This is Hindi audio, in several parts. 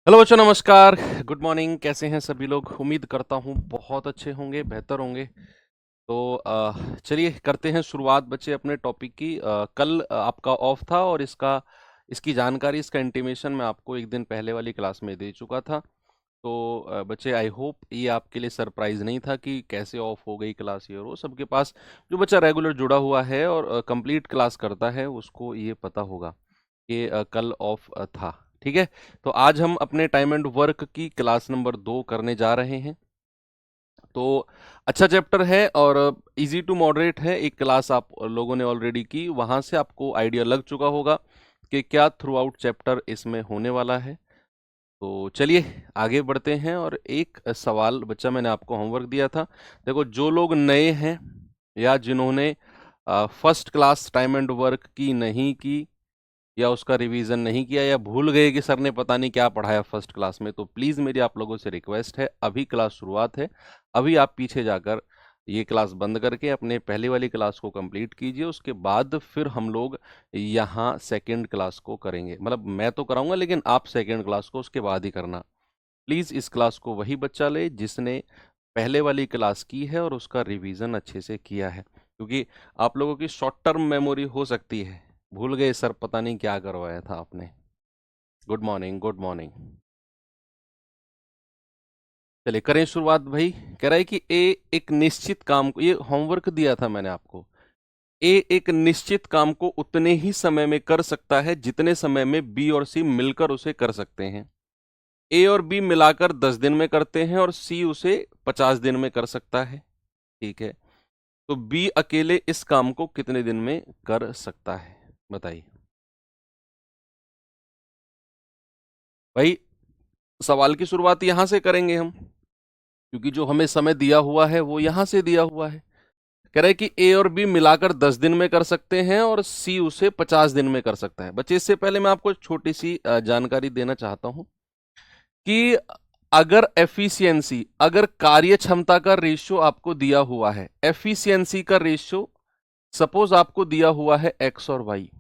हेलो बच्चों, नमस्कार। Good morning. कैसे हैं सभी लोग? उम्मीद करता हूँ बहुत अच्छे होंगे, बेहतर होंगे। तो चलिए करते हैं शुरुआत बच्चे अपने टॉपिक की। कल आपका ऑफ था और इसकी जानकारी, इसका इंटीमेशन मैं आपको एक दिन पहले वाली क्लास में दे चुका था। तो बच्चे, आई होप ये आपके लिए सरप्राइज नहीं था कि कैसे ऑफ हो गई क्लास। ये और वो सबके पास, जो बच्चा रेगुलर जुड़ा हुआ है और कंप्लीट क्लास करता है, उसको ये पता होगा कि कल ऑफ था। ठीक है। तो आज हम अपने टाइम एंड वर्क की क्लास नंबर 2 करने जा रहे हैं। तो अच्छा चैप्टर है और इजी टू मॉडरेट है। एक क्लास आप लोगों ने ऑलरेडी की, वहां से आपको आइडिया लग चुका होगा कि क्या थ्रू आउट चैप्टर इसमें होने वाला है। तो चलिए आगे बढ़ते हैं। और एक सवाल बच्चा, मैंने आपको होमवर्क दिया था। देखो, जो लोग नए हैं या जिन्होंने first class time and work की नहीं की, या उसका रिवीजन नहीं किया, या भूल गए कि सर ने पता नहीं क्या पढ़ाया फर्स्ट क्लास में, तो प्लीज मेरी आप लोगों से रिक्वेस्ट है, अभी क्लास शुरुआत है। अभी आप पीछे जाकर ये क्लास बंद करके अपने पहले वाली क्लास को कंप्लीट कीजिए। उसके बाद फिर हम लोग यहाँ सेकंड क्लास को करेंगे। मतलब मैं तो कराऊंगा, लेकिन आप सेकंड क्लास को उसके बाद ही करना। प्लीज इस क्लास को वही बच्चा ले जिसने पहले वाली क्लास की है और उसका रिवीजन अच्छे से किया है, क्योंकि आप लोगों की शॉर्ट टर्म मेमोरी हो सकती है, भूल गए सर पता नहीं क्या करवाया था आपने। Good morning, good morning. चलिए करें शुरुआत भाई। कह रहा है कि ए एक निश्चित काम को, ये होमवर्क दिया था मैंने आपको, ए एक निश्चित काम को उतने ही समय में कर सकता है जितने समय में बी और सी मिलकर उसे कर सकते हैं। ए और बी मिलाकर 10 दिन में करते हैं और सी उसे 50 दिन में कर सकता है। ठीक है। तो बी अकेले इस काम को कितने दिन में कर सकता है, बताइए भाई। सवाल की शुरुआत यहां से करेंगे हम, क्योंकि जो हमें समय दिया हुआ है वो यहां से दिया हुआ है। कह रहे हैं कि ए और बी मिलाकर 10 दिन में कर सकते हैं और सी उसे 50 दिन में कर सकता है। बच्चे, इससे पहले मैं आपको छोटी सी जानकारी देना चाहता हूं कि अगर एफिशिएंसी, अगर कार्य क्षमता का रेशियो आपको दिया हुआ है, एफिशिएंसी का रेशियो सपोज आपको दिया हुआ है एक्स और वाई,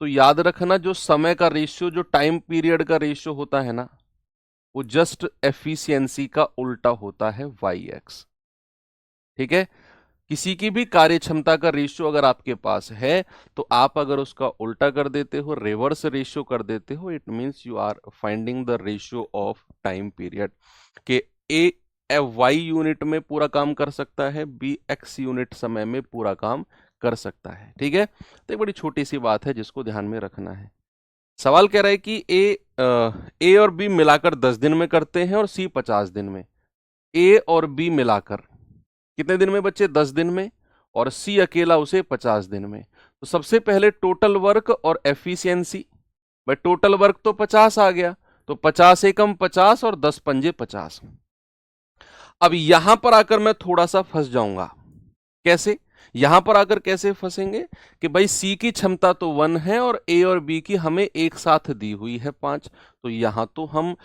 तो याद रखना जो समय का रेशियो, जो टाइम पीरियड का रेशियो होता है ना, वो जस्ट एफिशिएंसी का उल्टा होता है, वाई एक्स। ठीक है। किसी की भी कार्य क्षमता का रेशियो अगर आपके पास है, तो आप अगर उसका उल्टा कर देते हो, रिवर्स रेशियो कर देते हो, it means you are finding the ratio of time period. के ए वाई यूनिट में पूरा काम कर सकता है, बी एक्स यूनिट समय में पूरा काम कर सकता है। ठीक है। तो एक बड़ी छोटी सी बात है जिसको ध्यान में रखना है। सवाल कह रहा है कि ए और बी मिलाकर 10 दिन में करते हैं और सी 50 दिन में। ए और बी मिलाकर कितने दिन में बच्चे? 10 दिन में। और सी अकेला उसे 50 दिन में। तो सबसे पहले टोटल वर्क और एफिशिएंसी। भाई टोटल वर्क तो 50 आ गया, तो 50 एकम 50 और 10 पंजे 50। अब यहां पर आकर मैं थोड़ा सा फंस जाऊंगा। कैसे? यहां पर आकर कैसे फंसेंगे कि भाई सी की क्षमता तो 1 है और ए और बी की हमें एक साथ दी हुई है 5। तो यहां तो हम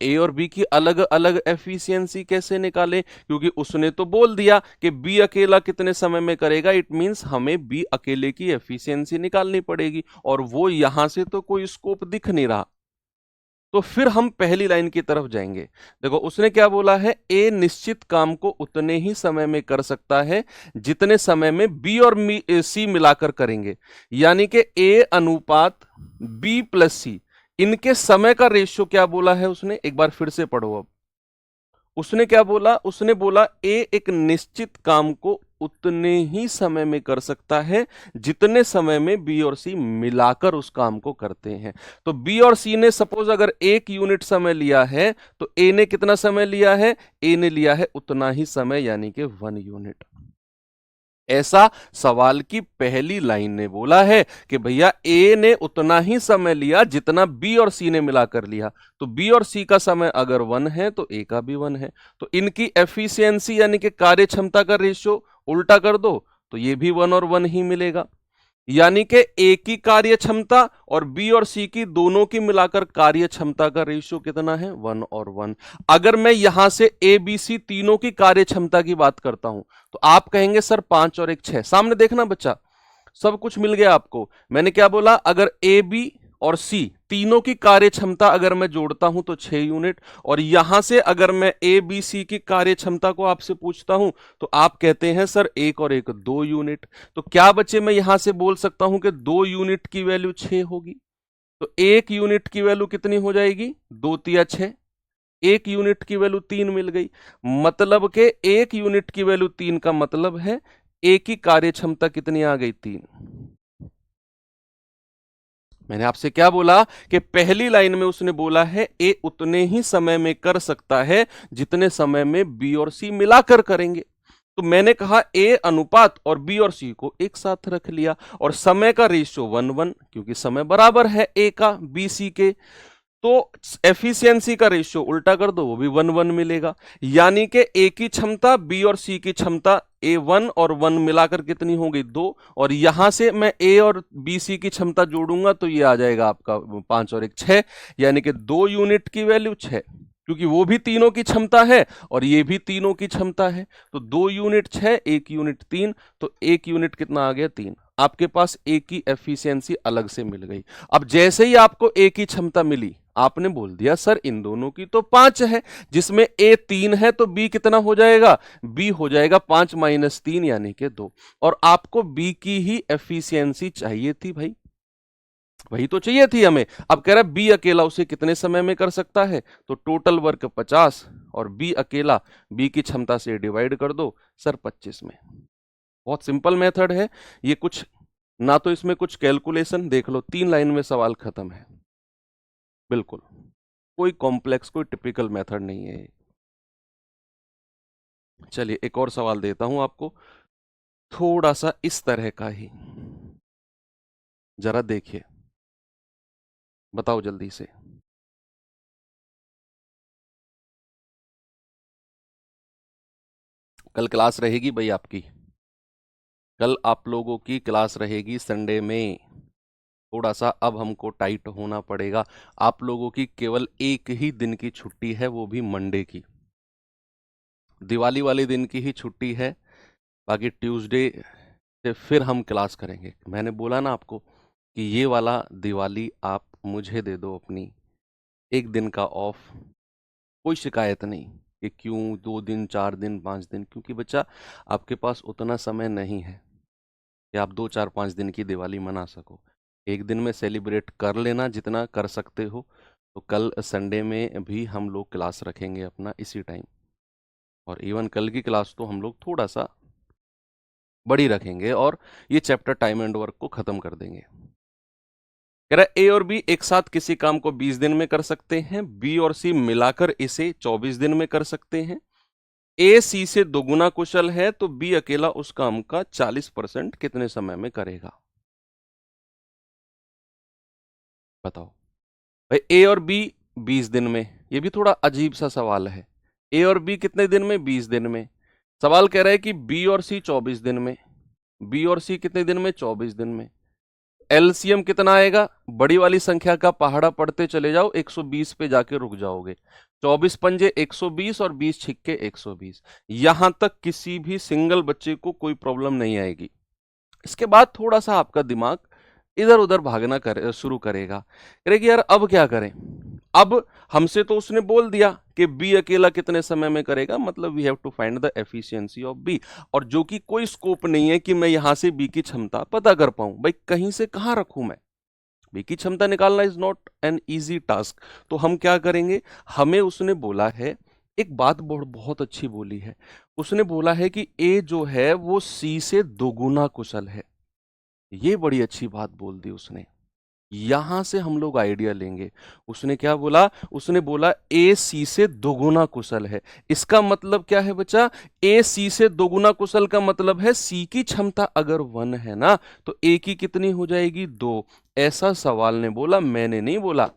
ए और बी की अलग अलग एफिशिएंसी कैसे निकालें, क्योंकि उसने तो बोल दिया कि बी अकेला कितने समय में करेगा। इट मींस हमें बी अकेले की एफिशिएंसी निकालनी पड़ेगी, और वो यहां से तो कोई स्कोप दिख नहीं रहा। तो फिर हम पहली लाइन की तरफ जाएंगे। देखो उसने क्या बोला है, ए निश्चित काम को उतने ही समय में कर सकता है जितने समय में बी और सी मिलाकर करेंगे। यानी कि ए अनुपात बी प्लस सी, इनके समय का रेशियो क्या बोला है उसने, एक बार फिर से पढ़ो। अब उसने क्या बोला? उसने बोला ए एक निश्चित काम को उतने ही समय में कर सकता है जितने समय में बी और सी मिलाकर उस काम को करते हैं। तो बी और सी ने सपोज अगर 1 यूनिट समय लिया है, तो ए ने कितना समय लिया है? ए ने लिया है उतना ही समय, यानी कि 1 यूनिट। ऐसा सवाल की पहली लाइन ने बोला है कि भैया ए ने उतना ही समय लिया जितना बी और सी ने मिलाकर लिया। तो बी और सी का समय अगर 1 है तो ए का भी 1 है। तो इनकी एफिशिएंसी यानी कि कार्य क्षमता का रेशियो उल्टा कर दो, तो ये भी 1 और 1 ही मिलेगा। यानी कि ए की कार्य क्षमता और बी और सी की दोनों की मिलाकर कार्य क्षमता का रेशियो कितना है? 1 और 1। अगर मैं यहां से ए बी सी तीनों की कार्य क्षमता की बात करता हूं, तो आप कहेंगे सर 5 और 1 6। सामने देखना बच्चा, सब कुछ मिल गया आपको। मैंने क्या बोला? अगर ए बी और सी तीनों की कार्य क्षमता अगर मैं जोड़ता हूं तो 6 यूनिट, और यहां से अगर मैं ए बी सी की कार्य क्षमता को आपसे पूछता हूं तो आप कहते हैं सर 1 और 1 2 यूनिट। तो क्या बच्चे मैं यहां से बोल सकता हूं कि 2 यूनिट की वैल्यू 6 होगी। तो 1 यूनिट की वैल्यू कितनी हो जाएगी, 2 तिया 6, 1 यूनिट की वैल्यू 3 मिल गई। मतलब के 1 यूनिट की वैल्यू 3 का मतलब है ए की कार्य क्षमता कितनी आ गई, 3। मैंने आपसे क्या बोला कि पहली लाइन में उसने बोला है ए उतने ही समय में कर सकता है जितने समय में बी और सी मिलाकर करेंगे। तो मैंने कहा ए अनुपात और बी और सी को एक साथ रख लिया, और समय का रेशियो 1:1 क्योंकि समय बराबर है ए का बी सी के। तो एफिशिएंसी का रेशियो उल्टा कर दो, वो भी 1:1 मिलेगा। यानी कि ए की क्षमता बी और सी की क्षमता ए 1 और 1 मिलाकर कितनी हो गई, 2। और यहां से मैं ए और बी सी की क्षमता जोड़ूंगा तो ये आ जाएगा आपका 5 और 1 6, यानी कि 2 यूनिट की वैल्यू 6, क्योंकि वो भी तीनों की क्षमता है और ये भी तीनों की क्षमता है। तो 2 यूनिट 6, 1 यूनिट 3, तो 1 यूनिट कितना आ गया, 3। आपके पास ए की एफिशिएंसी अलग से मिल गई। अब जैसे ही आपको ए की क्षमता मिली, आपने बोल दिया सर इन दोनों की तो 5 है, जिसमें ए 3 है तो बी कितना हो जाएगा, बी हो जाएगा 5 - 3 यानी कि 2। और आपको बी की ही एफिशिएंसी चाहिए थी भाई, वही तो चाहिए थी हमें। अब कह रहा है बी अकेला उसे कितने समय में कर सकता है, तो टोटल वर्क 50 और बी अकेला बी की क्षमता से डिवाइड कर दो सर 25 में। बहुत सिंपल मेथड है ये, कुछ ना तो इसमें कुछ कैलकुलेशन, देख लो 3 लाइन में सवाल खत्म है, बिल्कुल कोई कॉम्प्लेक्स कोई टिपिकल मेथड नहीं है। चलिए एक और सवाल देता हूं आपको, थोड़ा सा इस तरह का ही, जरा देखिए, बताओ जल्दी से। कल क्लास रहेगी भाई आपकी, कल आप लोगों की क्लास रहेगी संडे में। थोड़ा सा अब हमको टाइट होना पड़ेगा। आप लोगों की केवल एक ही दिन की छुट्टी है, वो भी मंडे की, दिवाली वाले दिन की ही छुट्टी है। बाकी ट्यूसडे से फिर हम क्लास करेंगे। मैंने बोला ना आपको कि ये वाला दिवाली आप मुझे दे दो अपनी, एक दिन का ऑफ, कोई शिकायत नहीं कि क्यों 2 दिन 4 दिन 5 दिन, क्योंकि बच्चा आपके पास उतना समय नहीं है कि आप 2 4 5 दिन की दिवाली मना सको। एक दिन में सेलिब्रेट कर लेना जितना कर सकते हो। तो कल संडे में भी हम लोग क्लास रखेंगे अपना इसी टाइम, और इवन कल की क्लास तो हम लोग थोड़ा सा बड़ी रखेंगे और ये चैप्टर टाइम एंड वर्क को खत्म कर देंगे। कह रहा है ए और बी एक साथ किसी काम को 20 दिन में कर सकते हैं, बी और सी मिलाकर इसे 24 दिन में कर सकते हैं। ए सी से दोगुना कुशल है तो बी अकेला उस काम का 40% कितने समय में करेगा, बताओ भाई। ए और बी 20 दिन में, ये भी थोड़ा अजीब सा सवाल है। ए और बी कितने दिन में, 20 दिन में। सवाल कह रहा है कि बी और सी 24 दिन में, बी और सी कितने दिन में, 24 दिन में। एलसीएम कितना आएगा, बड़ी वाली संख्या का पहाड़ा पढ़ते चले जाओ, 120 पे जाके रुक जाओगे। 24 पंजे 120 और 20 छिक्के 120। यहां तक किसी भी सिंगल बच्चे को कोई प्रॉब्लम नहीं आएगी। इसके बाद थोड़ा सा आपका दिमाग इधर उधर भागना शुरू करेगा, करेगी यार अब क्या करें। अब हमसे तो उसने बोल दिया कि बी अकेला कितने समय में करेगा, मतलब we have to find the efficiency of B, और जो कि कोई स्कोप नहीं है कि मैं यहां से बी की क्षमता पता कर पाऊं। भाई कहीं से कहां रखूं मैं, बी की क्षमता निकालना is not an easy task. तो हम क्या करेंगे, हमें उसने बोला है एक बात बहुत अच्छी बोली है, उसने बोला है कि ए जो है वो सी से दोगुना कुशल है। ये बड़ी अच्छी बात बोल दी उसने, यहां से हम लोग आइडिया लेंगे। उसने क्या बोला, उसने बोला ए सी से दोगुना कुशल है। इसका मतलब क्या है बच्चा, ए सी से दोगुना कुशल का मतलब है सी की क्षमता अगर 1 है ना, तो ए की कितनी हो जाएगी, 2। ऐसा सवाल ने बोला, मैंने नहीं बोला।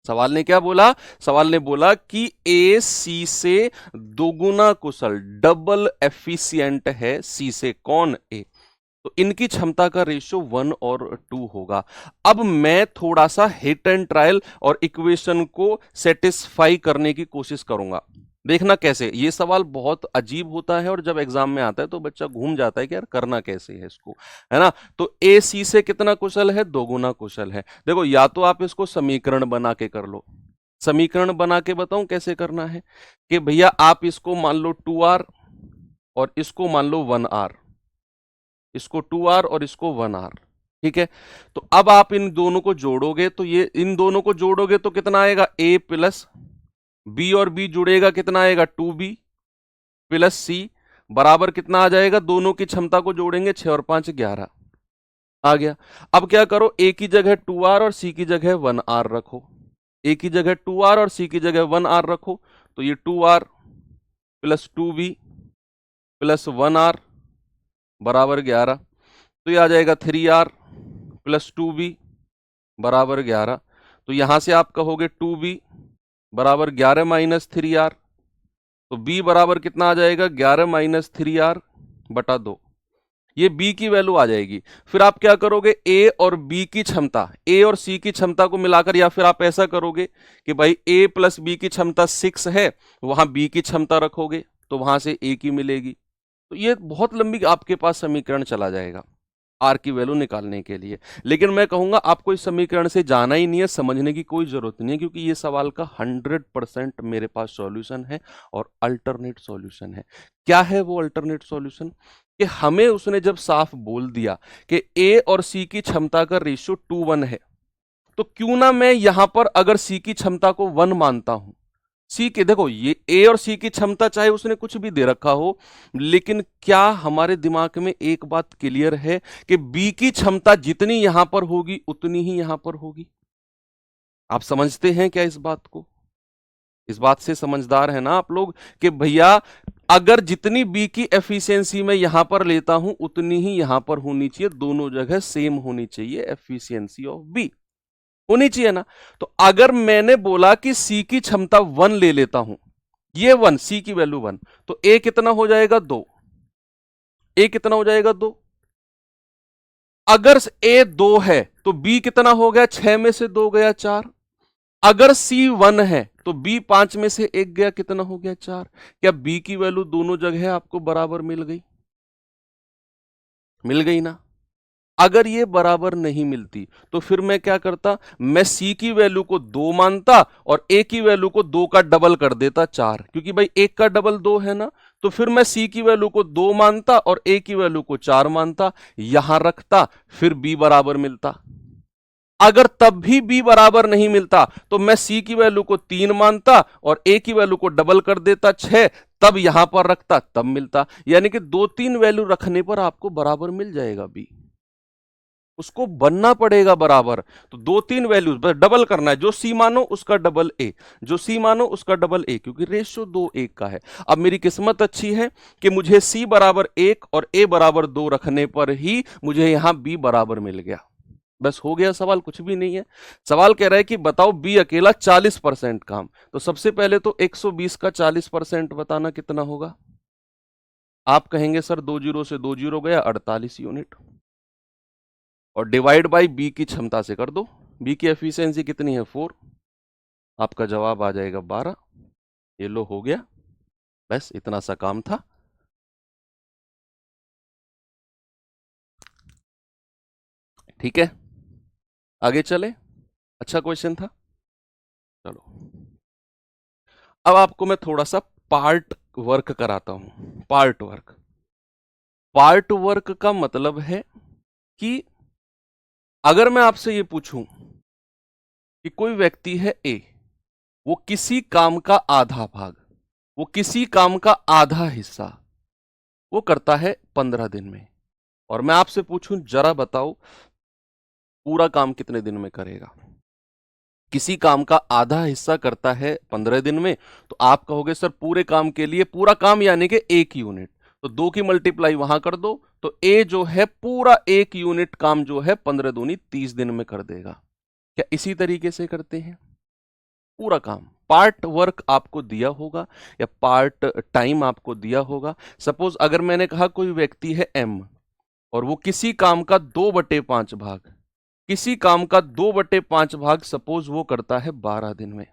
सवाल ने क्या बोला, सवाल ने बोला कि ए सी से दोगुना कुशल, डबल एफिशिएंट है सी से। कौन, ए। तो इनकी क्षमता का रेशियो 1 और 2 होगा। अब मैं थोड़ा सा हिट एंड ट्रायल और इक्वेशन को सेटिस्फाई करने की कोशिश करूंगा। देखना कैसे, ये सवाल बहुत अजीब होता है और जब एग्जाम में आता है तो बच्चा घूम जाता है कि यार करना कैसे है इसको, है ना। तो ए सी से कितना कुशल है, दोगुना कुशल है। देखो या तो आप इसको समीकरण बना के कर लो, समीकरण बना के बताऊं कैसे करना है, कि भैया आप इसको मान लो 2r और इसको मान लो 1r, इसको 2r और इसको 1r, ठीक है। तो अब आप इन दोनों को जोड़ोगे तो ये इन दोनों को जोड़ोगे तो कितना आएगा, a प्लस b और b जुड़ेगा कितना आएगा 2b प्लस सी बराबर कितना आ जाएगा, दोनों की क्षमता को जोड़ेंगे 6 और 5 11 आ गया। अब क्या करो, a की जगह 2r और c की जगह 1r रखो, a की जगह 2r और c की जगह 1r रखो, तो ये 2r plus 2b plus 1r बराबर 11, तो ये आ जाएगा 3r प्लस 2b बराबर 11। तो यहां से आप कहोगे 2b बराबर 11 माइनस 3r, तो b बराबर कितना आ जाएगा, 11 माइनस 3r बटा 2, ये b की वैल्यू आ जाएगी। फिर आप क्या करोगे, a और b की क्षमता, a और c की क्षमता को मिलाकर, या फिर आप ऐसा करोगे कि भाई a प्लस b की क्षमता 6 है, वहां b की क्षमता रखोगे तो वहां से a की मिलेगी। तो ये बहुत लंबी आपके पास समीकरण चला जाएगा आर की वैल्यू निकालने के लिए। लेकिन मैं कहूंगा आपको इस समीकरण से जाना ही नहीं है, समझने की कोई जरूरत नहीं है, क्योंकि ये सवाल का 100% मेरे पास सॉल्यूशन है और अल्टरनेट सॉल्यूशन है। क्या है वो अल्टरनेट सॉल्यूशन, कि हमें उसने जब साफ बोल दिया कि ए और सी की क्षमता का रेशियो 2:1 है, तो क्यों ना मैं यहां पर अगर सी की क्षमता को 1 मानता हूं, सी के देखो ये ए और सी की क्षमता चाहे उसने कुछ भी दे रखा हो, लेकिन क्या हमारे दिमाग में एक बात क्लियर है कि बी की क्षमता जितनी यहां पर होगी उतनी ही यहां पर होगी। आप समझते हैं क्या इस बात को, इस बात से समझदार है ना आप लोग, कि भैया अगर जितनी बी की एफिशिएंसी मैं यहां पर लेता हूं उतनी ही यहां पर होनी चाहिए, दोनों जगह सेम होनी चाहिए एफिशिएंसी ऑफ बी, होनी चाहिए ना। तो अगर मैंने बोला कि सी की क्षमता 1 ले लेता हूं, ये 1 सी की वैल्यू 1, तो ए कितना हो जाएगा 2, ए कितना हो जाएगा 2। अगर ए 2 है तो बी कितना हो गया, 6 में से 2 गया 4। अगर सी 1 है तो बी 5 में से 1 गया, कितना हो गया 4। क्या बी की वैल्यू दोनों जगह आपको बराबर मिल गई, मिल गई ना। अगर ये बराबर नहीं मिलती तो फिर मैं क्या करता, मैं सी की वैल्यू को 2 मानता और ए की वैल्यू को 2 का डबल कर देता 4, क्योंकि भाई 1 का डबल 2 है ना। तो फिर मैं सी की वैल्यू को 2 मानता और ए की वैल्यू को 4 मानता, यहां रखता, फिर बी बराबर मिलता। अगर तब भी बी बराबर नहीं मिलता तो मैं सी की वैल्यू को 3 मानता और ए की वैल्यू को डबल कर देता 6, तब यहां पर रखता, तब मिलता। यानी कि 2-3 वैल्यू रखने पर आपको बराबर मिल जाएगा बी, उसको बनना पड़ेगा बराबर। तो 2-3 वैल्यूज बस डबल करना है, जो सी मानो उसका डबल ए, जो सी मानो उसका डबल ए, क्योंकि रेशियो 2:1 का है। अब मेरी किस्मत अच्छी है कि मुझे सी बराबर 1 और ए बराबर 2 रखने पर ही मुझे यहां बी बराबर मिल गया। बस हो गया, सवाल कुछ भी नहीं है। सवाल कह रहा है कि बताओ बी अकेला 40% काम, तो सबसे पहले तो 120 का 40% बताना कितना होगा। आप कहेंगे सर 2 जीरो से 2 जीरो गया, 48 यूनिट, और डिवाइड बाई बी की क्षमता से कर दो। बी की एफिशिएंसी कितनी है 4, आपका जवाब आ जाएगा 12। ये लो हो गया, बस इतना सा काम था। ठीक है, आगे चले, अच्छा क्वेश्चन था। चलो अब आपको मैं थोड़ा सा पार्ट वर्क कराता हूं। पार्ट वर्क, पार्ट वर्क का मतलब है कि अगर मैं आपसे ये पूछूं कि कोई व्यक्ति है ए, वो किसी काम का आधा भाग, वो किसी काम का आधा हिस्सा वो करता है 15 दिन में, और मैं आपसे पूछूं जरा बताओ पूरा काम कितने दिन में करेगा। किसी काम का आधा हिस्सा करता है 15 दिन में, तो आप कहोगे सर पूरे काम के लिए, पूरा काम यानी कि 1 यूनिट, तो 2 की मल्टीप्लाई वहां कर दो, तो ए जो है पूरा 1 यूनिट काम जो है 15 दूनी 30 दिन में कर देगा। क्या इसी तरीके से करते हैं पूरा काम। पार्ट वर्क आपको दिया होगा या पार्ट टाइम आपको दिया होगा। सपोज अगर मैंने कहा कोई व्यक्ति है एम और वो किसी काम का 2/5 भाग, किसी काम का 2/5 भाग सपोज वो करता है 12 दिन में,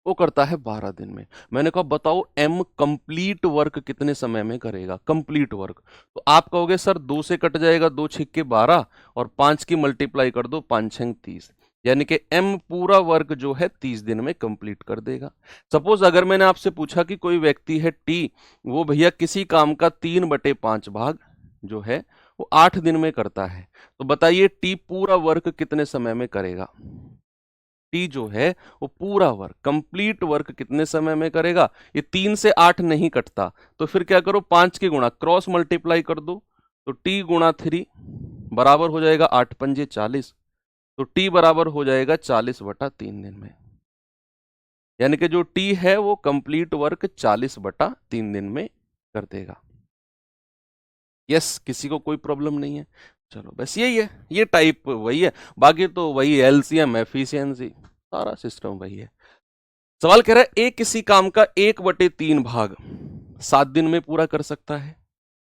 वो करता है 12 दिन में। मैंने कहा बताओ एम कंप्लीट वर्क कितने समय में करेगा, कंप्लीट वर्क। तो आप कहोगे सर 2 से कट जाएगा, 2 छिक्के 12 और 5 की मल्टीप्लाई कर दो, 5 छंग 30, यानी कि एम पूरा वर्क जो है 30 दिन में कंप्लीट कर देगा। सपोज अगर मैंने आपसे पूछा कि कोई व्यक्ति है टी, वो भैया किसी काम का 3/5 भाग जो है वो 8 दिन में करता है, तो बताइए टी पूरा वर्क कितने समय में करेगा। टी जो है वो पूरा वर्क, कंप्लीट वर्क कितने समय में करेगा। ये 3 से 8 नहीं कटता, तो फिर क्या करो 5 के गुणा क्रॉस मल्टीप्लाई कर दो, तो टी गुणा 3 बराबर हो जाएगा 8 पंजे 40, तो टी बराबर हो जाएगा 40/3 दिन में। यानी कि जो टी है वो कंप्लीट वर्क 40/3 दिन में कर देगा। यस, किसी को कोई प्रॉब्लम नहीं है। चलो बस यही है, ये टाइप वही है, बाकी तो वही एलसीएम एफिशिएंसी सारा सिस्टम वही है। सवाल कह रहा है ए किसी काम का 1/3 भाग 7 दिन में पूरा कर सकता है,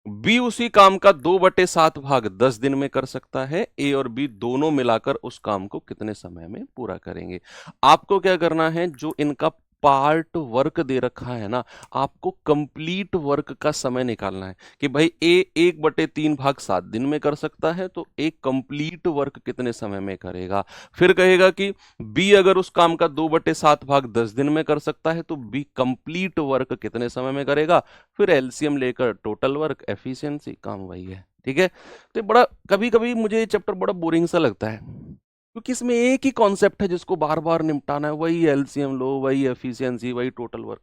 बी उसी काम का 2/7 भाग 10 दिन में कर सकता है, ए और बी दोनों मिलाकर उस काम को कितने समय में पूरा करेंगे। आपको क्या करना है, जो इनका पार्ट वर्क दे रखा है ना, आपको कंप्लीट वर्क का समय निकालना है कि भाई ए 1/3 भाग 7 दिन में कर सकता है, तो ए कंप्लीट वर्क कितने समय में करेगा। फिर कहेगा कि बी अगर उस काम का 2/7 भाग 10 दिन में कर सकता है, तो बी कंप्लीट वर्क कितने समय में करेगा। फिर एलसीएम लेकर टोटल वर्क, एफिशिएंसी, काम वही है। ठीक है, तो बड़ा कभी कभी मुझे ये चैप्टर बड़ा बोरिंग सा लगता है, क्योंकि इसमें एक ही कॉन्सेप्ट है जिसको बार बार निपटाना है, वही एलसीएम लो, वही एफिशिएंसी, वही टोटल वर्क।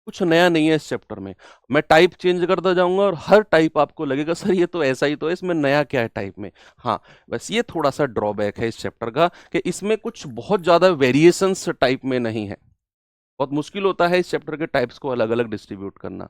कुछ नया नहीं है इस चैप्टर में। मैं टाइप चेंज करता जाऊंगा और हर टाइप आपको लगेगा सर ये तो ऐसा ही तो है, इसमें नया क्या है टाइप में। हाँ, बस ये थोड़ा सा ड्रॉबैक है इस चैप्टर का कि इसमें कुछ बहुत ज्यादा वेरिएशंस टाइप में नहीं है। बहुत मुश्किल होता है इस चैप्टर के टाइप्स को अलग अलग डिस्ट्रीब्यूट करना।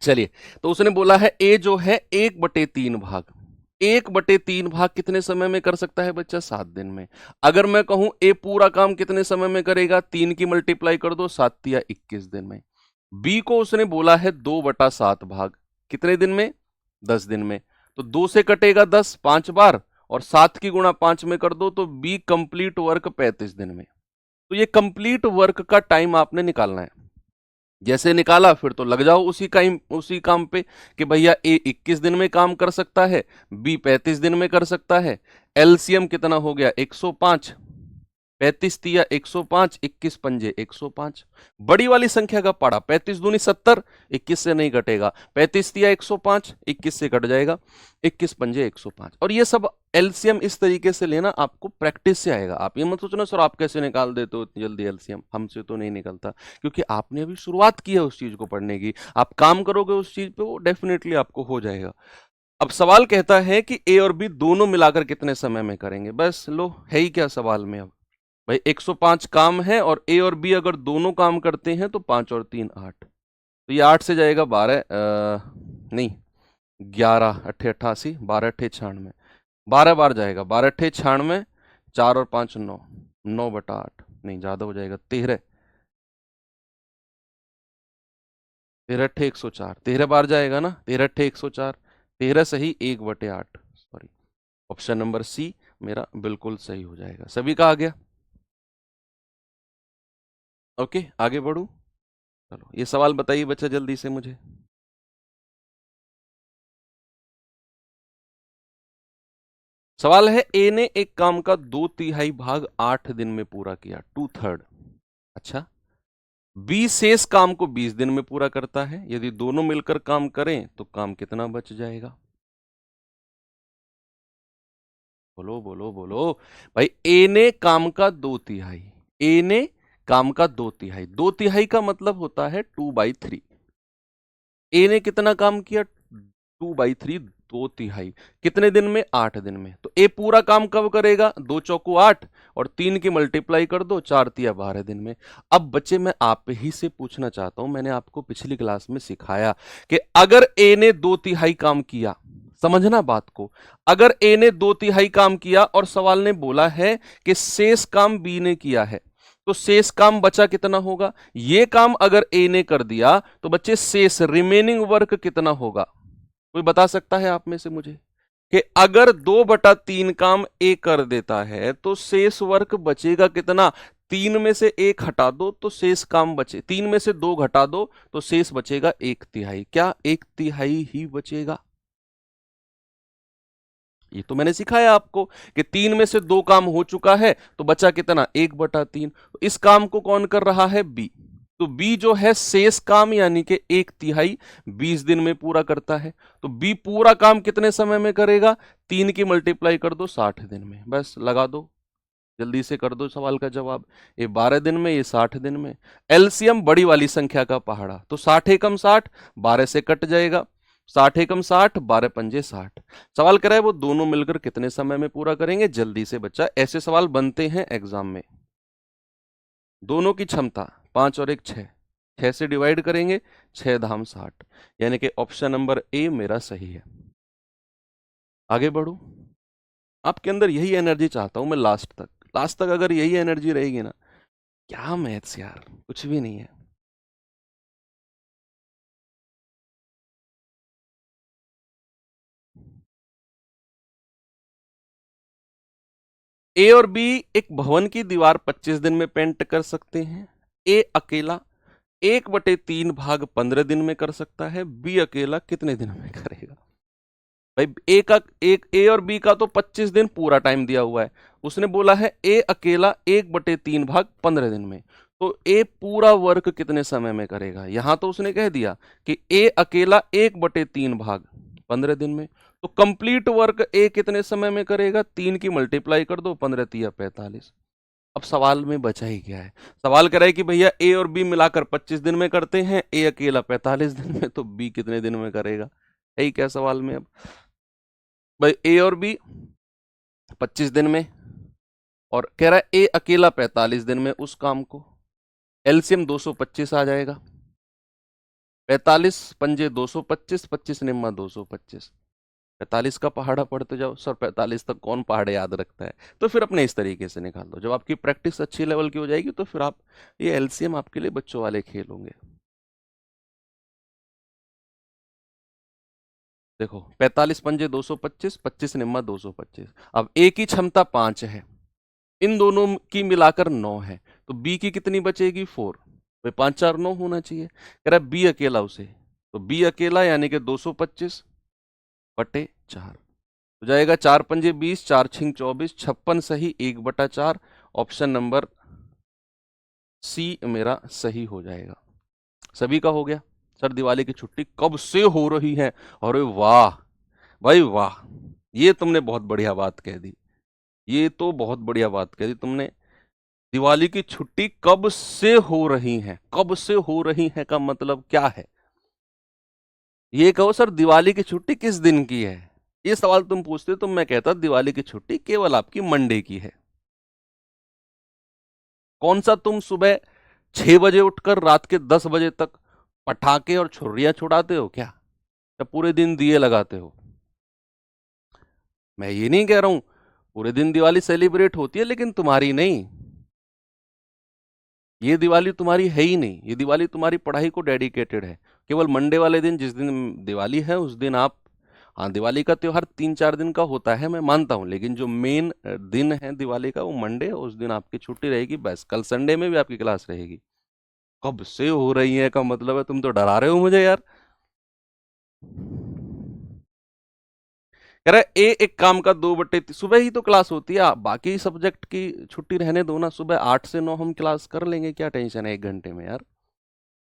चलिए, तो उसने बोला है ए जो है 1/3 भाग, 1/3 भाग कितने समय में कर सकता है बच्चा, 7 दिन में। अगर मैं कहूं ए पूरा काम कितने समय में करेगा, 3 की मल्टीप्लाई कर दो, 7 या 21 दिन में। बी को उसने बोला है 2/7 भाग, कितने दिन में, 10 दिन में। तो 2 से कटेगा 10 5 बार, और 7 की गुणा 5 में कर दो, तो बी कंप्लीट वर्क 35 दिन में। तो ये कंप्लीट वर्क का टाइम आपने निकालना है। जैसे निकाला फिर तो लग जाओ उसी काम पे कि भैया ए 21 दिन में काम कर सकता है, बी 35 दिन में कर सकता है। एलसीएम कितना हो गया, 105, 35 तिया 105, 21 पंजे 105। बड़ी वाली संख्या का पाड़ा, 35 दूनी 70, 21 से नहीं कटेगा, 35 तिया 105, 21 से कट जाएगा, 21 पंजे 105। और ये सब एलसीएम इस तरीके से लेना, आपको प्रैक्टिस से आएगा। आप ये मत सोचना सर आप कैसे निकाल देते हो इतनी जल्दी एलसीएम, हमसे तो नहीं निकलता, क्योंकि आपने अभी शुरुआत की है उस चीज को पढ़ने की। आप काम करोगे उस चीज पे, वो डेफिनेटली आपको हो जाएगा। अब सवाल कहता है कि ए और बी दोनों मिलाकर कितने समय में करेंगे। बस लो, है ही क्या सवाल में। अब भाई 105 काम है और ए और बी अगर दोनों काम करते हैं तो 5 और 3 8, तो ये 8 से जाएगा 12, नहीं 11 अट्ठे 88, 12 अट्ठे 96, 12 बार जाएगा, 12 अट्ठे 96, 4 और 5 9, 9/8, नहीं ज्यादा हो जाएगा, 13, 13 अट्ठे 104, 13 बार जाएगा ना, 13 अट्ठे 104, 13 सही 1/8, सॉरी, ऑप्शन नंबर सी मेरा बिल्कुल सही हो जाएगा। सभी का आ गया, ओके आगे बढ़ू। चलो ये सवाल बताइए बच्चा जल्दी से मुझे। सवाल है ए ने एक काम का 2/3 भाग 8 दिन में पूरा किया, 2/3। अच्छा, बी शेष काम को 20 दिन में पूरा करता है, यदि दोनों मिलकर काम करें तो काम कितना बच जाएगा। बोलो बोलो बोलो भाई। ए ने काम का 2/3, ए ने काम का 2/3, 2/3 का मतलब होता है 2/3। ए ने कितना काम किया, 2/3, 2/3 कितने दिन में, 8 दिन में। तो ए पूरा काम कब करेगा, 2 चौको 8 और 3 की मल्टीप्लाई कर दो, 4 तिया 12 दिन में। अब बच्चे मैं आप ही से पूछना चाहता हूं, मैंने आपको पिछली क्लास में सिखाया कि अगर ए ने 2/3 काम किया, समझना बात को, अगर ए ने 2/3 काम किया और सवाल ने बोला है कि शेष काम बी ने किया है, तो शेष काम बचा कितना होगा? ये काम अगर ए ने कर दिया तो बच्चे शेष रिमेनिंग वर्क कितना होगा? कोई बता सकता है आप में से मुझे कि अगर 2/3 काम ए कर देता है तो शेष वर्क बचेगा कितना? 3 में से 1 हटा दो तो शेष काम बचे, 3 में से 2 घटा दो तो शेष बचेगा 1/3। क्या 1/3 ही बचेगा? ये तो मैंने सिखाया आपको कि 3 में से 2 काम हो चुका है तो बचा कितना? 1/3। तो इस काम को कौन कर रहा है? बी। तो बी जो है शेष काम यानी कि 1/3 20 दिन में पूरा करता है। तो बी पूरा काम कितने समय में करेगा? 3 की मल्टीप्लाई कर दो 60 दिन में। बस लगा दो, जल्दी से कर दो सवाल का जवाब। ये 12 दिन में, ये 60 दिन में। एलसीएम बड़ी वाली संख्या का पहाड़ा, तो 60 एकम 60, 12 से कट जाएगा। 60 एकम 60, 12 पंजे 60। सवाल कराए वो दोनों मिलकर कितने समय में पूरा करेंगे? जल्दी से बच्चा, ऐसे सवाल बनते हैं एग्जाम में। दोनों की क्षमता 5 और 1 6, 6 से डिवाइड करेंगे, 6 धाम 60, यानी कि ऑप्शन नंबर ए मेरा सही है। आगे बढ़ू, आपके अंदर यही एनर्जी चाहता हूं मैं लास्ट तक। लास्ट तक अगर यही एनर्जी रहेगी ना, क्या मैथ्स यार, कुछ भी नहीं है। ए और बी एक भवन की दीवार 25 दिन में पेंट कर सकते हैं। ए अकेला 1/3 भाग 15 दिन में कर सकता है। बी अकेला कितने दिन में करेगा? भाई ए और बी का तो 25 दिन पूरा टाइम दिया हुआ है। उसने बोला है ए अकेला 1/3 भाग 15 दिन में। तो ए पूरा वर्क कितने समय में करेगा? यहां तो उसने कह दिया कि ए अकेला 1/3 भाग 15 दिन में। तो कंप्लीट वर्क ए कितने समय में करेगा? 3 की मल्टीप्लाई कर दो, 15 तिया 45। अब सवाल में बचा ही क्या है? सवाल कह रहा है कि भैया ए और बी मिलाकर 25 दिन में करते हैं, ए अकेला 45 दिन में, तो बी कितने दिन में करेगा? यही क्या सवाल में? अब भाई ए और बी 25 दिन में और कह रहा है ए अकेला 45 दिन में उस काम को। एलसीएम 225 आ जाएगा। 45 पंजे 225, 25 निम्मा 225। 45 का पहाड़ा पढ़ते जाओ। सर 45 तक कौन पहाड़ याद रखता है? तो फिर अपने इस तरीके से निकाल दो। जब आपकी प्रैक्टिस अच्छी लेवल की हो जाएगी तो फिर आप ये एलसीएम आपके लिए बच्चों वाले खेल होंगे। देखो 45 पंजे 225, 25 निम्मा 225। अब ए की क्षमता 5 है, इन दोनों की मिलाकर 9 है, तो बी की कितनी बचेगी? 4। भाई 5 4 9 होना चाहिए। कह रहा है बी अकेला उसे, तो बी अकेला यानी कि 225 बटे 4 हो जाएगा। 4 पंजे 20, 4 छिंग 24, 56 सही, 1/4। ऑप्शन नंबर सी मेरा सही हो जाएगा। सभी का हो गया। सर दिवाली की छुट्टी कब से हो रही है? अरे वाह भाई वाह, ये तुमने बहुत बढ़िया बात कह दी। ये तो बहुत बढ़िया बात कह दी तुमने। दिवाली की छुट्टी कब से हो रही है? कब से हो रही है का मतलब क्या है? ये कहो सर दिवाली की छुट्टी किस दिन की है? ये सवाल तुम पूछते तो मैं कहता दिवाली की छुट्टी केवल आपकी मंडे की है। कौन सा तुम सुबह 6 बजे उठकर रात के 10 बजे तक पटाखे और छुर्रियां छुड़ाते हो क्या? या पूरे दिन दिए लगाते हो? मैं ये नहीं कह रहा हूं पूरे दिन दिवाली सेलिब्रेट होती है, लेकिन तुम्हारी नहीं। ये दिवाली तुम्हारी है ही नहीं। ये दिवाली तुम्हारी पढ़ाई को डेडिकेटेड है। केवल मंडे वाले दिन, जिस दिन दिवाली है उस दिन आप, हाँ दिवाली का त्योहार 3 4 दिन का होता है मैं मानता हूँ, लेकिन जो मेन दिन है दिवाली का वो मंडे है। उस दिन आपकी छुट्टी रहेगी। बस कल संडे में भी आपकी क्लास रहेगी। कब से हो रही है का मतलब है तुम तो डरा रहे हो मुझे यार। कह रहा है ए एक काम का 2/3 सुबह ही तो क्लास होती है। बाकी सब्जेक्ट की छुट्टी रहने दो ना, सुबह 8 से 9 हम क्लास कर लेंगे, क्या टेंशन है 1 घंटे में यार।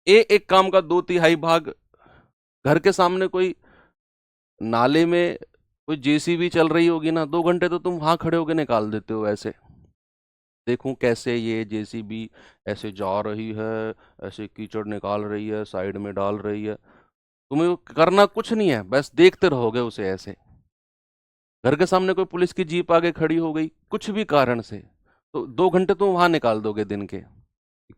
ए एक काम का 2/3 भाग, घर के सामने कोई नाले में कोई जेसीबी चल रही होगी ना, 2 घंटे तो तुम वहां खड़े होकर निकाल देते हो ऐसे। देखूं कैसे ये जेसीबी ऐसे जा रही है, ऐसे कीचड़ निकाल रही है, साइड में डाल रही है। तुम्हें वो करना कुछ नहीं है, बस देखते रहोगे उसे ऐसे। घर के सामने कोई पुलिस की जीप आगे खड़ी हो गई कुछ भी कारण से, तो 2 घंटे तुम वहां निकाल दोगे दिन के।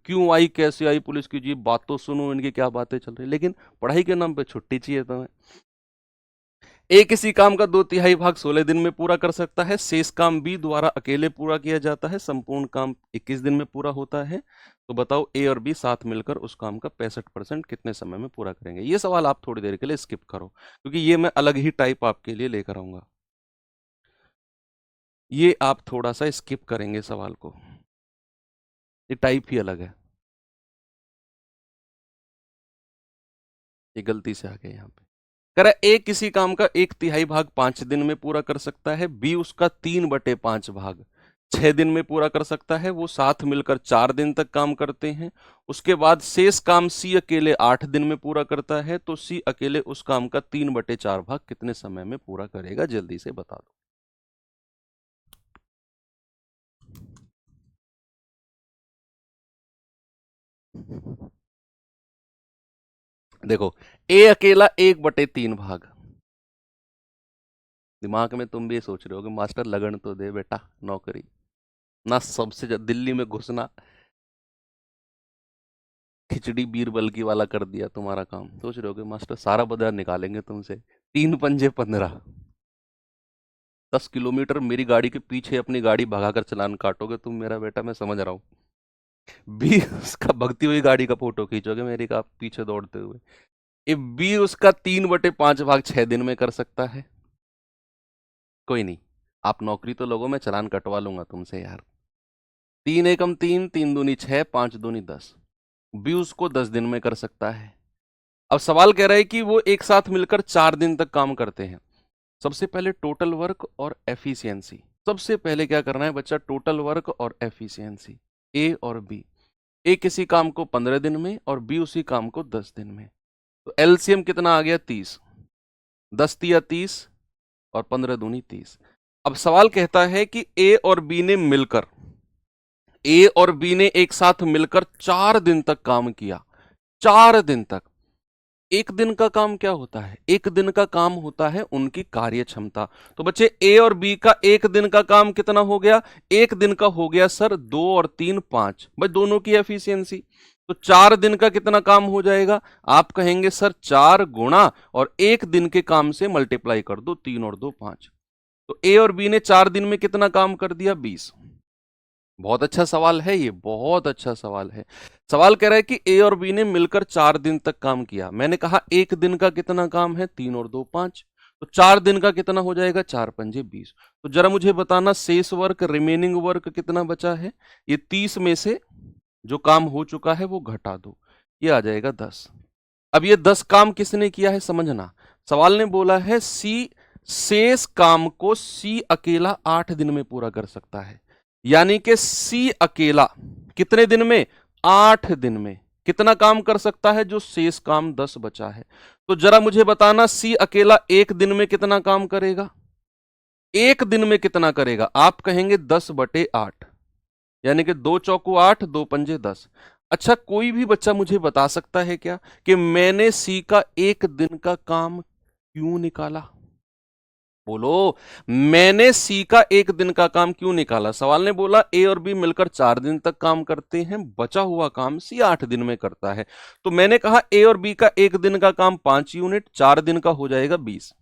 क्यों आई, कैसे आई पुलिस की जीप, बात तो सुनो इनकी क्या बातें चल रही, लेकिन पढ़ाई के नाम पे छुट्टी चाहिए तुम्हें। ए किसी काम का 2/3 भाग 16 दिन में पूरा कर सकता है, शेष काम बी द्वारा अकेले पूरा किया जाता है, संपूर्ण काम 21 दिन में पूरा होता है। तो बताओ ए और बी साथ मिलकर उस काम का 65% कितने समय में पूरा करेंगे। ये सवाल आप थोड़ी देर के लिए स्किप करो, क्योंकि ये मैं अलग ही टाइप आपके लिए लेकर आऊंगा। ये आप थोड़ा सा स्किप करेंगे सवाल को, ये टाइप ही अलग है, ये गलती से आ गया यहाँ पे। कह रहा है ए किसी काम का 1/3 भाग 5 दिन में पूरा कर सकता है, बी उसका 3/5 भाग 6 दिन में पूरा कर सकता है, वो साथ मिलकर 4 दिन तक काम करते हैं। उसके बाद शेष काम सी अकेले 8 दिन में पूरा करता है, तो सी अकेले उस काम का 3/4 भाग कितने समय में पूरा करेगा, जल्दी से बता दो। देखो, ए अकेला 1/3 भाग, दिमाग में तुम भी ये सोच रहे हो कि मास्टर लगन तो दे बेटा, नौकरी ना सबसे ज्यादा दिल्ली में घुसना, खिचड़ी बीरबल की वाला कर दिया तुम्हारा काम। सोच रहे हो कि मास्टर सारा बाजार निकालेंगे तुमसे, 3×5 = 15, 10 किलोमीटर मेरी गाड़ी के पीछे अपनी गाड़ी भगाकर चलान काटोगे तुम मेरा बेटा, मैं समझ रहा हूँ। बी उसका भगती हुई गाड़ी का फोटो खींचोगे मेरी का पीछे दौड़ते हुए। ये बी उसका 3/5 भाग 6 दिन में कर सकता है। कोई नहीं, आप नौकरी तो लोगों, मैं चलान कटवा लूंगा तुमसे यार। 3 एकम 3, 3 दूनी 6, 5 दूनी 10। बी उसको 10 दिन में कर सकता है। अब सवाल कह रहा है कि वो एक साथ मिलकर 4 दिन तक काम करते हैं। सबसे पहले टोटल वर्क और एफिशिएंसी, सबसे पहले क्या करना है बच्चा, टोटल वर्क और एफिशिएंसी, ए और बी। ए किसी काम को 15 दिन में और बी उसी काम को 10 दिन में। तो एलसीएम कितना आ गया, 30, 10 तिया 30 और 15 दूनी 30। अब सवाल कहता है कि ए और बी ने मिलकर, ए और बी ने एक साथ मिलकर 4 दिन तक काम किया। 4 दिन तक। एक दिन का काम क्या होता है, एक दिन का काम होता है उनकी कार्य क्षमता। तो बच्चे ए और बी का एक दिन का काम कितना हो गया, एक दिन का हो गया सर 2 और 3 5, भाई दोनों की एफिशिएंसी। तो 4 दिन का कितना काम हो जाएगा, आप कहेंगे सर 4 गुणा और एक दिन के काम से मल्टीप्लाई कर दो, 3 और 2 5। तो ए और बी ने 4 दिन में कितना काम कर दिया, 20। बहुत अच्छा सवाल है ये, बहुत अच्छा सवाल है। सवाल कह रहा है कि ए और बी ने मिलकर 4 दिन तक काम किया। मैंने कहा एक दिन का कितना काम है, 3 और 2 5। तो 4 दिन का कितना हो जाएगा, 4 पंजे 20। तो जरा मुझे बताना शेष वर्क, रिमेनिंग वर्क कितना बचा है। ये 30 में से जो काम हो चुका है वो घटा दो, ये आ जाएगा 10। अब ये 10 काम किसने किया है समझना। सवाल ने बोला है सी शेष काम को सी अकेला 8 दिन में पूरा कर सकता है, यानी कि सी अकेला कितने दिन में, 8 दिन में कितना काम कर सकता है, जो शेष काम 10 बचा है। तो जरा मुझे बताना सी अकेला एक दिन में कितना काम करेगा, एक दिन में कितना करेगा। आप कहेंगे 10/8, यानी कि 2 चौको 8, 2 पंजे 10। अच्छा, कोई भी बच्चा मुझे बता सकता है क्या कि मैंने सी का एक दिन का काम क्यों निकाला। बोलो, मैंने सी का एक दिन का काम क्यों निकाला। सवाल ने बोला ए और बी मिलकर 4 दिन तक काम करते हैं, बचा हुआ काम सी 8 दिन में करता है। तो मैंने कहा ए और बी का एक दिन का काम 5 यूनिट, 4 दिन का हो जाएगा 20।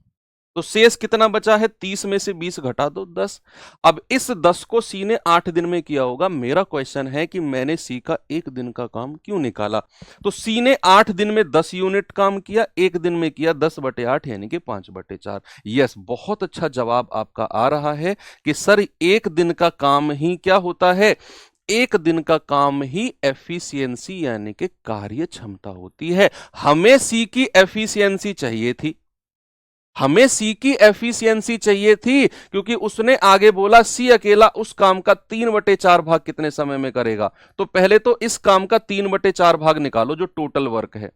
तो शेष कितना बचा है, 30 में से 20 घटा दो 10। अब इस 10 को सी ने 8 दिन में किया होगा। मेरा क्वेश्चन है कि मैंने सी का एक दिन का काम क्यों निकाला। तो सी ने 8 दिन में 10 यूनिट काम किया, एक दिन में किया 10/8, यानी कि 5/4। यस, बहुत अच्छा जवाब आपका आ रहा है कि सर एक दिन का काम ही क्या होता है, एक दिन का काम ही एफिशिएंसी यानी कि कार्य क्षमता होती है। हमें सी की एफिशिएंसी चाहिए थी, हमें सी की एफिशिएंसी चाहिए थी, क्योंकि उसने आगे बोला सी अकेला उस काम का 3/4 भाग कितने समय में करेगा। तो पहले तो इस काम का 3/4 भाग निकालो जो टोटल वर्क है।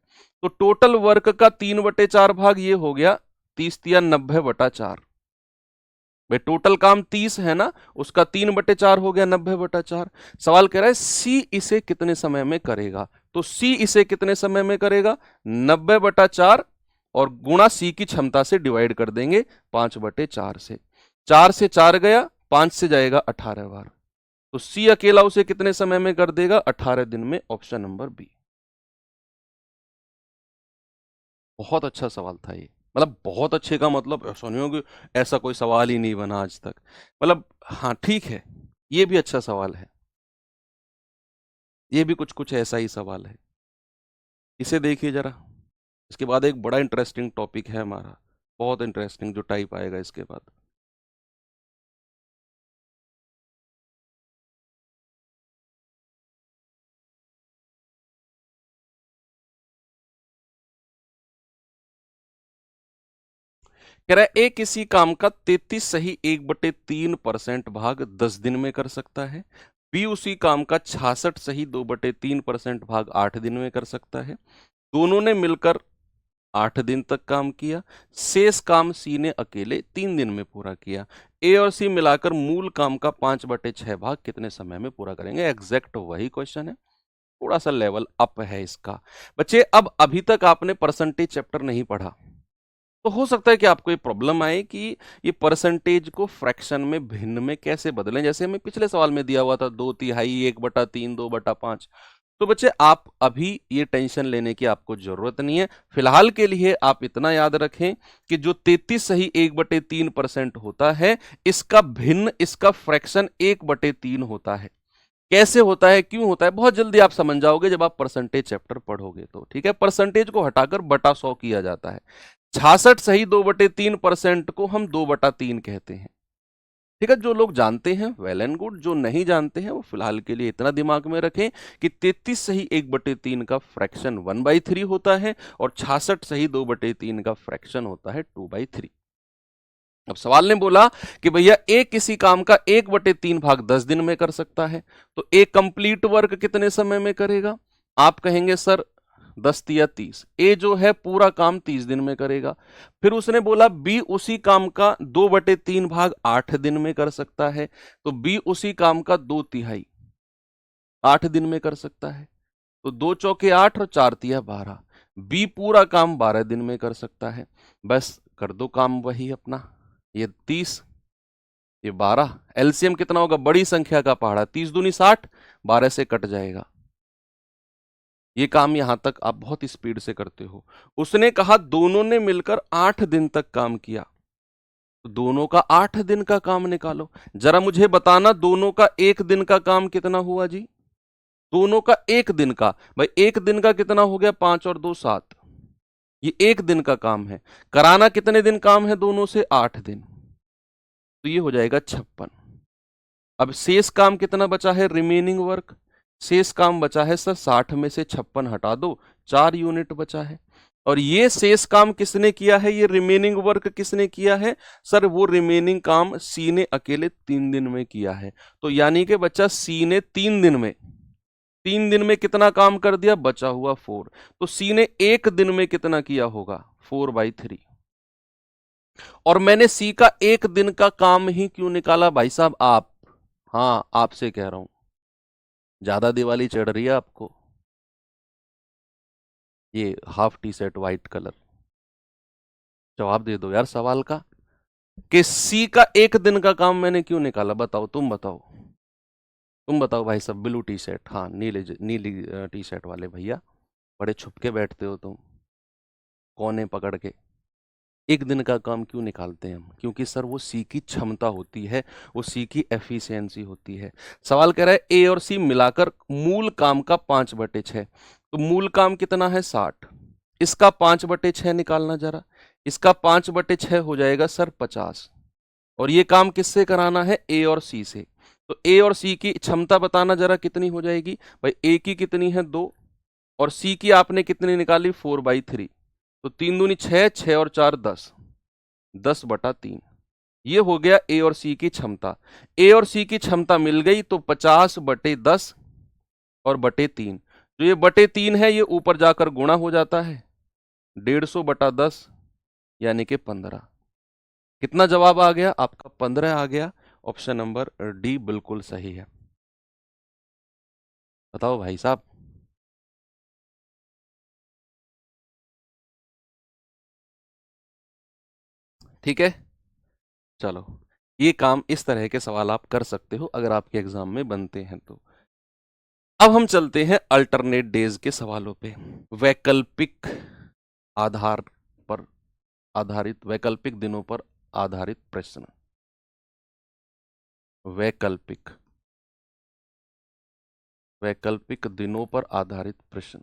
तो टोटल वर्क का 3/4 भाग ये हो गया 30 या 90/4। भाई टोटल काम 30 है ना, उसका 3/4 हो गया 90/4। सवाल कह रहा है सी इसे कितने समय में करेगा। तो सी इसे कितने समय में करेगा, 90/4 और गुणा सी की क्षमता से डिवाइड कर देंगे 5/4 से। 4 से 4 गया, 5 से जाएगा 18 बार। तो सी अकेला उसे कितने समय में कर देगा, 18 दिन में। Option number B. बहुत अच्छा सवाल था ये, मतलब बहुत अच्छे का मतलब ऐसा नहीं हो कि ऐसा कोई सवाल ही नहीं बना आज तक। मतलब हाँ ठीक है, ये भी अच्छा सवाल है, ये भी कुछ कुछ ऐसा ही सवाल है। इसे देखिए जरा। इसके बाद एक बड़ा इंटरेस्टिंग टॉपिक है हमारा, बहुत इंटरेस्टिंग, जो टाइप आएगा इसके बाद। कह रहा है ए किसी काम का 33 सही 1/3% भाग 10 दिन में कर सकता है। बी उसी काम का 66 सही 2/3% भाग 8 दिन में कर सकता है। दोनों ने मिलकर 8 दिन तक काम किया। शेष काम सी ने अकेले 3 दिन में पूरा किया। ए और सी मिलाकर मूल काम का 5/6 भाग कितने समय में पूरा करेंगे? एग्जैक्ट वही क्वेश्चन है, थोड़ा सा लेवल अप है इसका। बच्चे अब अभी तक आपने परसेंटेज चैप्टर नहीं पढ़ा, तो हो सकता है कि आपको ये प्रॉब्लम आए कि ये परसेंटेज को फ्रैक्शन में भिन्न में कैसे बदलें, जैसे हमें पिछले सवाल में दिया हुआ था 2/3, 1/3, 2/5। तो बच्चे आप अभी ये टेंशन लेने की आपको जरूरत नहीं है। फिलहाल के लिए आप इतना याद रखें कि जो 33 सही 1/3% होता है, इसका भिन्न, इसका फ्रैक्शन 1/3 होता है। कैसे होता है, क्यों होता है, बहुत जल्दी आप समझ जाओगे जब आप परसेंटेज चैप्टर पढ़ोगे तो। ठीक है, परसेंटेज को हटाकर बटा 100 किया जाता है। 66 सही 2/3% को हम 2/3 कहते हैं। ठीक है, जो लोग जानते हैं वेल एंड गुड, जो नहीं जानते हैं वो फिलहाल के लिए इतना दिमाग में रखें कि 33 सही 1/3 का फ्रैक्शन 1/3 होता है और 66 सही 2/3 का फ्रैक्शन होता है 2/3। अब सवाल ने बोला कि भैया ए किसी काम का 1/3 भाग 10 दिन में कर सकता है, तो ए कंप्लीट वर्क कितने समय में करेगा? आप कहेंगे सर 10 या 30। ए जो है पूरा काम 30 दिन में करेगा। फिर उसने बोला बी उसी काम का 2/3 भाग 8 दिन में कर सकता है, तो बी उसी काम का 2/3 8 दिन में कर सकता है। तो 2 चौके 8 और 4 तिया 12। बी पूरा काम 12 दिन में कर सकता है। बस कर दो काम वही अपना, ये 30, ये 12, एलसीएम कितना होगा? बड़ी संख्या का पहाड़ा, 30 दूनी 60, 12 से कट जाएगा। ये काम यहां तक आप बहुत स्पीड से करते हो। उसने कहा दोनों ने मिलकर 8 दिन तक काम किया, तो दोनों का 8 दिन का काम निकालो। जरा मुझे बताना दोनों का 1 दिन का काम कितना हुआ जी? दोनों का 1 दिन का, भाई 1 दिन का कितना हो गया? 5 और 2 7। ये 1 दिन का काम है। कराना कितने दिन काम है दोनों से? 8 दिन। तो ये हो जाएगा 56। अब शेष काम कितना बचा है? Remaining work. शेष काम बचा है सर 60 में से 56 हटा दो, 4 यूनिट बचा है। और ये शेष काम किसने किया है? ये रिमेनिंग वर्क किसने किया है? सर वो रिमेनिंग काम सी ने अकेले 3 दिन में किया है। तो यानी कि बच्चा सी ने 3 दिन में कितना काम कर दिया? बचा हुआ 4। तो सी ने 1 दिन में कितना किया होगा? 4/3। और मैंने सी का 1 दिन का काम ही क्यों निकाला भाई साहब? आप, हाँ आपसे कह रहा हूं, ज्यादा दिवाली चढ़ रही है आपको? ये half T shirt white colour, जवाब दे दो यार सवाल का, कि सी का 1 दिन का काम मैंने क्यों निकाला? बताओ, तुम बताओ, तुम बताओ भाई साहब। ब्लू टी शर्ट, हाँ नीले नीली टी शर्ट वाले भैया, बड़े छुप के बैठते हो तुम, कोने पकड़ के। 1 दिन का काम क्यों निकालते हैं हम? क्योंकि सर वो सी की क्षमता होती है, वो सी की एफिशिएंसी होती है। सवाल कह रहा है ए और सी मिलाकर मूल काम का 5/6, तो मूल काम कितना है? 60। इसका 5/6 निकालना जरा। इसका 5/6 हो जाएगा सर 50। और ये काम किससे कराना है? ए और सी से। तो ए और सी की क्षमता बताना जरा कितनी हो जाएगी? भाई ए की कितनी है? 2, और सी की आपने कितनी निकाली? 4/3। तो 3 दूनी 6, 6 और 4 10, 10/3। ये हो गया ए और सी की क्षमता। ए और सी की क्षमता मिल गई, तो 50/10 और /3। जो ये /3 है ये ऊपर जाकर गुणा हो जाता है, 150/10 यानी कि 15। कितना जवाब आ गया आपका? 15 आ गया। ऑप्शन नंबर डी बिल्कुल सही है। बताओ भाई साहब। ठीक है, चलो, ये काम इस तरह के सवाल आप कर सकते हो अगर आपके एग्जाम में बनते हैं तो। अब हम चलते हैं अल्टरनेट डेज के सवालों पे। वैकल्पिक आधार पर आधारित, वैकल्पिक दिनों पर आधारित प्रश्न। वैकल्पिक दिनों पर आधारित प्रश्न।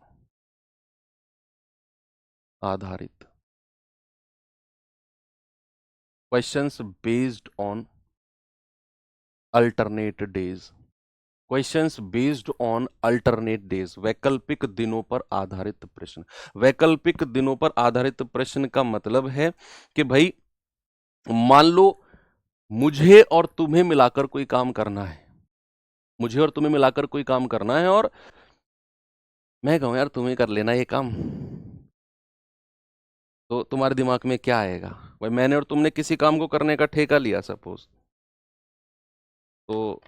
आधारित questions based on alternate days. Questions based on alternate days, वैकल्पिक दिनों पर आधारित प्रश्न। वैकल्पिक दिनों पर आधारित प्रश्न का मतलब है कि भाई मान लो मुझे और तुम्हें मिलाकर कोई काम करना है, मुझे और तुम्हें मिलाकर कोई काम करना है, और मैं कहूं यार तुम्हें कर लेना ये काम, तो तुम्हारे दिमाग में क्या आएगा? भाई मैंने और तुमने किसी काम को करने का ठेका लिया सपोज, तो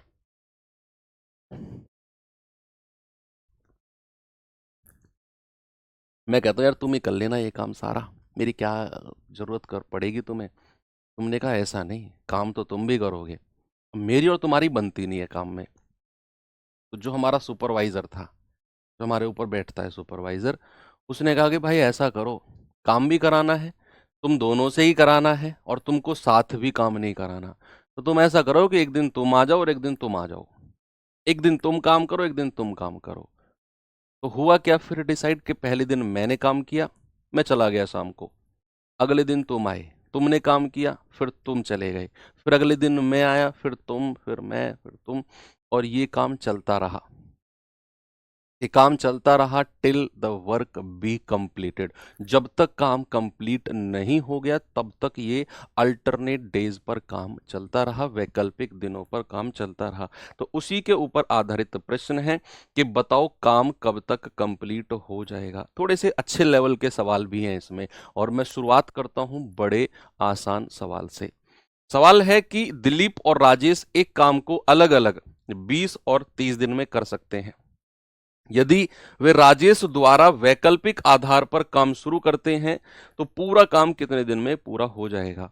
मैं कहता हूँ यार तुम ही कर लेना ये काम सारा, मेरी क्या जरूरत कर पड़ेगी तुम्हें। तुमने कहा ऐसा नहीं, काम तो तुम भी करोगे, मेरी और तुम्हारी बनती नहीं है काम में। तो जो हमारा सुपरवाइजर था, जो हमारे ऊपर बैठता है सुपरवाइजर, उसने कहा कि भाई ऐसा करो, काम भी कराना है, तुम दोनों से ही कराना है, और तुमको साथ भी काम नहीं कराना, तो तुम ऐसा करो कि एक दिन तुम आ जाओ और एक दिन तुम आ जाओ, एक दिन तुम काम करो एक दिन तुम काम करो। तो हुआ क्या फिर डिसाइड कि पहले दिन मैंने काम किया, मैं चला गया शाम को, अगले दिन तुम आए, तुमने काम किया, फिर तुम चले गए, फिर अगले दिन मैं आया, फिर तुम, फिर मैं, फिर तुम, और ये काम चलता रहा। ये काम चलता रहा till the work be completed. जब तक काम कंप्लीट नहीं हो गया तब तक ये अल्टरनेट डेज पर काम चलता रहा, वैकल्पिक दिनों पर काम चलता रहा। तो उसी के ऊपर आधारित प्रश्न है कि बताओ काम कब तक कंप्लीट हो जाएगा। थोड़े से अच्छे लेवल के सवाल भी हैं इसमें, और मैं शुरुआत करता हूं बड़े आसान सवाल से। सवाल है कि दिलीप और राजेश एक काम को अलग अलग 20 और 30 दिन में कर सकते हैं। यदि वे राजेश द्वारा वैकल्पिक आधार पर काम शुरू करते हैं तो पूरा काम कितने दिन में पूरा हो जाएगा।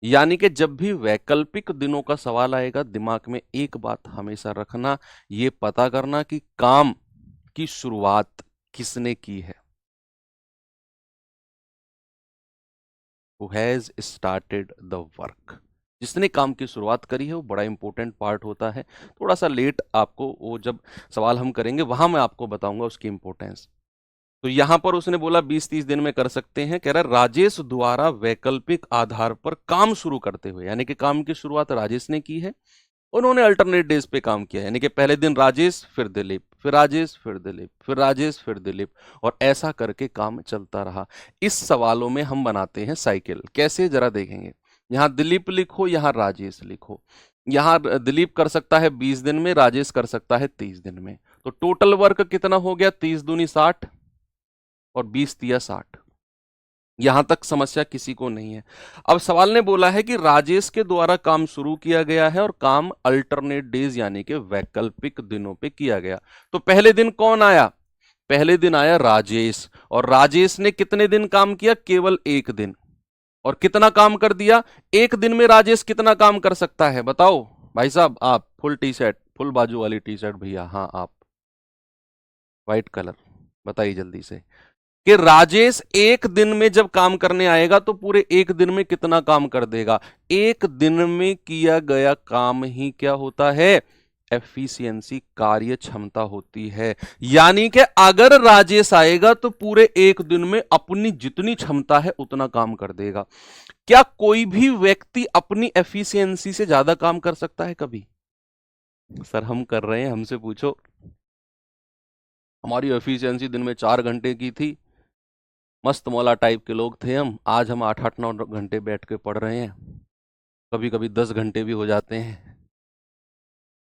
यानी कि जब भी वैकल्पिक दिनों का सवाल आएगा, दिमाग में एक बात हमेशा रखना, ये पता करना कि काम की शुरुआत किसने की है। Who has started the work? जिसने काम की शुरुआत करी है वो बड़ा इंपॉर्टेंट पार्ट होता है। थोड़ा सा लेट आपको वो जब सवाल हम करेंगे वहां मैं आपको बताऊंगा उसकी इंपॉर्टेंस। तो यहां पर उसने बोला 20-30 दिन में कर सकते हैं, कह रहा राजेश द्वारा वैकल्पिक आधार पर काम शुरू करते हुए, यानी कि काम की शुरुआत राजेश ने की है, उन्होंने अल्टरनेट डेज पे काम किया, यानी कि पहले दिन राजेश, फिर दिलीप, फिर राजेश, फिर दिलीप, फिर राजेश, फिर दिलीप, और ऐसा करके काम चलता रहा। इस सवालों में हम बनाते हैं साइकिल, कैसे जरा देखेंगे। यहां दिलीप लिखो, यहां राजेश लिखो। यहां दिलीप कर सकता है 20 दिन में, राजेश कर सकता है 30 दिन में। तो टोटल वर्क कितना हो गया? 30 दूनी 60 और 20 तिया 60। यहां तक समस्या किसी को नहीं है। अब सवाल ने बोला है कि राजेश के द्वारा काम शुरू किया गया है और काम अल्टरनेट डेज यानी कि वैकल्पिक दिनों पे किया गया। तो पहले दिन कौन आया? पहले दिन आया राजेश, और राजेश ने कितने दिन काम किया? केवल एक दिन। और कितना काम कर दिया? एक दिन में राजेश कितना काम कर सकता है बताओ भाई साहब? आप फुल टी शर्ट, फुल बाजू वाली टी शर्ट भैया, हाँ आप व्हाइट कलर, बताइए जल्दी से कि राजेश एक दिन में जब काम करने आएगा तो पूरे एक दिन में कितना काम कर देगा? एक दिन में किया गया काम ही क्या होता है? एफिशिएंसी, कार्य क्षमता होती है। यानी कि अगर राजेश आएगा तो पूरे एक दिन में अपनी जितनी क्षमता है उतना काम कर देगा। क्या कोई भी व्यक्ति अपनी एफिशिएंसी से ज्यादा काम कर सकता है कभी? सर हम कर रहे हैं, हमसे पूछो। हमारी एफिशिएंसी दिन में 4 घंटे की थी, मस्त मौला टाइप के लोग थे हम। आज हम 8-8-9 घंटे बैठ के पढ़ रहे हैं, कभी कभी 10 घंटे भी हो जाते हैं।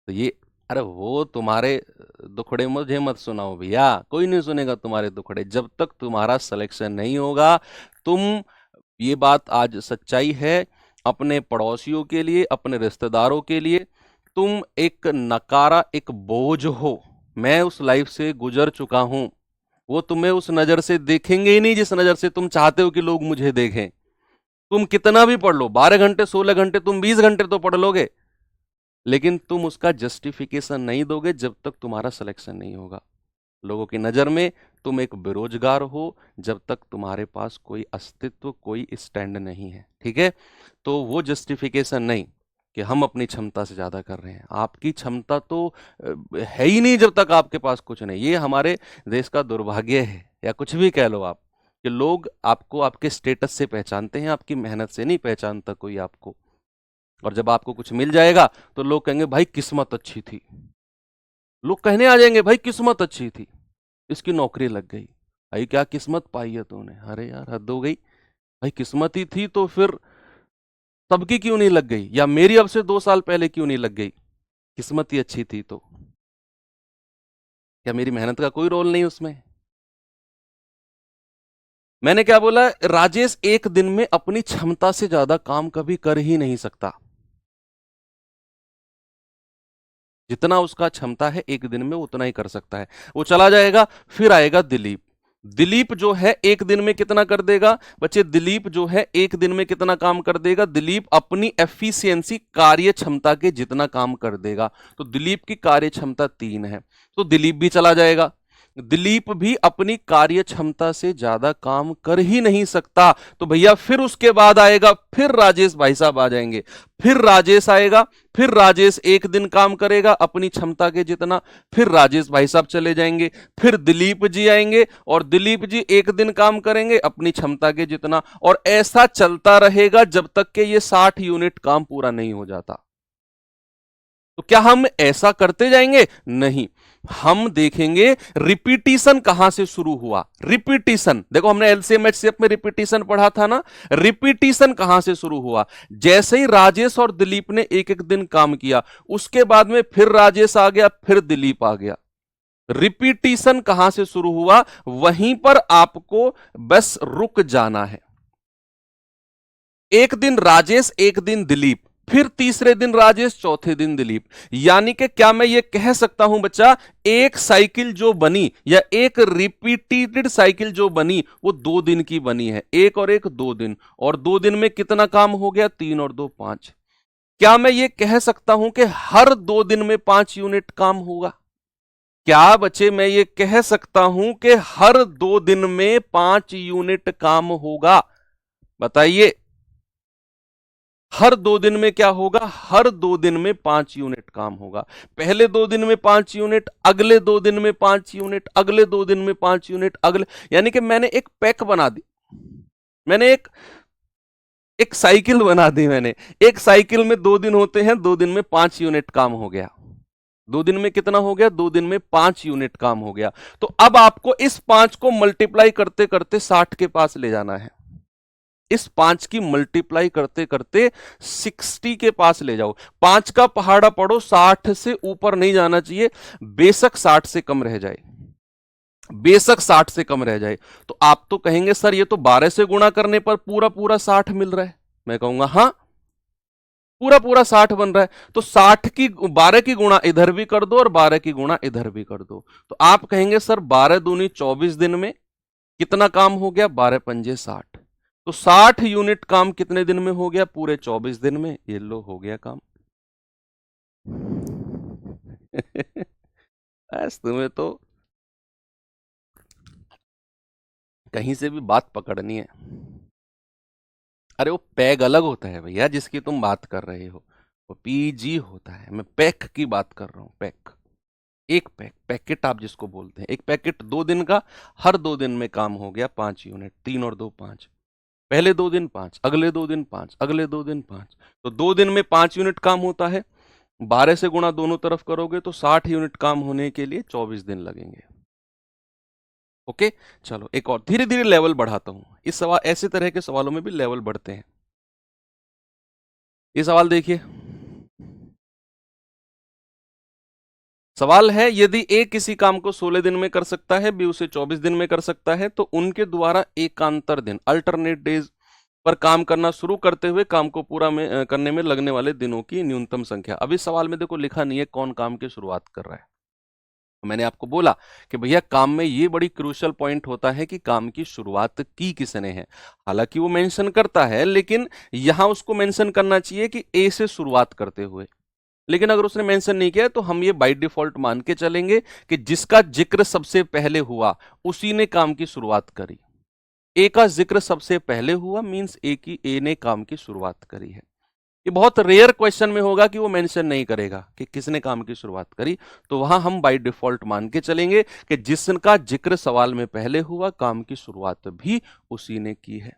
तो ये, अरे वो तुम्हारे दुखड़े मुझे मत सुनाओ भैया, कोई नहीं सुनेगा तुम्हारे दुखड़े जब तक तुम्हारा सिलेक्शन नहीं होगा। तुम, ये बात आज सच्चाई है, अपने पड़ोसियों के लिए, अपने रिश्तेदारों के लिए तुम एक नकारा, एक बोझ हो। मैं उस लाइफ से गुजर चुका हूं। वो तुम्हें उस नजर से देखेंगे ही नहीं जिस नजर से तुम चाहते हो कि लोग मुझे देखें। तुम कितना भी पढ़ लो, 12 घंटे 16 घंटे, तुम 20 घंटे तो पढ़ लोगे, लेकिन तुम उसका जस्टिफिकेशन नहीं दोगे जब तक तुम्हारा सिलेक्शन नहीं होगा। लोगों की नजर में तुम एक बेरोजगार हो जब तक तुम्हारे पास कोई अस्तित्व, कोई स्टैंड नहीं है। ठीक है, तो वो जस्टिफिकेशन नहीं कि हम अपनी क्षमता से ज्यादा कर रहे हैं। आपकी क्षमता तो है ही नहीं जब तक आपके पास कुछ नहीं। ये हमारे देश का दुर्भाग्य है, या कुछ भी कह लो आप, कि लोग आपको आपके स्टेटस से पहचानते हैं, आपकी मेहनत से नहीं पहचानता कोई आपको। और जब आपको कुछ मिल जाएगा तो लोग कहेंगे भाई किस्मत अच्छी थी। लोग कहने आ जाएंगे भाई किस्मत अच्छी थी, इसकी नौकरी लग गई। भाई क्या किस्मत पाई है तूने? अरे यार हद हो गई। भाई किस्मत ही थी तो फिर सबकी क्यों नहीं लग गई, या मेरी अब से 2 साल पहले क्यों नहीं लग गई? किस्मत ही अच्छी थी तो क्या मेरी मेहनत का कोई रोल नहीं उसमें? मैंने क्या बोला? राजेश एक दिन में अपनी क्षमता से ज्यादा काम कभी कर ही नहीं सकता। जितना उसका क्षमता है एक दिन में उतना ही कर सकता है। वो चला जाएगा, फिर आएगा दिलीप। दिलीप जो है एक दिन में कितना कर देगा बच्चे? दिलीप जो है एक दिन में कितना काम कर देगा? दिलीप अपनी एफिशिएंसी, कार्य क्षमता के जितना काम कर देगा। तो दिलीप की कार्य क्षमता 3 है, तो दिलीप भी चला जाएगा। दिलीप भी अपनी कार्य क्षमता से ज्यादा काम कर ही नहीं सकता। तो भैया फिर उसके बाद आएगा, फिर राजेश भाई साहब आ जाएंगे। फिर राजेश आएगा, फिर राजेश एक दिन काम करेगा अपनी क्षमता के जितना, फिर राजेश भाई साहब चले जाएंगे। फिर दिलीप जी आएंगे और दिलीप जी एक दिन काम करेंगे अपनी क्षमता के जितना, और ऐसा चलता रहेगा जब तक कि ये 60 यूनिट काम पूरा नहीं हो जाता। तो क्या हम ऐसा करते जाएंगे? नहीं, हम देखेंगे रिपीटिशन कहां से शुरू हुआ। रिपीटिशन देखो, हमने एलसीएम एचसीएफ में रिपीटिशन पढ़ा था ना। रिपीटिशन कहां से शुरू हुआ? जैसे ही राजेश और दिलीप ने एक एक दिन काम किया, उसके बाद में फिर राजेश आ गया, फिर दिलीप आ गया। रिपीटिशन कहां से शुरू हुआ, वहीं पर आपको बस रुक जाना है। एक दिन राजेश, एक दिन दिलीप, फिर तीसरे दिन राजेश, चौथे दिन दिलीप। यानी कि क्या मैं ये कह सकता हूं बच्चा, एक साइकिल जो बनी, या एक रिपीटेड साइकिल जो बनी, वो 2 दिन की बनी है। एक और एक 2 दिन, और 2 दिन में कितना काम हो गया? 3 और 2 5। क्या मैं ये कह सकता हूं कि हर 2 दिन में 5 यूनिट काम होगा? क्या बच्चे मैं ये कह सकता हूं कि हर 2 दिन में 5 यूनिट काम होगा? बताइए। हर 2 दिन में क्या होगा? हर 2 दिन में 5 यूनिट काम होगा। पहले 2 दिन में 5 यूनिट, अगले 2 दिन में 5 यूनिट, अगले 2 दिन में 5 यूनिट, अगले, यानी कि मैंने एक पैक बना दी। मैंने एक साइकिल बना दी। मैंने एक साइकिल में 2 दिन होते हैं, 2 दिन में 5 यूनिट काम हो गया। 2 दिन में कितना हो गया? 2 दिन में 5 यूनिट काम हो गया। तो अब आपको इस 5 को मल्टीप्लाई करते करते 60 के पास ले जाना है। इस 5 की मल्टीप्लाई करते करते 60 के पास ले जाओ। 5 का पहाड़ा पढ़ो, 60 से ऊपर नहीं जाना चाहिए। बेशक 60 से कम रह जाए, बेशक 60 से कम रह जाए। तो आप तो कहेंगे सर ये तो 12 से गुणा करने पर पूरा पूरा 60 मिल रहा है। मैं कहूंगा हां, पूरा पूरा 60 बन रहा है। तो 60 की 12 की गुणा इधर भी कर दो और 12 की गुणा इधर भी कर दो। तो आप कहेंगे सर 12 दूनी 24 दिन में कितना काम हो गया? 12 पंजे 60। तो 60 यूनिट काम कितने दिन में हो गया? पूरे 24 दिन में। ये लो हो गया काम। बस तुम्हें तो कहीं से भी बात पकड़नी है। अरे वो पैग अलग होता है भैया, जिसकी तुम बात कर रहे हो वो पीजी होता है। मैं पैक की बात कर रहा हूं। पैक, एक पैकेट आप जिसको बोलते हैं। एक पैकेट 2 दिन का, हर 2 दिन में काम हो गया 5 यूनिट। 3 और 2 5। पहले 2 दिन 5, अगले 2 दिन 5, अगले 2 दिन 5। तो 2 दिन में 5 यूनिट काम होता है। 12 से गुणा दोनों तरफ करोगे तो 60 यूनिट काम होने के लिए 24 दिन लगेंगे। ओके, चलो एक और धीरे धीरे लेवल बढ़ाता हूं। इस सवाल, ऐसे तरह के सवालों में भी लेवल बढ़ते हैं। ये सवाल देखिए। सवाल है, यदि ए किसी काम को 16 दिन में कर सकता है, बी उसे 24 दिन में कर सकता है, तो उनके द्वारा एकांतर दिन, अल्टरनेट डेज पर काम करना शुरू करते हुए काम को पूरा करने में लगने वाले दिनों की न्यूनतम संख्या। अब इस सवाल में देखो लिखा नहीं है कौन काम की शुरुआत कर रहा है। मैंने आपको बोला कि भैया काम में ये बड़ी क्रूशियल पॉइंट होता है कि काम की शुरुआत की किसने है। हालांकि वो मेंशन करता है, लेकिन यहां उसको मेंशन करना चाहिए कि ए से शुरुआत करते हुए। लेकिन अगर उसने मेंशन नहीं किया है तो हम ये बाय डिफॉल्ट मान के चलेंगे कि जिसका जिक्र सबसे पहले हुआ उसी ने काम की शुरुआत करी। ए का जिक्र सबसे पहले हुआ मींस ए ने काम की शुरुआत करी है। ये बहुत रेयर क्वेश्चन में होगा कि वो मेंशन नहीं करेगा कि किसने काम की शुरुआत करी, तो वहां हम बाय डिफॉल्ट मान के चलेंगे कि जिसका जिक्र सवाल में पहले हुआ काम की शुरुआत भी उसी ने की है।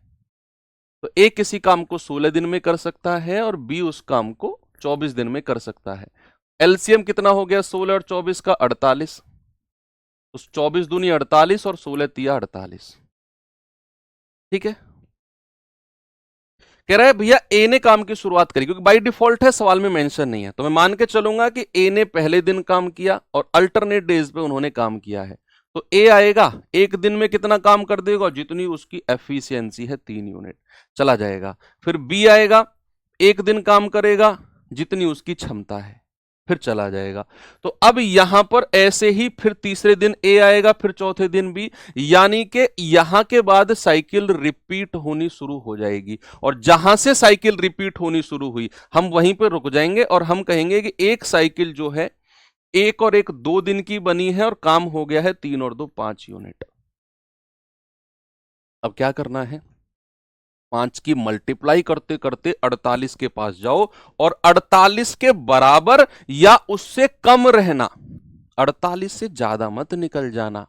तो ए किसी काम को 16 दिन में कर सकता है और बी उस काम को 24 दिन में कर सकता है। एलसीएम कितना हो गया 16 और 24 का 48, तो 24 दूनी 48 और 16 तिया 48। ठीक है, कह रहा है भैया ए ने काम की शुरुआत करी, क्योंकि बाय डिफॉल्ट है सवाल में मेंशन नहीं है, तो मैं मान के चलूंगा कि ए ने पहले दिन काम किया और अल्टरनेट डेज पे उन्होंने काम किया है। तो ए आएगा एक दिन में कितना काम कर देगा, जितनी उसकी एफिशिएंसी है 3 यूनिट, चला जाएगा। फिर बी आएगा एक दिन काम करेगा जितनी उसकी क्षमता है, फिर चला जाएगा। तो अब यहां पर ऐसे ही फिर तीसरे दिन ए आएगा, फिर चौथे दिन बी, यानी कि यहां के बाद साइकिल रिपीट होनी शुरू हो जाएगी, और जहां से साइकिल रिपीट होनी शुरू हुई हम वहीं पर रुक जाएंगे और हम कहेंगे कि एक साइकिल जो है एक और एक 2 दिन की बनी है और काम हो गया है 3 और 2 5 यूनिट। अब क्या करना है, 5 की मल्टीप्लाई करते करते 48 के पास जाओ और 48 के बराबर या उससे कम रहना, 48 से ज्यादा मत निकल जाना,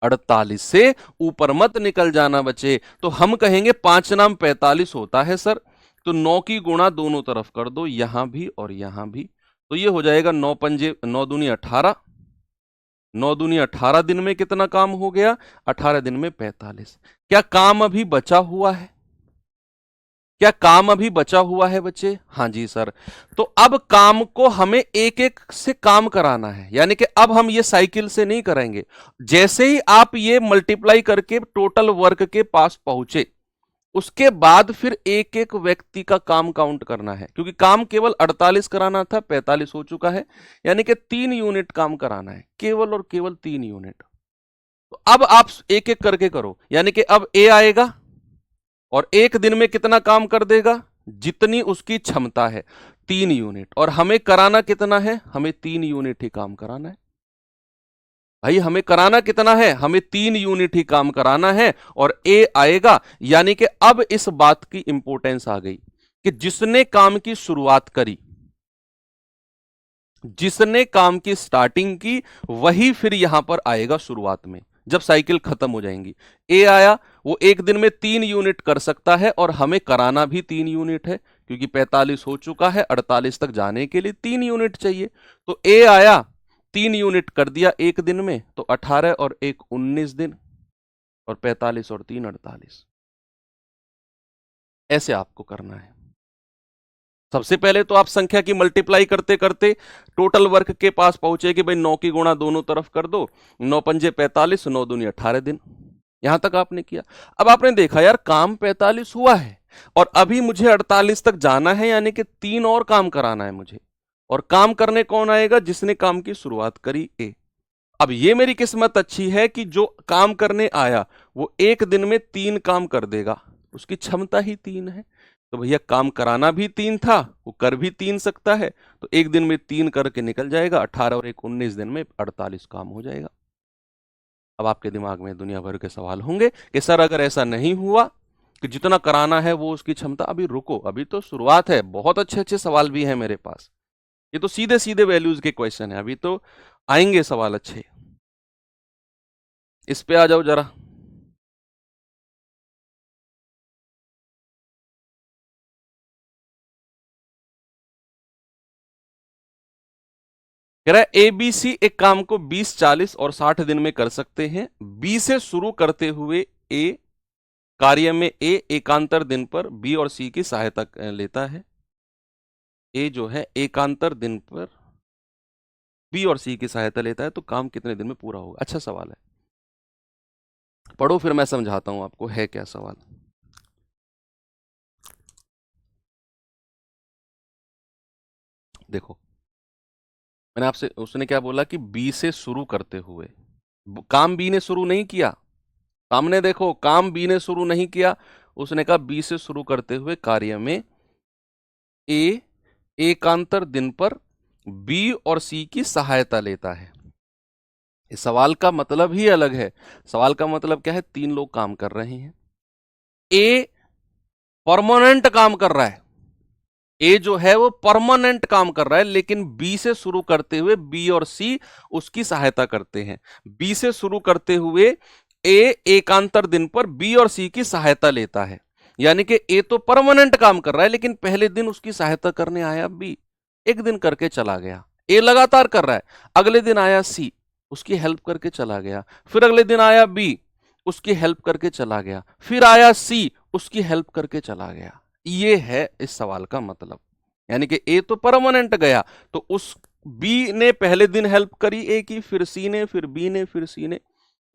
48 से ऊपर मत निकल जाना बच्चे। तो हम कहेंगे 5 नाम 45 होता है सर, तो 9 की गुणा दोनों तरफ कर दो, यहां भी और यहां भी, तो ये हो जाएगा 9 पंजे 9 दूनी 18, 9 दूनी 18 दिन में कितना काम हो गया, 18 दिन में 45। क्या काम अभी बचा हुआ है, क्या काम अभी बचा हुआ है बच्चे? हाँ जी सर। तो अब काम को हमें एक एक से काम कराना है, यानी कि अब हम ये साइकिल से नहीं करेंगे। जैसे ही आप ये मल्टीप्लाई करके टोटल वर्क के पास पहुंचे उसके बाद फिर एक एक व्यक्ति का काम काउंट करना है, क्योंकि काम केवल 48 कराना था, 45 हो चुका है, यानी कि 3 यूनिट काम कराना है, केवल और केवल 3 यूनिट। तो अब आप एक एक करके करो, यानी कि अब ए आएगा और एक दिन में कितना काम कर देगा, जितनी उसकी क्षमता है 3 यूनिट, और हमें कराना कितना है, हमें 3 यूनिट ही काम कराना है। भाई हमें कराना कितना है, हमें 3 यूनिट ही काम कराना है, और ए आएगा, यानी कि अब इस बात की इंपॉर्टेंस आ गई कि जिसने काम की शुरुआत करी, जिसने काम की स्टार्टिंग की, वही फिर यहां पर आएगा शुरुआत में जब साइकिल खत्म हो जाएंगी। ए आया, वो एक दिन में 3 यूनिट कर सकता है और हमें कराना भी 3 यूनिट है, क्योंकि 45 हो चुका है, 48 तक जाने के लिए 3 यूनिट चाहिए। तो ए आया 3 यूनिट कर दिया एक दिन में, तो 18 और 1 19 दिन, और 45 और 3 48। ऐसे आपको करना है। सबसे पहले तो आप संख्या की मल्टीप्लाई करते करते टोटल वर्क के पास पहुंचे कि भाई 9 की गुणा दोनों तरफ कर दो, 9 पंजे 45, 9 दूनी 18 दिन, यहां तक आपने किया। अब आपने देखा यार काम 45 हुआ है और अभी मुझे 48 तक जाना है, यानी कि 3 और काम कराना है मुझे, और काम करने कौन आएगा, जिसने काम की शुरुआत करी, ए। अब ये मेरी किस्मत अच्छी है कि जो काम करने आया वो एक दिन में 3 काम कर देगा, उसकी क्षमता ही 3 है, तो भैया काम कराना भी 3 था, वो कर भी 3 सकता है, तो एक दिन में 3 करके निकल जाएगा, 18 और 1 19 दिन में 48 काम हो जाएगा। अब आपके दिमाग में दुनिया भर के सवाल होंगे कि सर अगर ऐसा नहीं हुआ कि जितना कराना है वो उसकी क्षमता, अभी रुको, अभी तो शुरुआत है, बहुत अच्छे अच्छे सवाल भी हैं मेरे पास, ये तो सीधे सीधे वैल्यूज के क्वेश्चन है, अभी तो आएंगे सवाल अच्छे। इस पे आ जाओ जरा। कह रहा है एबीसी एक काम को 20, 40 और 60 दिन में कर सकते हैं। बी से शुरू करते हुए ए कार्य में ए एकांतर दिन पर बी और सी की सहायता लेता है। ए जो है एकांतर दिन पर बी और सी की सहायता लेता है, तो काम कितने दिन में पूरा होगा? अच्छा सवाल है, पढ़ो फिर मैं समझाता हूं आपको है क्या सवाल। देखो मैंने आपसे, उसने क्या बोला कि बी से शुरू करते हुए, काम बी ने शुरू नहीं किया, सामने देखो काम बी ने शुरू नहीं किया, उसने कहा बी से शुरू करते हुए कार्य में ए एकांतर दिन पर बी और सी की सहायता लेता है। इस सवाल का मतलब ही अलग है। सवाल का मतलब क्या है? 3 लोग काम कर रहे हैं, ए परमानेंट काम कर रहा है, ए जो है वो परमानेंट काम कर रहा है, लेकिन बी से शुरू करते हुए बी और सी उसकी सहायता करते हैं। बी से शुरू करते हुए ए एकांतर दिन पर बी और सी की सहायता लेता है। यानी कि ए तो परमानेंट काम कर रहा है, लेकिन पहले दिन उसकी सहायता करने आया बी, एक दिन करके चला गया। ए लगातार कर रहा है, अगले दिन आया सी, उसकी हेल्प करके चला गया। फिर अगले दिन आया बी, उसकी हेल्प करके चला गया। फिर आया सी, उसकी हेल्प करके चला गया। ये है इस सवाल का मतलब। यानी कि ए तो परमानेंट गया, तो उस बी ने पहले दिन हेल्प करी ए की, फिर सी ने, फिर बी ने, फिर सी ने,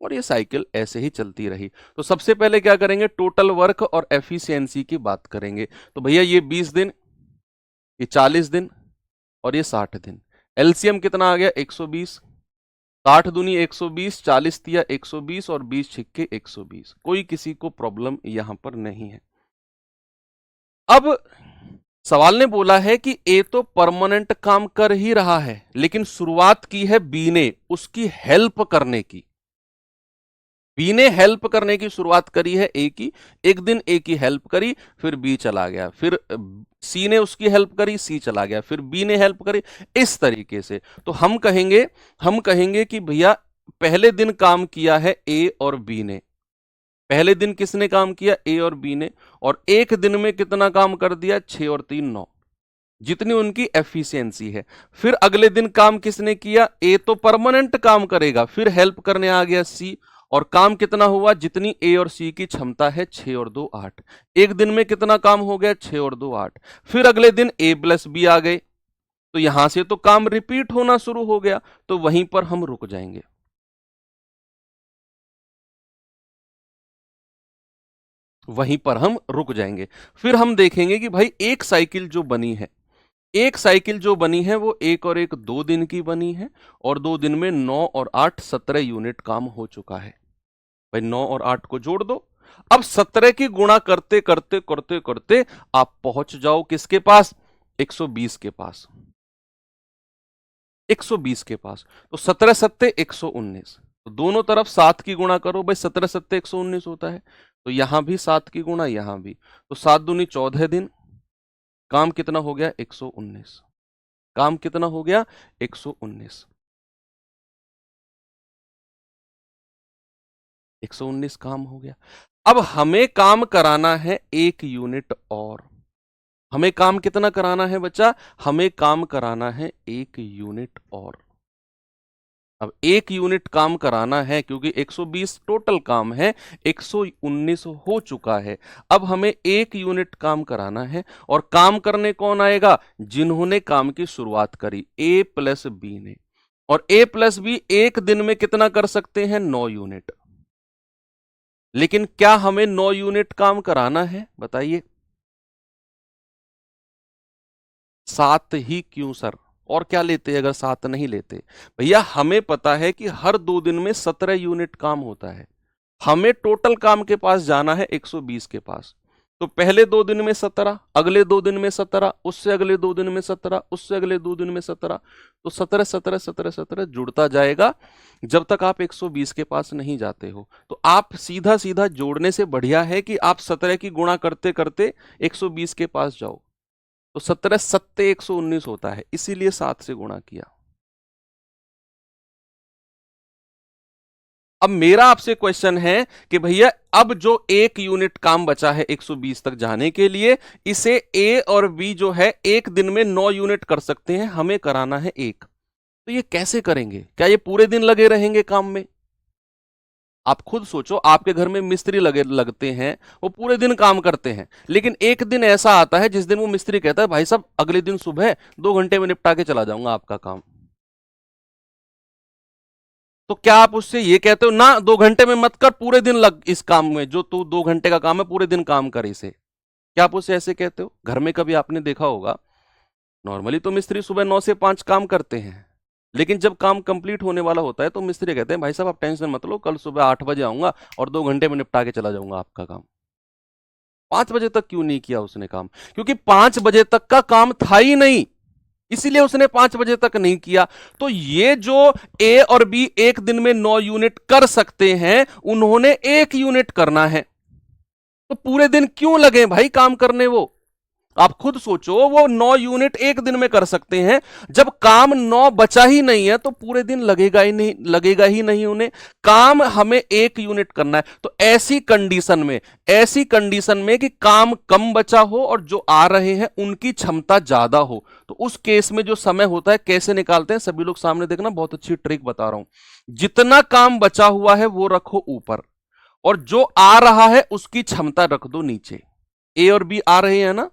और ये साइकिल ऐसे ही चलती रही। तो सबसे पहले क्या करेंगे? टोटल वर्क और एफिशिएंसी की बात करेंगे। तो भैया ये 20 दिन, ये 40 दिन और ये 60 दिन। एलसीएम कितना आ गया? 120। 60 दूनी 120, 40 तिया 120 और 20 छिक्के 120। कोई किसी को प्रॉब्लम यहां पर नहीं है। अब सवाल ने बोला है कि ए तो परमानेंट काम कर ही रहा है, लेकिन शुरुआत की है बी ने उसकी हेल्प करने की। बी ने हेल्प करने की शुरुआत करी है ए की, एक दिन ए की हेल्प करी, फिर बी चला गया, फिर सी ने उसकी हेल्प करी, सी चला गया, फिर बी ने हेल्प करी, इस तरीके से। तो हम कहेंगे कि भैया पहले दिन काम किया है ए और बी ने। पहले दिन किसने काम किया? ए और बी ने। और एक दिन में कितना काम कर दिया? 6 और 3 9, जितनी उनकी एफिशिएंसी है। फिर अगले दिन काम किसने किया? ए तो परमानेंट काम करेगा, फिर हेल्प करने आ गया सी, और काम कितना हुआ? जितनी ए और सी की क्षमता है, 6 और 2 8। एक दिन में कितना काम हो गया? 6 और 2 8। फिर अगले दिन ए प्लस बी आ गए, तो यहां से तो काम रिपीट होना शुरू हो गया, तो वहीं पर हम रुक जाएंगे। वहीं पर हम रुक जाएंगे। फिर हम देखेंगे कि भाई एक साइकिल जो बनी है, एक साइकिल जो बनी है वो एक और एक 2 दिन की बनी है, और 2 दिन में 9 और 8 17 यूनिट काम हो चुका है। भाई 9 और 8 को जोड़ दो। अब 17 की गुणा करते करते करते करते आप पहुंच जाओ किसके पास? 120 के पास। 120 के पास। तो 17 सत्ते 119, तो दोनों तरफ 7 की गुणा करो भाई, 17 सत्ते 119 होता है। तो यहां भी 7 की गुणा, यहां भी। तो 7 दूनी 14 दिन। काम कितना हो गया? 119। काम कितना हो गया? 119। 119 काम हो गया। अब हमें काम कराना है 1 यूनिट और। हमें काम कितना कराना है बच्चा? हमें काम कराना है 1 यूनिट और। अब 1 यूनिट काम कराना है, क्योंकि 120 टोटल काम है, 119 हो चुका है। अब हमें 1 यूनिट काम कराना है, और काम करने कौन आएगा? जिन्होंने काम की शुरुआत करी, ए प्लस बी ने। और ए प्लस बी एक दिन में कितना कर सकते हैं? 9 यूनिट। लेकिन क्या हमें 9 यूनिट काम कराना है? बताइए। 7 ही क्यों सर? और क्या लेते अगर 7 नहीं लेते? भैया हमें पता है कि हर 2 दिन में 17 यूनिट काम होता है। हमें टोटल काम के पास जाना है 120 के पास। तो पहले 2 दिन में 17, अगले 2 दिन में 17, उससे अगले 2 दिन में 17, उससे अगले 2 दिन में 17। तो 17 17 17 17 जुड़ता जाएगा जब तक आप 120 के पास नहीं जाते हो। तो आप सीधा सीधा जोड़ने से बढ़िया है कि आप 17 की गुणा करते करते 120 के पास जाओ। तो 17 सत्ते 119 होता है, इसीलिए 7 से गुणा किया। अब मेरा आपसे क्वेश्चन है कि भैया अब जो 1 यूनिट काम बचा है 120 तक जाने के लिए, इसे ए और बी जो है एक दिन में 9 यूनिट कर सकते हैं, हमें कराना है 1। तो ये कैसे करेंगे? क्या ये पूरे दिन लगे रहेंगे काम में? आप खुद सोचो, आपके घर में मिस्त्री लगते हैं, वो पूरे दिन काम करते हैं, लेकिन एक दिन ऐसा आता है जिस दिन वो मिस्त्री कहता है भाई साहब अगले दिन सुबह 2 घंटे में निपटा के चला जाऊंगा आपका काम। तो क्या आप उससे ये कहते हो ना 2 घंटे में मत कर, पूरे दिन लग इस काम में, जो तू 2 घंटे का काम है पूरे दिन काम कर इसे? क्या आप उससे ऐसे कहते हो? घर में कभी आपने देखा होगा, नॉर्मली तो मिस्त्री सुबह 9 से 5 काम करते हैं, लेकिन जब काम कंप्लीट होने वाला होता है तो मिस्त्री कहते हैं भाई साहब आप टेंशन मत लो, कल सुबह 8 बजे आऊंगा और 2 घंटे में निपटा के चला जाऊंगा आपका काम। 5 बजे तक क्यों नहीं किया उसने काम? क्योंकि 5 बजे तक का काम था ही नहीं। इसीलिए उसने 5 बजे तक नहीं किया। तो ये जो ए और बी एक दिन में 9 यूनिट कर सकते हैं, उन्होंने 1 यूनिट करना है, तो पूरे दिन क्यों लगे भाई काम करने? वो आप खुद सोचो, वो 9 यूनिट एक दिन में कर सकते हैं, जब काम 9 बचा ही नहीं है तो पूरे दिन लगेगा ही नहीं उन्हें। काम हमें 1 यूनिट करना है। तो ऐसी कंडीशन में कि काम कम बचा हो और जो आ रहे हैं उनकी क्षमता ज्यादा हो, तो उस केस में जो समय होता है कैसे निकालते हैं, सभी लोग सामने देखना, बहुत अच्छी ट्रिक बता रहा हूं। जितना काम बचा हुआ है वो रखो ऊपर, और जो आ रहा है उसकी क्षमता रख दो नीचे। ए और बी आ रहे हैं ना,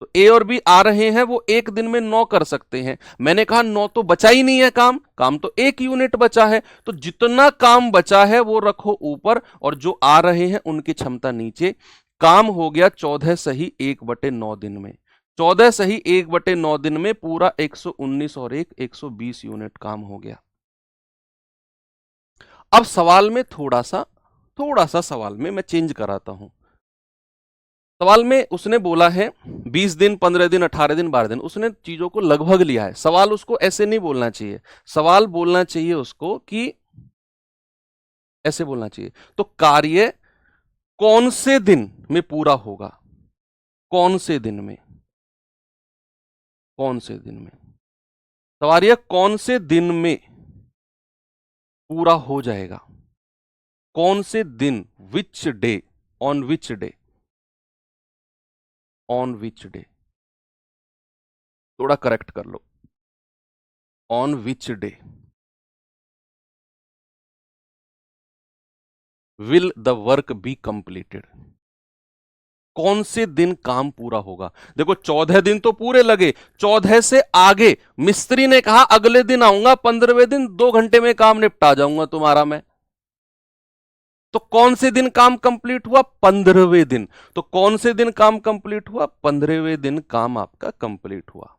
तो ए और बी आ रहे हैं, वो एक दिन में 9 कर सकते हैं। मैंने कहा 9 तो बचा ही नहीं है काम तो 1 यूनिट बचा है, तो जितना काम बचा है वो रखो ऊपर और जो आ रहे हैं उनकी क्षमता नीचे। काम हो गया 14 सही 1/9 दिन में। 14 सही 1/9 दिन में पूरा 119 और 120 यूनिट काम हो गया। अब सवाल में थोड़ा सा सवाल में मैं चेंज कराता हूं। सवाल में उसने बोला है 20 दिन, 15 दिन, 18 दिन, 12 दिन, उसने चीजों को लगभग लिया है। सवाल उसको ऐसे नहीं बोलना चाहिए, सवाल बोलना चाहिए उसको कि ऐसे बोलना चाहिए, तो कार्य कौन से दिन में पूरा होगा, कौन से दिन में, कौन से दिन में, कार्य कौन से दिन में पूरा हो जाएगा, कौन से दिन, which day, on which day, on which day, थोड़ा करेक्ट कर लो, on which day will the work be completed, कौन से दिन काम पूरा होगा। देखो 14 दिन तो पूरे लगे, 14 से आगे मिस्त्री ने कहा अगले दिन आऊंगा, 15वें दिन 2 घंटे में काम निपटा जाऊंगा तुम्हारा मैं। तो कौन से दिन काम कंप्लीट हुआ, 15वें दिन। तो कौन से दिन काम कंप्लीट हुआ, 15वें दिन काम आपका कंप्लीट हुआ।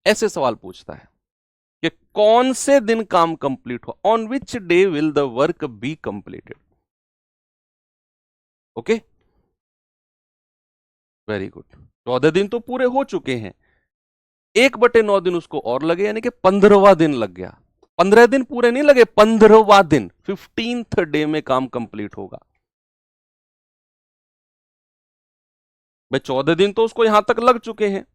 ऐसे सवाल पूछता है कि कौन से दिन काम कंप्लीट हुआ, on which day will the work be completed. Okay, very good. 14 दिन तो पूरे हो चुके हैं, 1/9 दिन उसको और लगे, यानी कि 15वां दिन लग गया। 15 दिन पूरे नहीं लगे, 15वां दिन, 15th डे में काम कंप्लीट होगा। भाई 14 दिन तो उसको यहां तक लग चुके हैं,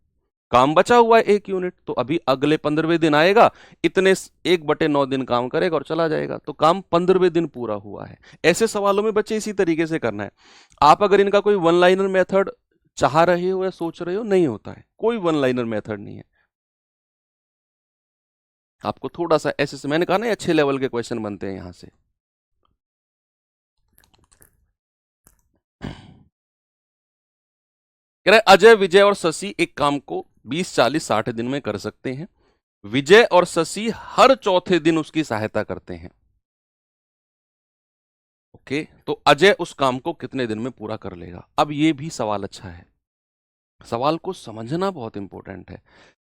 काम बचा हुआ है 1 यूनिट, तो अभी अगले 15वें दिन आएगा, इतने 1/9 दिन काम करेगा और चला जाएगा, तो काम 15वें दिन पूरा हुआ है। ऐसे सवालों में बच्चे इसी तरीके से करना है। आप अगर इनका कोई वन लाइनर मेथड चाह रहे हो या सोच रहे हो, नहीं होता है, कोई वन लाइनर मेथड नहीं है। आपको थोड़ा सा ऐसे से, मैंने कहा ना अच्छे लेवल के क्वेश्चन बनते हैं यहां से। कह रहे अजय, विजय और शशि एक काम को 20, 40, 60 दिन में कर सकते हैं। विजय और शशि हर चौथे दिन उसकी सहायता करते हैं। ओके, तो अजय उस काम को कितने दिन में पूरा कर लेगा। अब ये भी सवाल अच्छा है, सवाल को समझना बहुत इंपॉर्टेंट है।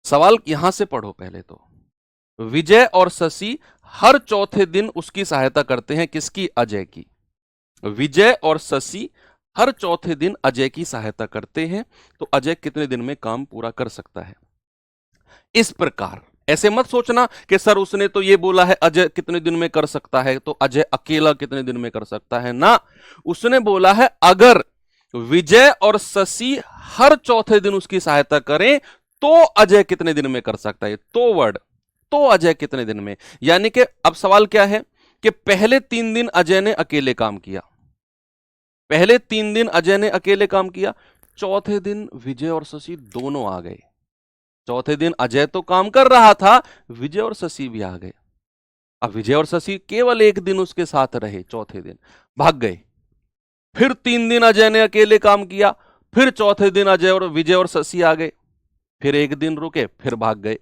सवाल यहां से पढ़ो पहले तो, विजय और शशि हर चौथे दिन उसकी सहायता करते हैं, किसकी, अजय की। विजय और शशि हर चौथे दिन अजय की सहायता करते हैं, तो अजय कितने दिन में काम पूरा कर सकता है। इस प्रकार ऐसे मत सोचना कि सर उसने तो ये बोला है अजय कितने दिन में कर सकता है, तो अजय अकेला कितने दिन में कर सकता है ना। उसने बोला है अगर विजय और शशि हर चौथे दिन उसकी सहायता करें तो अजय कितने दिन में कर सकता है। तो वर्ड, तो अजय कितने दिन में, यानी कि अब सवाल क्या है कि पहले 3 दिन अजय ने अकेले काम किया, पहले 3 दिन अजय ने अकेले काम किया, चौथे दिन विजय और शशि दोनों आ गए। चौथे दिन अजय तो काम कर रहा था, विजय और शशि भी आ गए। अब विजय और शशि केवल 1 दिन उसके साथ रहे, चौथे दिन भाग गए। फिर 3 दिन अजय ने अकेले काम किया, फिर चौथे दिन अजय और विजय और शशि आ गए, फिर 1 दिन रुके, फिर भाग गए,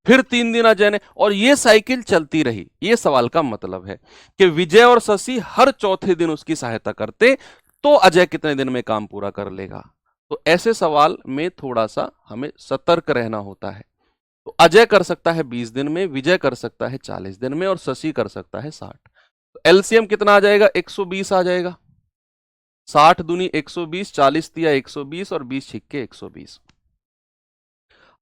फिर 3 दिन अजय ने, और ये साइकिल चलती रही। ये सवाल का मतलब है कि विजय और शशि हर चौथे दिन उसकी सहायता करते तो अजय कितने दिन में काम पूरा कर लेगा। तो ऐसे सवाल में थोड़ा सा हमें सतर्क रहना होता है। तो अजय कर सकता है 20 दिन में, विजय कर सकता है 40 दिन में और शशि कर सकता है 60। तो एलसीएम कितना आ जाएगा, 120 आ जाएगा। 60 दूनी 120, 40 तिया 120 और 20 छिक्के 120।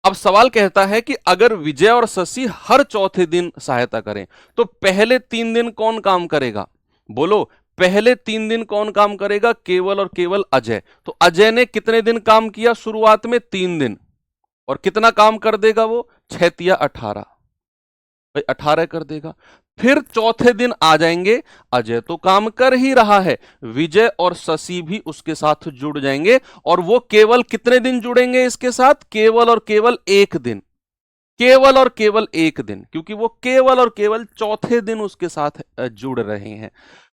अब सवाल कहता है कि अगर विजय और शशि हर चौथे दिन सहायता करें तो पहले 3 दिन कौन काम करेगा? बोलो, पहले 3 दिन कौन काम करेगा? केवल और केवल अजय। तो अजय ने कितने दिन काम किया? शुरुआत में 3 दिन। और कितना काम कर देगा वो? 6×3 = 18। भाई 18 कर देगा। फिर चौथे दिन आ जाएंगे, अजय तो काम कर ही रहा है, विजय और शशि भी उसके साथ जुड़ जाएंगे। और वो केवल कितने दिन जुड़ेंगे इसके साथ? केवल और केवल 1 दिन। केवल और केवल 1 दिन, क्योंकि वो केवल और केवल चौथे दिन उसके साथ जुड़ रहे हैं।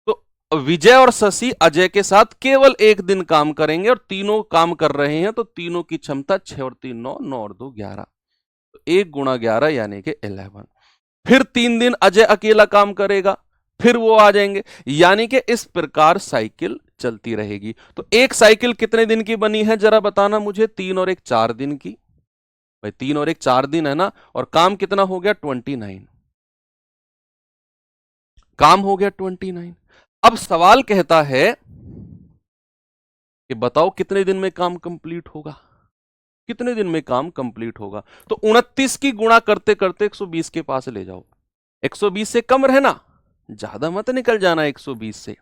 तो विजय और शशि अजय के साथ केवल 1 दिन काम करेंगे और तीनों काम कर रहे हैं, तो तीनों की क्षमता 6 और 3 9, 9 और 2 11। तो 1 × 11 यानी कि 11। फिर 3 दिन अजय अकेला काम करेगा, फिर वो आ जाएंगे, यानी कि इस प्रकार साइकिल चलती रहेगी। तो एक साइकिल कितने दिन की बनी है जरा बताना मुझे? 3 और 1 4 दिन की। भाई 3 और 1 4 दिन है ना, और काम कितना हो गया? 29। काम हो गया 29। अब सवाल कहता है कि बताओ कितने दिन में काम कंप्लीट होगा? कितने दिन में काम कंप्लीट होगा? तो 29 की गुणा करते करते 120 के पास ले जाओ। 120 से कम रहना, ज्यादा मत निकल जाना 120 से,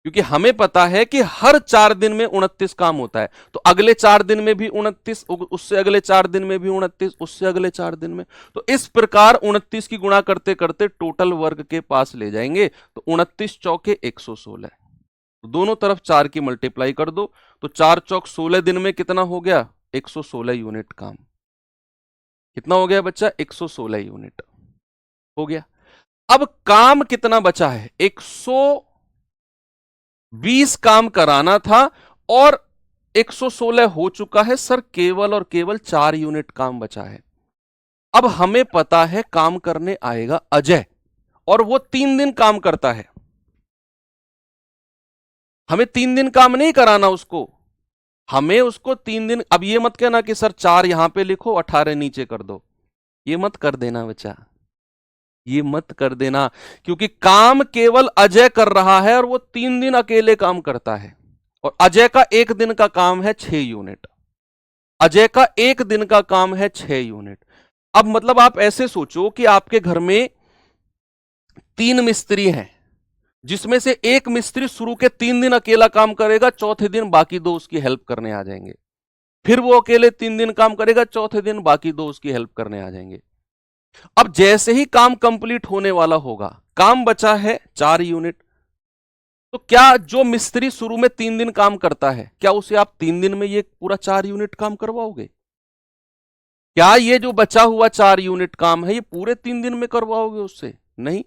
क्योंकि हमें पता है कि हर 4 दिन में 29 काम होता है। तो अगले 4 दिन में भी 29, उससे अगले 4 दिन में भी 29, उससे अगले 4 दिन में। तो इस प्रकार 29 की गुणा करते करते टोटल वर्ग के पास ले जाएंगे। तो 29 चौके 116। तो दोनों तरफ 4 की मल्टीप्लाई कर दो, तो 4 चौक 16 दिन में कितना हो गया? 116 यूनिट काम। कितना हो गया बच्चा? 116 यूनिट हो गया। अब काम कितना बचा है? 120 काम कराना था और 116 हो चुका है सर, केवल और केवल 4 यूनिट काम बचा है। अब हमें पता है काम करने आएगा अजय, और वो 3 दिन काम करता है। हमें 3 दिन काम नहीं कराना उसको, हमें उसको 3 दिन। अब ये मत कहना कि सर 4 यहां पे लिखो 18 नीचे कर दो, ये मत कर देना बच्चा, ये मत कर देना, क्योंकि काम केवल अजय कर रहा है और वो 3 दिन अकेले काम करता है। और अजय का 1 दिन का काम है 6 यूनिट। अजय का 1 दिन का काम है 6 यूनिट। अब मतलब आप ऐसे सोचो कि आपके घर में 3 मिस्त्री हैं, जिसमें से एक मिस्त्री शुरू के 3 दिन अकेला काम करेगा, चौथे दिन बाकी 2 उसकी हेल्प करने आ जाएंगे। फिर वो अकेले 3 दिन काम करेगा, चौथे दिन बाकी 2 उसकी हेल्प करने आ जाएंगे। अब जैसे ही काम कंप्लीट होने वाला होगा, काम बचा है 4 यूनिट, तो क्या जो मिस्त्री शुरू में 3 दिन काम करता है, क्या उसे आप 3 दिन में ये पूरा 4 यूनिट काम करवाओगे? क्या ये जो बचा हुआ 4 यूनिट काम है ये पूरे 3 दिन में करवाओगे उससे? नहीं।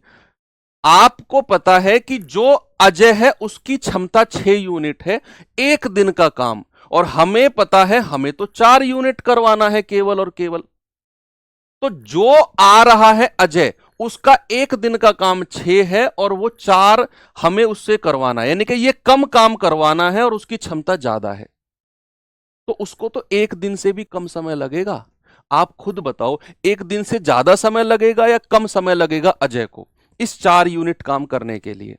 आपको पता है कि जो अजय है उसकी क्षमता 6 यूनिट है, 1 दिन का काम, और हमें पता है हमें तो 4 यूनिट करवाना है केवल और केवल। तो जो आ रहा है अजय, उसका 1 दिन का काम 6 है और वो 4 हमें उससे करवाना है, यानी कि ये कम काम करवाना है और उसकी क्षमता ज्यादा है। तो उसको तो 1 दिन से भी कम समय लगेगा। आप खुद बताओ, 1 दिन से ज्यादा समय लगेगा या कम समय लगेगा अजय को इस 4 यूनिट काम करने के लिए?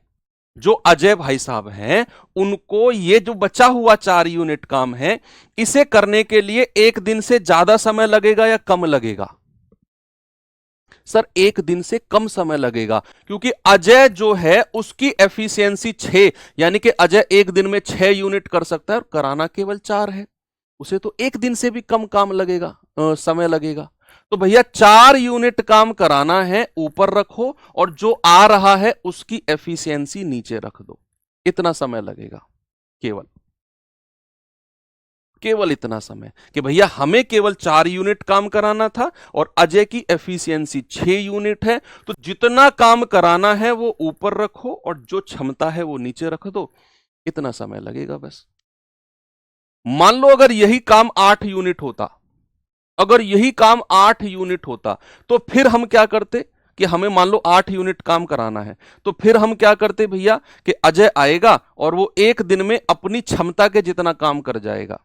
जो अजय भाई साहब हैं, उनको ये जो बचा हुआ 4 यूनिट काम है, इसे करने के लिए 1 दिन से ज्यादा समय लगेगा या कम लगेगा? सर 1 दिन से कम समय लगेगा, क्योंकि अजय जो है उसकी एफिशिएंसी 6, यानी कि अजय 1 दिन में 6 यूनिट कर सकता है और कराना केवल 4 है। उसे तो 1 दिन से भी कम काम लगेगा, समय लगेगा। तो भैया 4 यूनिट काम कराना है, ऊपर रखो, और जो आ रहा है उसकी एफिशिएंसी नीचे रख दो। इतना समय लगेगा, केवल केवल इतना समय, कि भैया हमें केवल 4 यूनिट काम कराना था और अजय की एफिशिएंसी 6 यूनिट है, तो जितना काम कराना है वो ऊपर रखो और जो क्षमता है वो नीचे रख दो। इतना समय लगेगा बस। मान लो अगर यही काम 8 यूनिट होता, अगर यही काम 8 यूनिट होता, तो फिर हम क्या करते कि हमें मान लो 8 यूनिट काम कराना है, तो फिर हम क्या करते भैया कि अजय आएगा और वो 1 दिन में अपनी क्षमता के जितना काम कर जाएगा।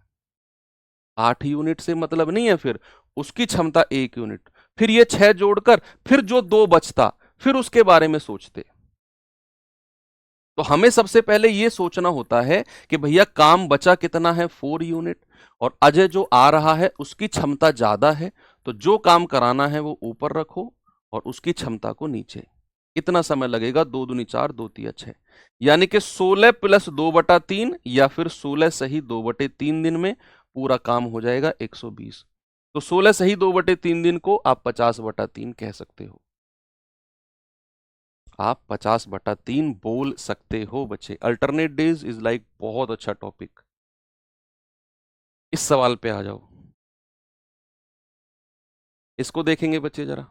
8 यूनिट से मतलब नहीं है, फिर उसकी क्षमता 1 यूनिट, फिर ये 6 जोड़कर फिर जो 2 बचता, फिर उसके बारे में सोचते। तो हमें सबसे पहले ये सोचना होता है कि भैया काम बचा कितना है, 4 यूनिट, और अजय जो आ रहा है उसकी क्षमता ज्यादा है, तो जो काम कराना है वो ऊपर रखो और उसकी क्षमता को नीचे। कितना समय लगेगा, 2 दूनी 4, 2 तिया 6, यानी कि 16 + 2/3 या फिर 16 सही 2/3 दिन में पूरा काम हो जाएगा 120। तो 16 सही 2/3 दिन को आप 50/3 कह सकते हो। आप 50/3 बोल सकते हो बच्चे। अल्टरनेट डेज इज लाइक बहुत अच्छा टॉपिक। इस सवाल पे आ जाओ, इसको देखेंगे बच्चे जरा।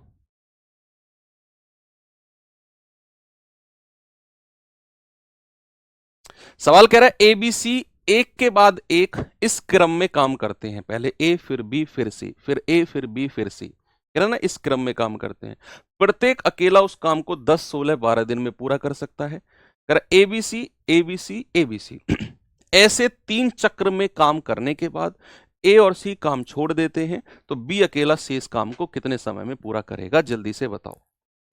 सवाल कह रहा है एबीसी एक के बाद एक इस क्रम में काम करते हैं, पहले ए फिर बी फिर सी, फिर ए फिर बी फिर सी, कह रहा ना इस क्रम में काम करते हैं। प्रत्येक अकेला उस काम को 10, 16, 12 दिन में पूरा कर सकता है। कह रहा एबीसी एबीसी एबीसी ऐसे 3 चक्र में काम करने के बाद ए और सी काम छोड़ देते हैं, तो बी अकेला शेष काम को कितने समय में पूरा करेगा, जल्दी से बताओ।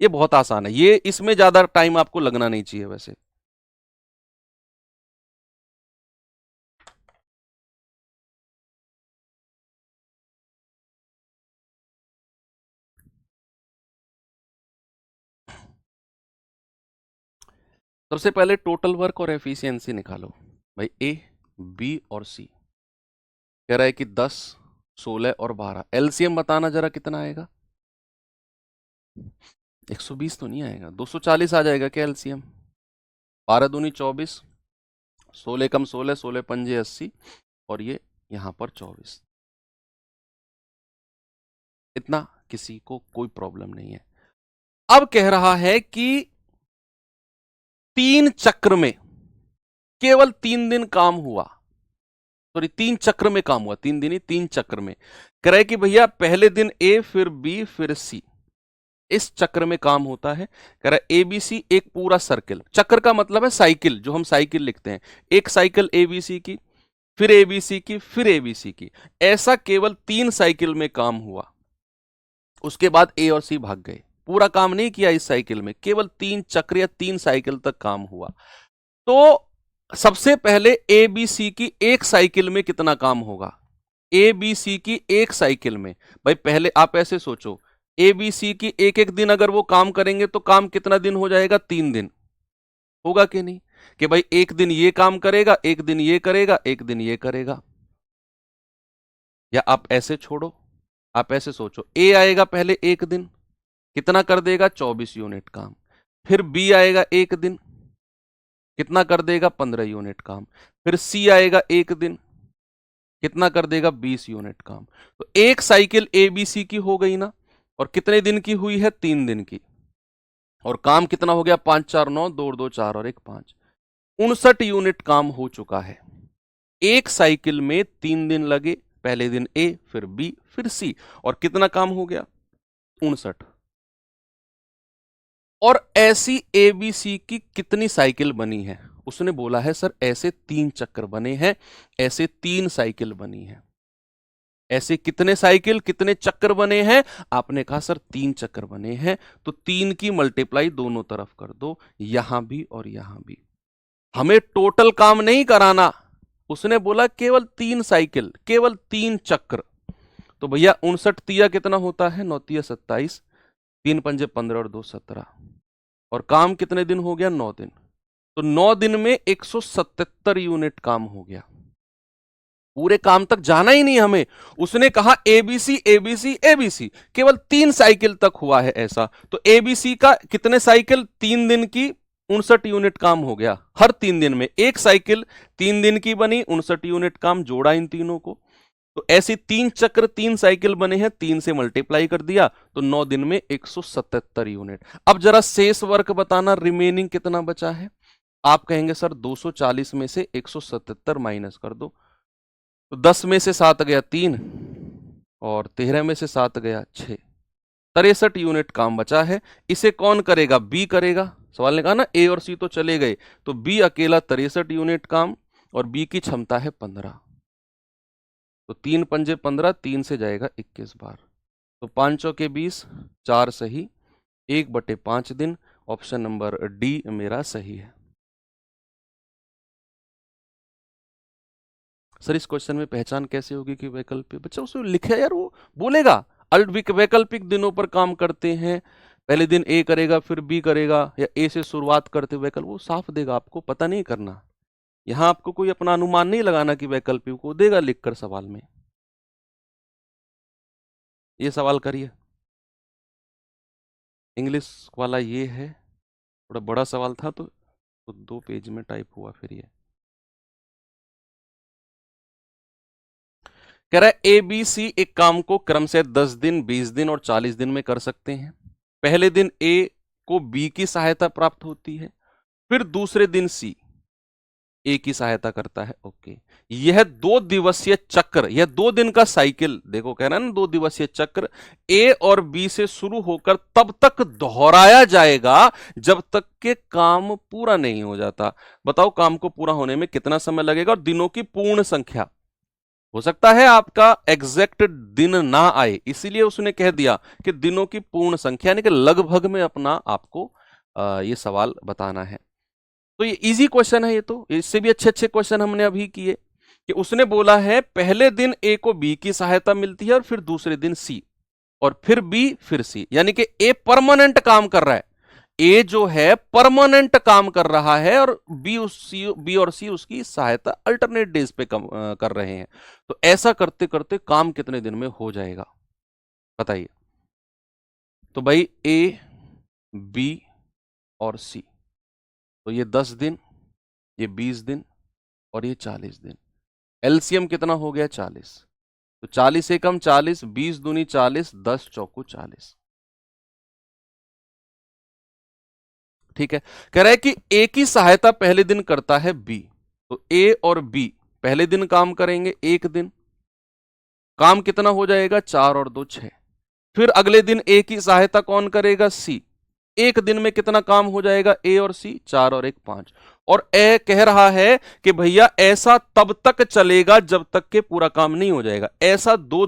ये बहुत आसान है, ये इसमें ज्यादा टाइम आपको लगना नहीं चाहिए वैसे। सबसे पहले टोटल वर्क और एफिशिएंसी निकालो भाई। ए, बी और सी कह रहा है कि 10, 16 और 12, एलसीएम बताना जरा कितना आएगा। 120 तो नहीं आएगा, 240 आ जाएगा क्या एलसीएम। 12 दूनी 24, 16 कम 16, 16 पंजे 80, और ये यहां पर 24। इतना किसी को कोई प्रॉब्लम नहीं है। अब कह रहा है कि 3 चक्र में केवल 3 दिन काम हुआ, सॉरी 3 चक्र में काम हुआ, 3 दिन ही 3 चक्र में। कह रहा है कि भैया पहले दिन ए फिर बी फिर सी, इस चक्र में काम होता है। कह रहा है एबीसी एक पूरा सर्किल, चक्र का मतलब है साइकिल, जो हम साइकिल लिखते हैं, एक साइकिल एबीसी की, फिर एबीसी की, फिर एबीसी की, ऐसा केवल 3 साइकिल में काम हुआ। उसके बाद ए और सी भाग गए, पूरा काम नहीं किया इस साइकिल में, केवल 3 चक्र या 3 साइकिल तक काम हुआ। तो सबसे पहले ए बी सी की एक साइकिल में कितना काम होगा, ए बी सी की एक साइकिल में। भाई पहले आप ऐसे सोचो, ए बी सी की एक एक दिन अगर वो काम करेंगे तो काम कितना दिन हो जाएगा, 3 दिन होगा कि नहीं, कि भाई एक दिन ये काम करेगा, एक दिन ये करेगा, एक दिन ये करेगा। या आप ऐसे छोड़ो, आप ऐसे सोचो, ए आएगा पहले एक दिन, कितना कर देगा, 24 यूनिट काम। फिर बी आएगा एक दिन, कितना कर देगा, 15 यूनिट काम। फिर सी आएगा एक दिन, कितना कर देगा, 20 यूनिट काम। तो एक साइकिल एबीसी की हो गई ना, और कितने दिन की हुई है, 3 दिन की, और काम कितना हो गया, 5 4 9, 2 2 4 और 1 5, 59 यूनिट काम हो चुका है। एक साइकिल में 3 दिन लगे, पहले दिन ए फिर बी फिर सी, और कितना काम हो गया, 59। और ऐसी एबीसी की कितनी साइकिल बनी है, उसने बोला है सर ऐसे 3 चक्र बने हैं, ऐसे 3 साइकिल बनी है। ऐसे कितने साइकिल कितने चक्र बने हैं, आपने कहा सर 3 चक्र बने हैं, तो 3 की मल्टीप्लाई दोनों तरफ कर दो, यहां भी और यहां भी। हमें टोटल काम नहीं कराना, उसने बोला केवल 3 साइकिल, केवल 3 चक्र। तो भैया 59 तिया कितना होता है, 9 तिया 27, 3 पंजे 15 और 2 17, और काम कितने दिन हो गया, 9 दिन। तो 9 दिन में 177 यूनिट काम हो गया, पूरे काम तक जाना ही नहीं हमें। उसने कहा एबीसी एबीसी एबीसी, केवल 3 साइकिल तक हुआ है ऐसा, तो एबीसी का कितने साइकिल, 3 दिन की, 59 यूनिट काम हो गया। हर 3 दिन में एक साइकिल, 3 दिन की बनी, 59 यूनिट काम जोड़ा इन तीनों को। तो ऐसे 3 चक्र 3 साइकिल बने हैं, 3 से मल्टीप्लाई कर दिया, तो 9 दिन में 177 यूनिट। अब जरा शेष वर्क बताना, रिमेनिंग कितना बचा है। आप कहेंगे सर 240 में से 177 माइनस कर दो, तो 10 में से 7 गया 3, और 13 में से 7 गया 6, 63 यूनिट काम बचा है। इसे कौन करेगा, बी करेगा। सवाल ने कहा ना ए और सी तो चले गए, तो बी अकेला 63 यूनिट काम, और बी की क्षमता है 15, तो 3 पंजे 15, 3 से जाएगा 21 बार, तो 5 चौके 20, 4 सही, 1/5 दिन। ऑप्शन नंबर डी मेरा सही है। सर इस क्वेश्चन में पहचान कैसे होगी कि वैकल्पिक, बच्चा उसमें लिखा यार, वो बोलेगा वैकल्पिक दिनों पर काम करते हैं, पहले दिन ए करेगा फिर बी करेगा, या ए से शुरुआत करते वैकल्प, वो साफ देगा, आपको पता नहीं करना। यहां आपको कोई अपना अनुमान नहीं लगाना कि वैकल्पिक को देगा लिखकर सवाल में। ये सवाल करिए, इंग्लिश वाला ये है, थोड़ा बड़ा सवाल था तो 2 पेज में टाइप हुआ। फिर ये कह रहा है ए बी सी एक काम को क्रम से 10 दिन, 20 दिन और 40 दिन में कर सकते हैं। पहले दिन ए को बी की सहायता प्राप्त होती है, फिर दूसरे दिन सी ए की सहायता करता है। ओके, यह 2 दिवसीय चक्र, यह 2 दिन का साइकिल, देखो कह रहा है ना 2 दिवसीय चक्र, ए और बी से शुरू होकर तब तक दोहराया जाएगा जब तक के काम पूरा नहीं हो जाता। बताओ काम को पूरा होने में कितना समय लगेगा, और दिनों की पूर्ण संख्या। हो सकता है आपका एग्जैक्ट दिन ना आए, इसीलिए उसने कह दिया कि दिनों की पूर्ण संख्या, यानी कि लगभग में अपना आपको ये सवाल बताना है। तो ये इजी क्वेश्चन है, ये तो इससे भी अच्छे अच्छे क्वेश्चन हमने अभी किए। कि उसने बोला है पहले दिन ए को बी की सहायता मिलती है और फिर दूसरे दिन सी, और फिर बी फिर सी, यानी कि ए परमानेंट काम कर रहा है, ए जो है परमानेंट काम कर रहा है, और बी और सी उसकी सहायता अल्टरनेट डेज पे कर रहे हैं। तो ऐसा करते करते काम कितने दिन में हो जाएगा बताइए। तो भाई ए बी और सी, तो ये 10 दिन, ये 20 दिन और ये 40 दिन। एलसीएम कितना हो गया 40, तो 40 एकम 40, 20 दूनी 40, 10 चौकू 40। ठीक है, कह रहा है कि ए की सहायता पहले दिन करता है बी, तो ए और बी पहले दिन काम करेंगे 1 दिन, काम कितना हो जाएगा 4 और 2 6। फिर अगले दिन ए की सहायता कौन करेगा सी, 1 दिन में कितना काम हो जाएगा ए और सी, 4 और 1 5। और ए कह रहा है कि भैया ऐसा तब तक चलेगा जब तक के पूरा काम नहीं हो जाएगा। ऐसा 2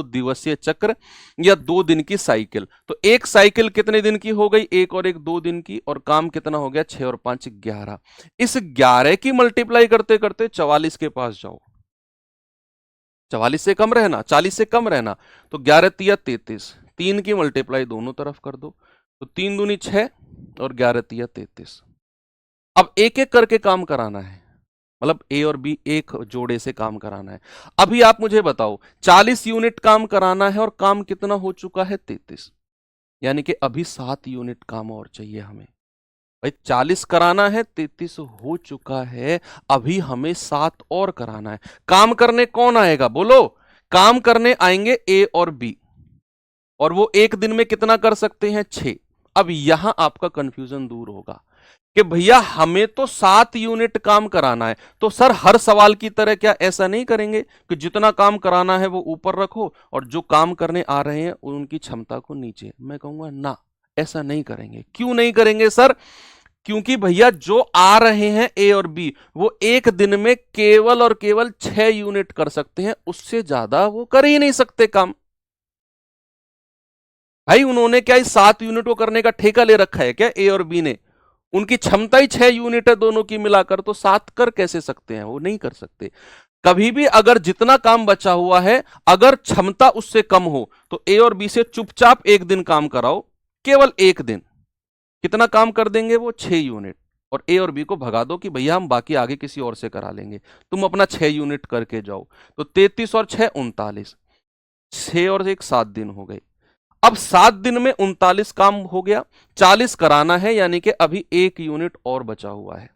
दिवसीय चक्र या 2 दिन की साइकिल। तो एक साइकिल कितने दिन की हो गई, 1 और 1 2 दिन की, और काम कितना हो गया 6 और 5 11। इस 11 की मल्टीप्लाई करते करते 44 के पास जाओ, 44 से कम रहना, 40 से कम रहना, तो 11 तिया 33, 3 की मल्टीप्लाई दोनों तरफ कर दो, तो 3 दूनी 6 और 11 तिया 33। अब एक एक करके काम कराना है, मतलब ए और बी एक जोड़े से काम कराना है। अभी आप मुझे बताओ 40 यूनिट काम कराना है और काम कितना हो चुका है 33, यानी कि अभी 7 यूनिट काम और चाहिए हमें। भाई 40 कराना है, 33 हो चुका है, अभी हमें 7 और कराना है। काम करने कौन आएगा बोलो, काम करने आएंगे ए और बी, और वो 1 दिन में कितना कर सकते हैं 6। अब यहां आपका कंफ्यूजन दूर होगा कि भैया हमें तो 7 यूनिट काम कराना है, तो सर हर सवाल की तरह क्या ऐसा नहीं करेंगे कि जितना काम कराना है वो ऊपर रखो और जो काम करने आ रहे हैं उनकी क्षमता को नीचे। मैं कहूंगा ना, ऐसा नहीं करेंगे। क्यों नहीं करेंगे सर, क्योंकि भैया जो आ रहे हैं ए और बी वो 1 दिन में केवल और केवल 6 यूनिट कर सकते हैं, उससे ज्यादा वो कर ही नहीं सकते काम। भाई उन्होंने क्या इस 7 यूनिट को करने का ठेका ले रखा है क्या ए और बी ने? उनकी क्षमता ही 6 यूनिट है दोनों की मिलाकर, तो 7 कर कैसे सकते हैं, वो नहीं कर सकते। कभी भी अगर जितना काम बचा हुआ है अगर क्षमता उससे कम हो तो ए और बी से चुपचाप 1 दिन काम कराओ, केवल 1 दिन। कितना काम कर देंगे वो 6 यूनिट, और ए और बी को भगा दो कि भैया हम बाकी आगे किसी और से करा लेंगे, तुम अपना 6 यूनिट करके जाओ। तो 33 और 6 39, 6 और 1 7 दिन हो गए। अब 7 दिन में 39 काम हो गया, 40 कराना है, यानी कि अभी 1 यूनिट और बचा हुआ है।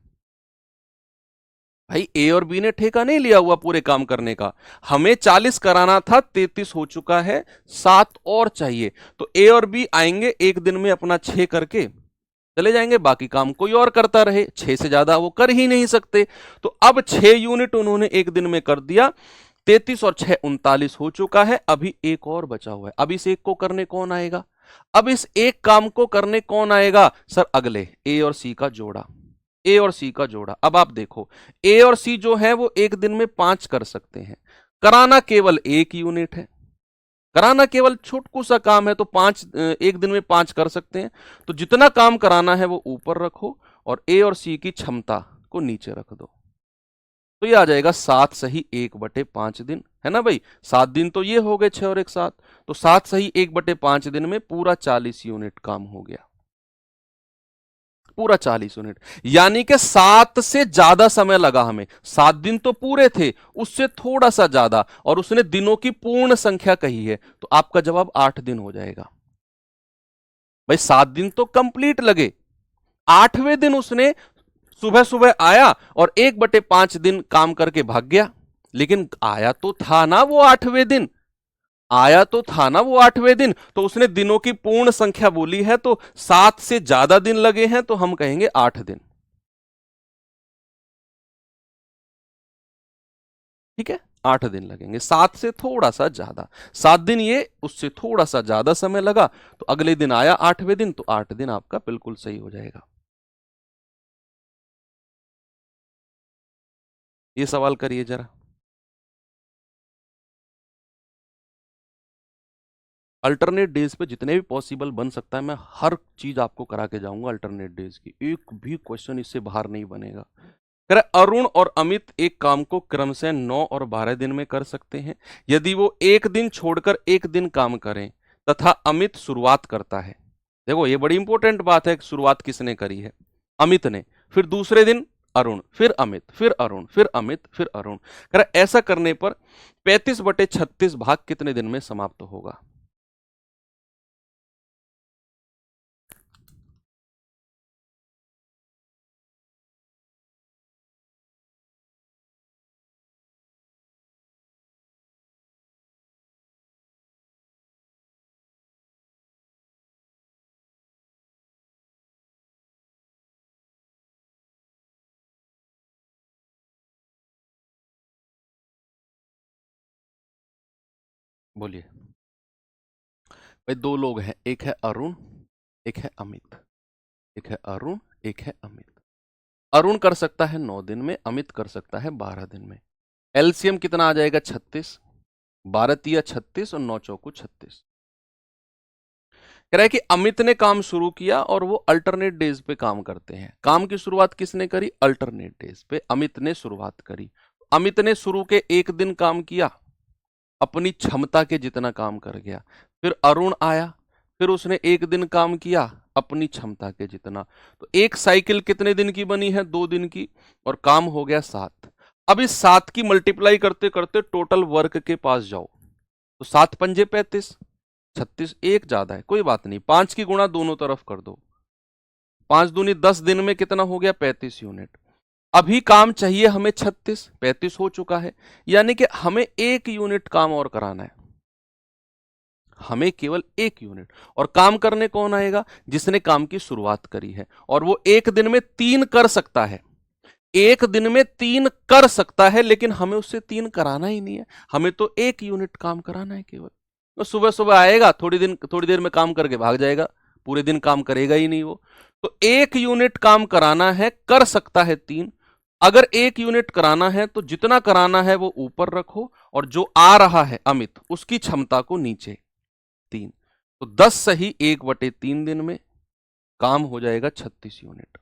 भाई ए और बी ने ठेका नहीं लिया हुआ पूरे काम करने का, हमें 40 कराना था, 33 हो चुका है, 7 और चाहिए। तो ए और बी आएंगे 1 दिन में अपना 6 करके चले जाएंगे, बाकी काम कोई और करता रहे, 6 से ज्यादा वो कर ही नहीं सकते। तो अब 6 यूनिट उन्होंने 1 दिन में कर दिया, 33 और 6 39 हो चुका है, अभी 1 और बचा हुआ है। अब इस 1 को करने कौन आएगा, अब इस एक काम को करने कौन आएगा सर, अगले ए और सी का जोड़ा, ए और सी का जोड़ा। अब आप देखो ए और सी जो है वो 1 दिन में 5 कर सकते हैं, कराना केवल 1 यूनिट है, कराना केवल छोटकू सा काम है, तो 1 दिन में 5 कर सकते हैं। तो जितना काम कराना है वो ऊपर रखो और ए और सी की क्षमता को नीचे रख दो। तो ये आ जाएगा 7 सही 1/5 दिन, है ना भाई। 7 दिन तो ये हो गए 6 और 1 7, तो 7 सही 1/5 दिन में पूरा 40 यूनिट काम हो गया, पूरा 40 यूनिट। यानी कि 7 से ज्यादा समय लगा हमें। 7 दिन तो पूरे थे, उससे थोड़ा सा ज्यादा, और उसने दिनों की पूर्ण संख्या कही है, तो आपका जवाब 8 दिन हो जाएगा भाई। 7 दिन तो कंप्लीट लगे, 8वें दिन उसने सुबह सुबह आया और 1/5 दिन काम करके भाग गया। लेकिन आया तो था ना वो 8वें दिन, आया तो था ना वो 8वें दिन, तो उसने दिनों की पूर्ण संख्या बोली है, तो 7 से ज्यादा दिन लगे हैं, तो हम कहेंगे 8 दिन। ठीक है, 8 दिन लगेंगे, 7 से थोड़ा सा ज्यादा। 7 दिन ये, उससे थोड़ा सा ज्यादा समय लगा, तो अगले दिन आया 8वें दिन, तो 8 दिन आपका बिल्कुल सही हो जाएगा। ये सवाल करिए जरा। अल्टरनेट डेज पे जितने भी पॉसिबल बन सकता है, मैं हर चीज आपको करा के जाऊंगा अल्टरनेट डेज की, एक भी क्वेश्चन इससे बाहर नहीं बनेगा। कह रहा अरुण और अमित एक काम को क्रम से 9 और 12 दिन में कर सकते हैं। यदि वो एक दिन छोड़कर एक दिन काम करें तथा अमित शुरुआत करता है, देखो ये बड़ी इंपॉर्टेंट बात है, शुरुआत किसने करी है, अमित ने, फिर दूसरे दिन अरुण, फिर अमित, फिर अरुण, फिर अमित, फिर अरुण। कह रहा ऐसा करने पर 35/36 भाग कितने दिन में समाप्त होगा। बोलिए भाई। दो लोग हैं, एक है अरुण, एक है अमित, एक है अरुण, एक है अमित। अरुण कर सकता है 9 दिन में, अमित कर सकता है 12 दिन में। एलसीएम कितना आ जाएगा 36, 12 तिया 36 और 9 चौकू 36। कह रहा है कि अमित ने काम शुरू किया और वो अल्टरनेट डेज पे काम करते हैं। काम की शुरुआत किसने करी, अल्टरनेट डेज पे अमित ने शुरुआत करी। अमित ने शुरू के एक दिन काम किया, अपनी क्षमता के जितना काम कर गया। फिर अरुण आया, फिर उसने एक दिन काम किया, अपनी क्षमता के जितना। तो एक साइकिल कितने दिन की बनी है, 2 दिन की, और काम हो गया 7। अब इस 7 की मल्टीप्लाई करते करते टोटल वर्क के पास जाओ, तो 7 पंजे 35, 36 एक ज्यादा है, कोई बात नहीं, 5 की गुणा दोनों तरफ कर दो, 5 दूनी 10 दिन में कितना हो गया 35 यूनिट। अभी काम चाहिए हमें 36, 35 हो चुका है, यानी कि हमें 1 यूनिट काम और कराना है, हमें केवल 1 यूनिट। और काम करने कौन आएगा, जिसने काम की शुरुआत करी है, और वो एक दिन में 3 कर सकता है, एक दिन में 3 कर सकता है, लेकिन हमें उससे 3 कराना ही नहीं है, हमें तो 1 यूनिट काम कराना है केवल। तो सुबह सुबह आएगा, थोड़ी देर में काम करके भाग जाएगा, पूरे दिन काम करेगा ही नहीं वो। तो 1 यूनिट काम कराना है, कर सकता है 3। अगर 1 यूनिट कराना है तो जितना कराना है वो ऊपर रखो, और जो आ रहा है अमित, उसकी क्षमता को नीचे 3। तो 10 सही 1/3 दिन में काम हो जाएगा 36 यूनिट।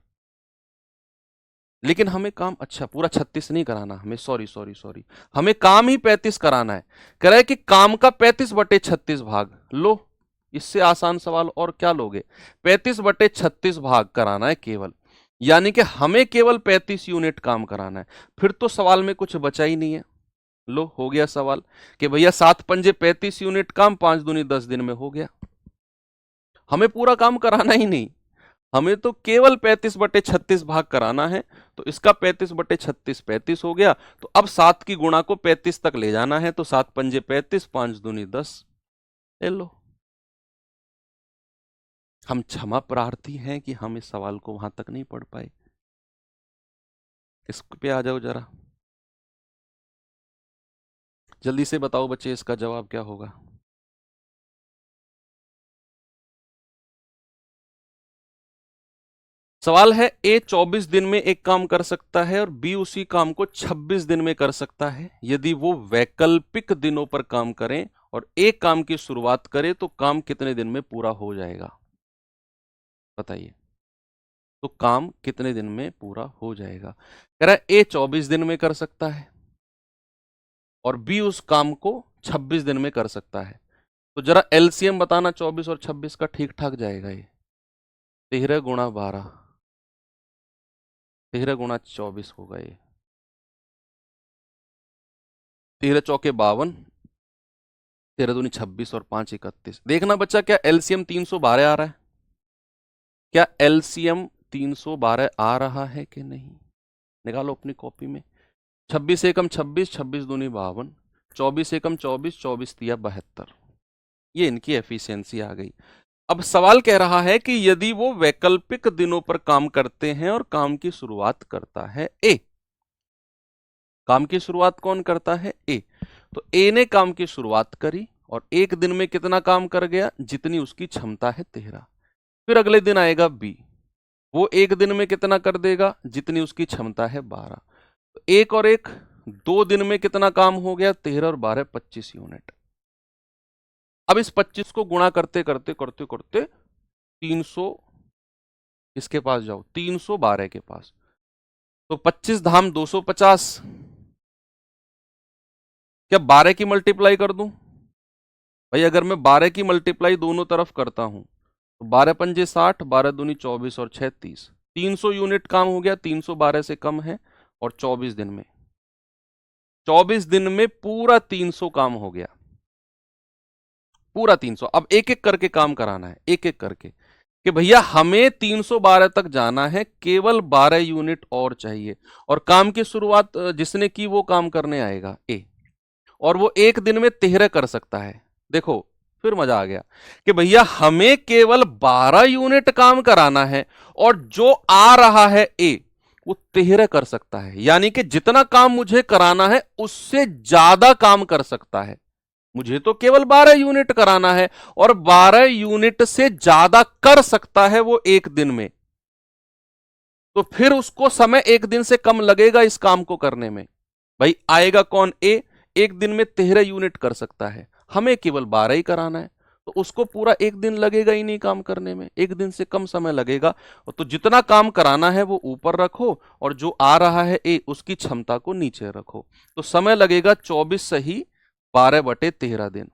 लेकिन हमें काम अच्छा पूरा 36 नहीं कराना, हमें सॉरी सॉरी सॉरी, हमें काम ही 35 कराना है। कह रहा है कि काम का 35/36 भाग लो, इससे आसान सवाल और क्या लोगे। 35/36 भाग कराना है केवल, यानी कि हमें केवल 35 यूनिट काम कराना है। फिर तो सवाल में कुछ बचा ही नहीं है। लो हो गया सवाल कि भैया 7 पंजे 35 यूनिट काम, 5 दूनी 10 दिन में हो गया। हमें पूरा काम कराना ही नहीं, हमें तो केवल 35/36 भाग कराना है। तो इसका 35/36 35 हो गया। तो अब 7 की गुणा को 35 तक ले जाना है, तो 7 पंजे 35, 5 दूनी 10। ले लो। हम क्षमा प्रार्थी हैं कि हम इस सवाल को वहां तक नहीं पढ़ पाए। इस पे आ जाओ जरा, जल्दी से बताओ बच्चे, इसका जवाब क्या होगा। सवाल है, ए 24 दिन में एक काम कर सकता है और बी उसी काम को 26 दिन में कर सकता है। यदि वो वैकल्पिक दिनों पर काम करें और एक काम की शुरुआत करें तो काम कितने दिन में पूरा हो जाएगा, बताइए। तो काम कितने दिन में पूरा हो जाएगा? कह रहा है ए 24 दिन में कर सकता है और बी उस काम को 26 दिन में कर सकता है। तो जरा एलसीएम बताना 24 और 26 का, ठीक ठाक जाएगा ये। 13 गुणा 12, 13 गुणा 24 होगा ये। 13 चौके 52, 13 दूनी 26 और 5 31। देखना बच्चा, क्या एलसीएम 312 आ रहा है? क्या एलसीएम 312 आ रहा है कि नहीं? निकालो अपनी कॉपी में। 26 एकम 26, 26 दूनी 52, 24 एकम 24, 24 तिया 72। ये इनकी एफिशिएंसी आ गई। अब सवाल कह रहा है कि यदि वो वैकल्पिक दिनों पर काम करते हैं और काम की शुरुआत करता है ए। काम की शुरुआत कौन करता है? ए। तो ए ने काम की शुरुआत करी और एक दिन में कितना काम कर गया? जितनी उसकी क्षमता है 13। फिर अगले दिन आएगा बी, वो एक दिन में कितना कर देगा? जितनी उसकी क्षमता है 12। तो एक और एक, 2 दिन में कितना काम हो गया? 13 और 12 25 यूनिट। अब इस 25 को गुणा करते करते करते करते 300, इसके पास जाओ 312 के पास, तो 25 धाम 250। क्या 12 की मल्टीप्लाई कर दूं? भाई अगर मैं 12 की मल्टीप्लाई दोनों तरफ करता हूं तो 12 पंजे 60, 12 दूनी 24 और 6 30। 300 यूनिट काम हो गया, 312 से कम है। और 24 दिन में, 24 दिन में पूरा 300 काम हो गया, पूरा 300। अब एक एक करके काम कराना है, एक एक करके, कि भैया हमें 312 तक जाना है, केवल 12 यूनिट और चाहिए। और काम की शुरुआत जिसने की वो काम करने आएगा ए, और वो एक दिन में 13 कर सकता है। देखो फिर मजा आ गया कि भैया हमें केवल 12 यूनिट काम कराना है और जो आ रहा है ए वो 13 कर सकता है। यानी कि जितना काम मुझे कराना है उससे ज्यादा काम कर सकता है। मुझे तो केवल 12 यूनिट कराना है और 12 यूनिट से ज्यादा कर सकता है वो एक दिन में। तो फिर उसको समय एक दिन से कम लगेगा इस काम को करने में। भाई आएगा कौन? ए। एक दिन में 13 यूनिट कर सकता है, हमें केवल 12 ही कराना है, तो उसको पूरा एक दिन लगेगा ही नहीं काम करने में, एक दिन से कम समय लगेगा। तो जितना काम कराना है वो ऊपर रखो और जो आ रहा है ए उसकी क्षमता को नीचे रखो। तो समय लगेगा 24 सही 12/13 दिन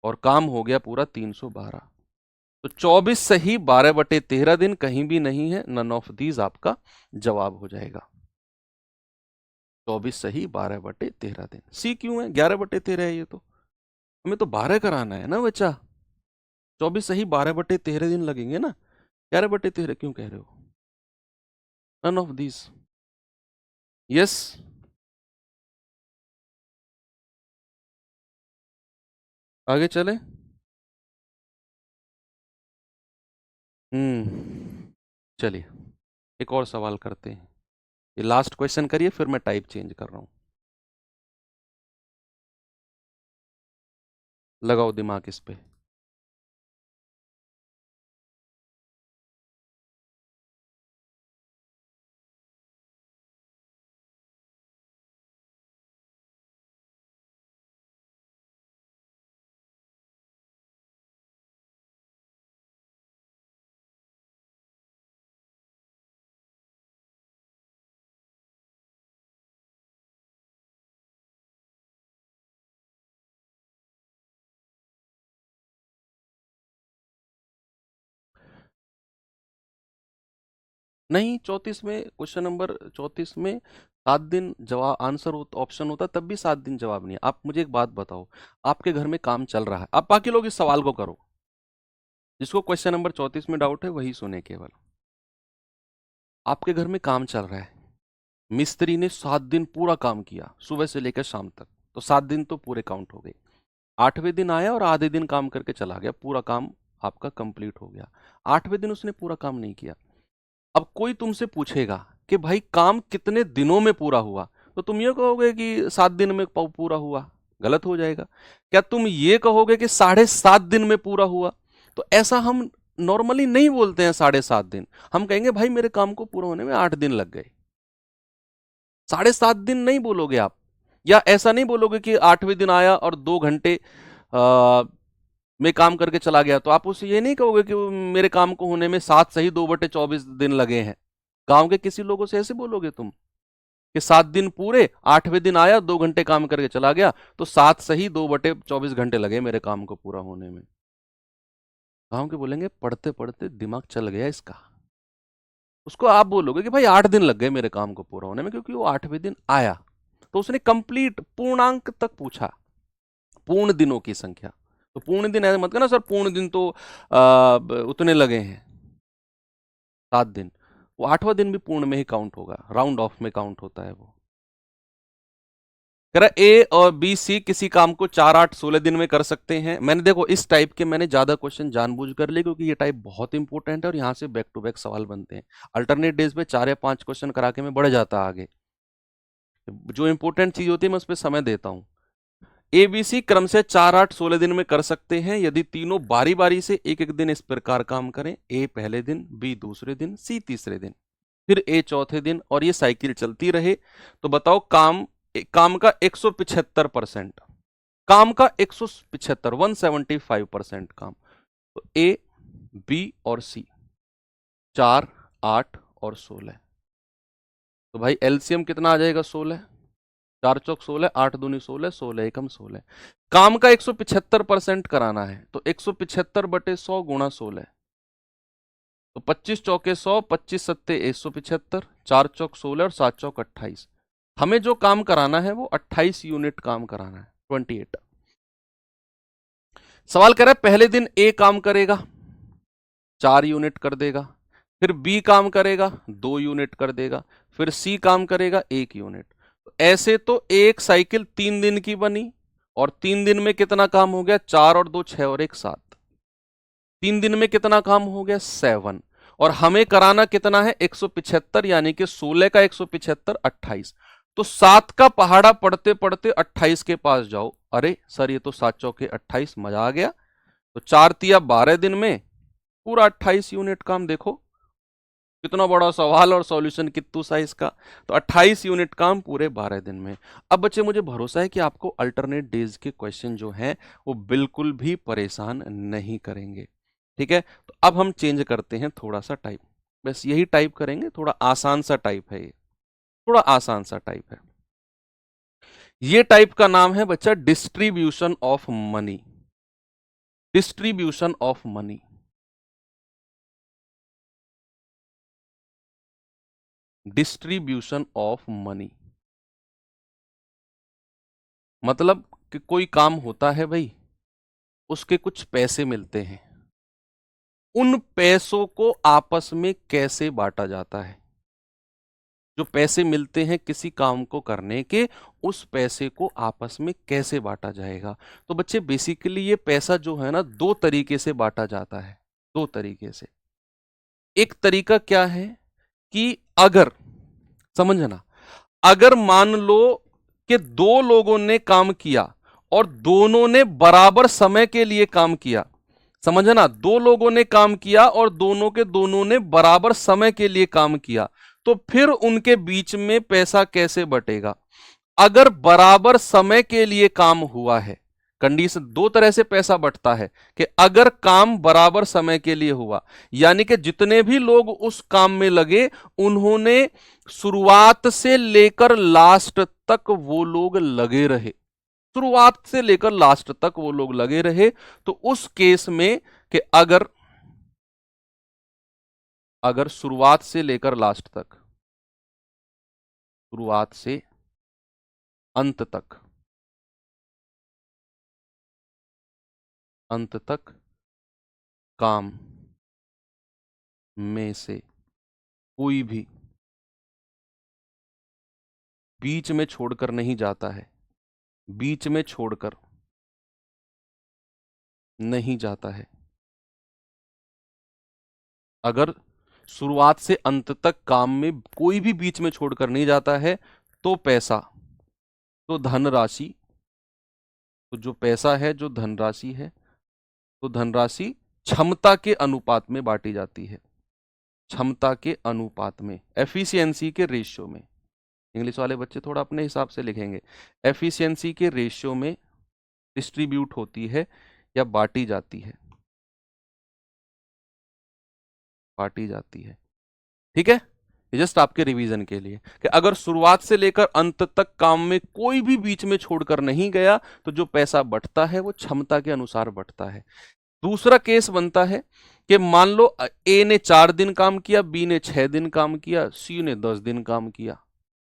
और काम हो गया पूरा 312। तो 24 सही 12/13 दिन कहीं भी नहीं है, नन ऑफ दीज आपका जवाब हो जाएगा। 24 सही 12/13 दिन। सी क्यों है? 11/13 है ये तो, हमें तो 12 कराना है ना बच्चा। 24 सही 12/13 दिन लगेंगे ना, 11/13 क्यों कह रहे हो? None of these. यस, आगे चले। चलिए एक और सवाल करते हैं, ये लास्ट क्वेश्चन करिए फिर मैं टाइप चेंज कर रहा हूं। लगाओ दिमाग इस पे। नहीं, 34 में, क्वेश्चन नंबर 34 में 7 दिन जवाब आंसर हो, ऑप्शन होता तब भी 7 दिन जवाब नहीं है। आप मुझे एक बात बताओ, आपके घर में काम चल रहा है, आप बाकी लोग इस सवाल को करो, जिसको क्वेश्चन नंबर 34 में डाउट है वही सुने केवल। आपके घर में काम चल रहा है, मिस्त्री ने 7 दिन पूरा काम किया सुबह से लेकर शाम तक, तो 7 दिन तो पूरे काउंट हो गए। 8वें दिन आया और आधे दिन काम करके चला गया, पूरा काम आपका कंप्लीट हो गया। 8वें दिन उसने पूरा काम नहीं किया। अब कोई तुमसे पूछेगा कि भाई काम कितने दिनों में पूरा हुआ, तो तुम ये कहोगे कि 7 दिन में पूरा हुआ, गलत हो जाएगा। क्या तुम ये कहोगे कि 7.5 दिन में पूरा हुआ? तो ऐसा हम नॉर्मली नहीं बोलते हैं 7.5 दिन, हम कहेंगे भाई मेरे काम को पूरा होने में 8 दिन लग गए। 7.5 दिन नहीं बोलोगे आप, या ऐसा नहीं बोलोगे कि 8वें दिन आया और 2 घंटे में काम करके चला गया, तो आप उससे ये नहीं कहोगे कि मेरे काम को होने में 7 सही 2/24 दिन लगे हैं। गांव के किसी लोगों से ऐसे बोलोगे तुम कि 7 दिन पूरे, 8वें दिन आया 2 घंटे काम करके चला गया, तो 7 सही 2/24 घंटे लगे मेरे काम को पूरा होने में। गांव के बोलेंगे पढ़ते पढ़ते दिमाग चल गया इसका। उसको आप बोलोगे कि भाई 8 दिन लग गए मेरे काम को पूरा होने में, क्योंकि वो 8वें दिन आया, तो उसने कंप्लीट पूर्णांक तक पूछा, पूर्ण दिनों की संख्या। तो पूर्ण दिन ऐसे मत कहना सर पूर्ण दिन तो उतने लगे हैं, 7 दिन। वो 8वां दिन भी पूर्ण में ही काउंट होगा, राउंड ऑफ में काउंट होता है वो। कह रहा ए और बी सी किसी काम को 4, 8, 16 दिन में कर सकते हैं। मैंने देखो इस टाइप के मैंने ज्यादा क्वेश्चन जानबूझ कर लिए, क्योंकि ये टाइप बहुत इंपॉर्टेंट है और यहाँ से बैक टू बैक सवाल बनते हैं। अल्टरनेट डेज पे 4 या 5 क्वेश्चन करा के मैं बढ़ जाता आगे। जो इंपॉर्टेंट चीज होती है मैं उस पर समय देता हूँ। एबीसी क्रम से 4, 8, 16 दिन में कर सकते हैं यदि तीनों बारी बारी से एक एक दिन इस प्रकार काम करें। ए पहले दिन, बी दूसरे दिन, सी तीसरे दिन, फिर ए चौथे दिन, और ये साइकिल चलती रहे। तो बताओ काम का 175%, काम का 175, 175% काम। तो ए, बी और सी 4, 8 और 16। तो भाई एलसीएम कितना आ जाएगा? 16। 4 चौक 16, 8 दूनी 16, 16 एकम 16। काम का 175% कराना है, तो 175/100 गुणा 16, तो 25 चौके 100, 25 सत्ते 175, 4 चौक 16 और 7 चौक 28। हमें जो काम कराना है वो 28 यूनिट काम कराना है, 28। सवाल कर रहा है पहले दिन ए काम करेगा 4 यूनिट कर देगा, फिर बी काम करेगा 2 यूनिट कर देगा, फिर सी काम करेगा 1 यूनिट। ऐसे तो एक साइकिल 3 दिन की बनी, और 3 दिन में कितना काम हो गया? 4 और 2 6 और 1 7। 3 दिन में कितना काम हो गया? 7। और हमें कराना कितना है? 175, यानी कि 16 का 175 28। तो 7 का पहाड़ा पढ़ते पढ़ते 28 के पास जाओ। अरे सर ये तो 7 चौके 28, मजा आ गया। तो 4 तिया 12 दिन में पूरा 28 यूनिट काम। देखो कितना बड़ा सवाल और सॉल्यूशन कितू साइज का। तो 28 यूनिट काम पूरे 12 दिन में। अब बच्चे मुझे भरोसा है कि आपको अल्टरनेट डेज के क्वेश्चन जो हैं वो बिल्कुल भी परेशान नहीं करेंगे। ठीक है, तो अब हम चेंज करते हैं थोड़ा सा टाइप, बस यही टाइप करेंगे, थोड़ा आसान सा टाइप है ये, थोड़ा आसान सा टाइप है। ये टाइप का नाम है बच्चा distribution of money. Distribution of money, distribution of money मतलब कि कोई काम होता है भाई, उसके कुछ पैसे मिलते हैं, उन पैसों को आपस में कैसे बांटा जाता है। जो पैसे मिलते हैं किसी काम को करने के, उस पैसे को आपस में कैसे बांटा जाएगा। तो बच्चे बेसिकली ये पैसा जो है ना 2 तरीके से बांटा जाता है, 2 तरीके से। एक तरीका क्या है कि अगर, समझना, अगर मान लो कि 2 लोगों ने काम किया और दोनों ने बराबर समय के लिए काम किया, समझना, 2 लोगों ने काम किया और दोनों ने बराबर समय के लिए काम किया, तो फिर उनके बीच में पैसा कैसे बटेगा? अगर बराबर समय के लिए काम हुआ है, कंडीशन 2 तरह से पैसा बंटता है कि अगर काम बराबर समय के लिए हुआ, यानी कि जितने भी लोग उस काम में लगे उन्होंने शुरुआत से लेकर लास्ट तक वो लोग लगे रहे, शुरुआत से लेकर लास्ट तक वो लोग लगे रहे, तो उस केस में कि अगर शुरुआत से लेकर लास्ट तक, शुरुआत से अंत तक, अंत तक काम में से कोई भी बीच में छोड़कर नहीं जाता है, बीच में छोड़कर नहीं जाता है, अगर शुरुआत से अंत तक काम में कोई भी बीच में छोड़कर नहीं जाता है, तो पैसा, तो धनराशि, तो जो पैसा है, जो धनराशि है, तो धनराशि क्षमता के अनुपात में बांटी जाती है, क्षमता के अनुपात में, एफिशिएंसी के रेशियो में। इंग्लिश वाले बच्चे थोड़ा अपने हिसाब से लिखेंगे, एफिशिएंसी के रेशियो में डिस्ट्रीब्यूट होती है या बांटी जाती है, बांटी जाती है। ठीक है, ये जस्ट आपके रिवीजन के लिए कि अगर शुरुआत से लेकर अंत तक काम में कोई भी बीच में छोड़कर नहीं गया तो जो पैसा बंटता है वो क्षमता के अनुसार बंटता है। दूसरा केस बनता है कि मान लो ए ने 4 दिन काम किया, बी ने 6 दिन काम किया, सी ने 10 दिन काम किया,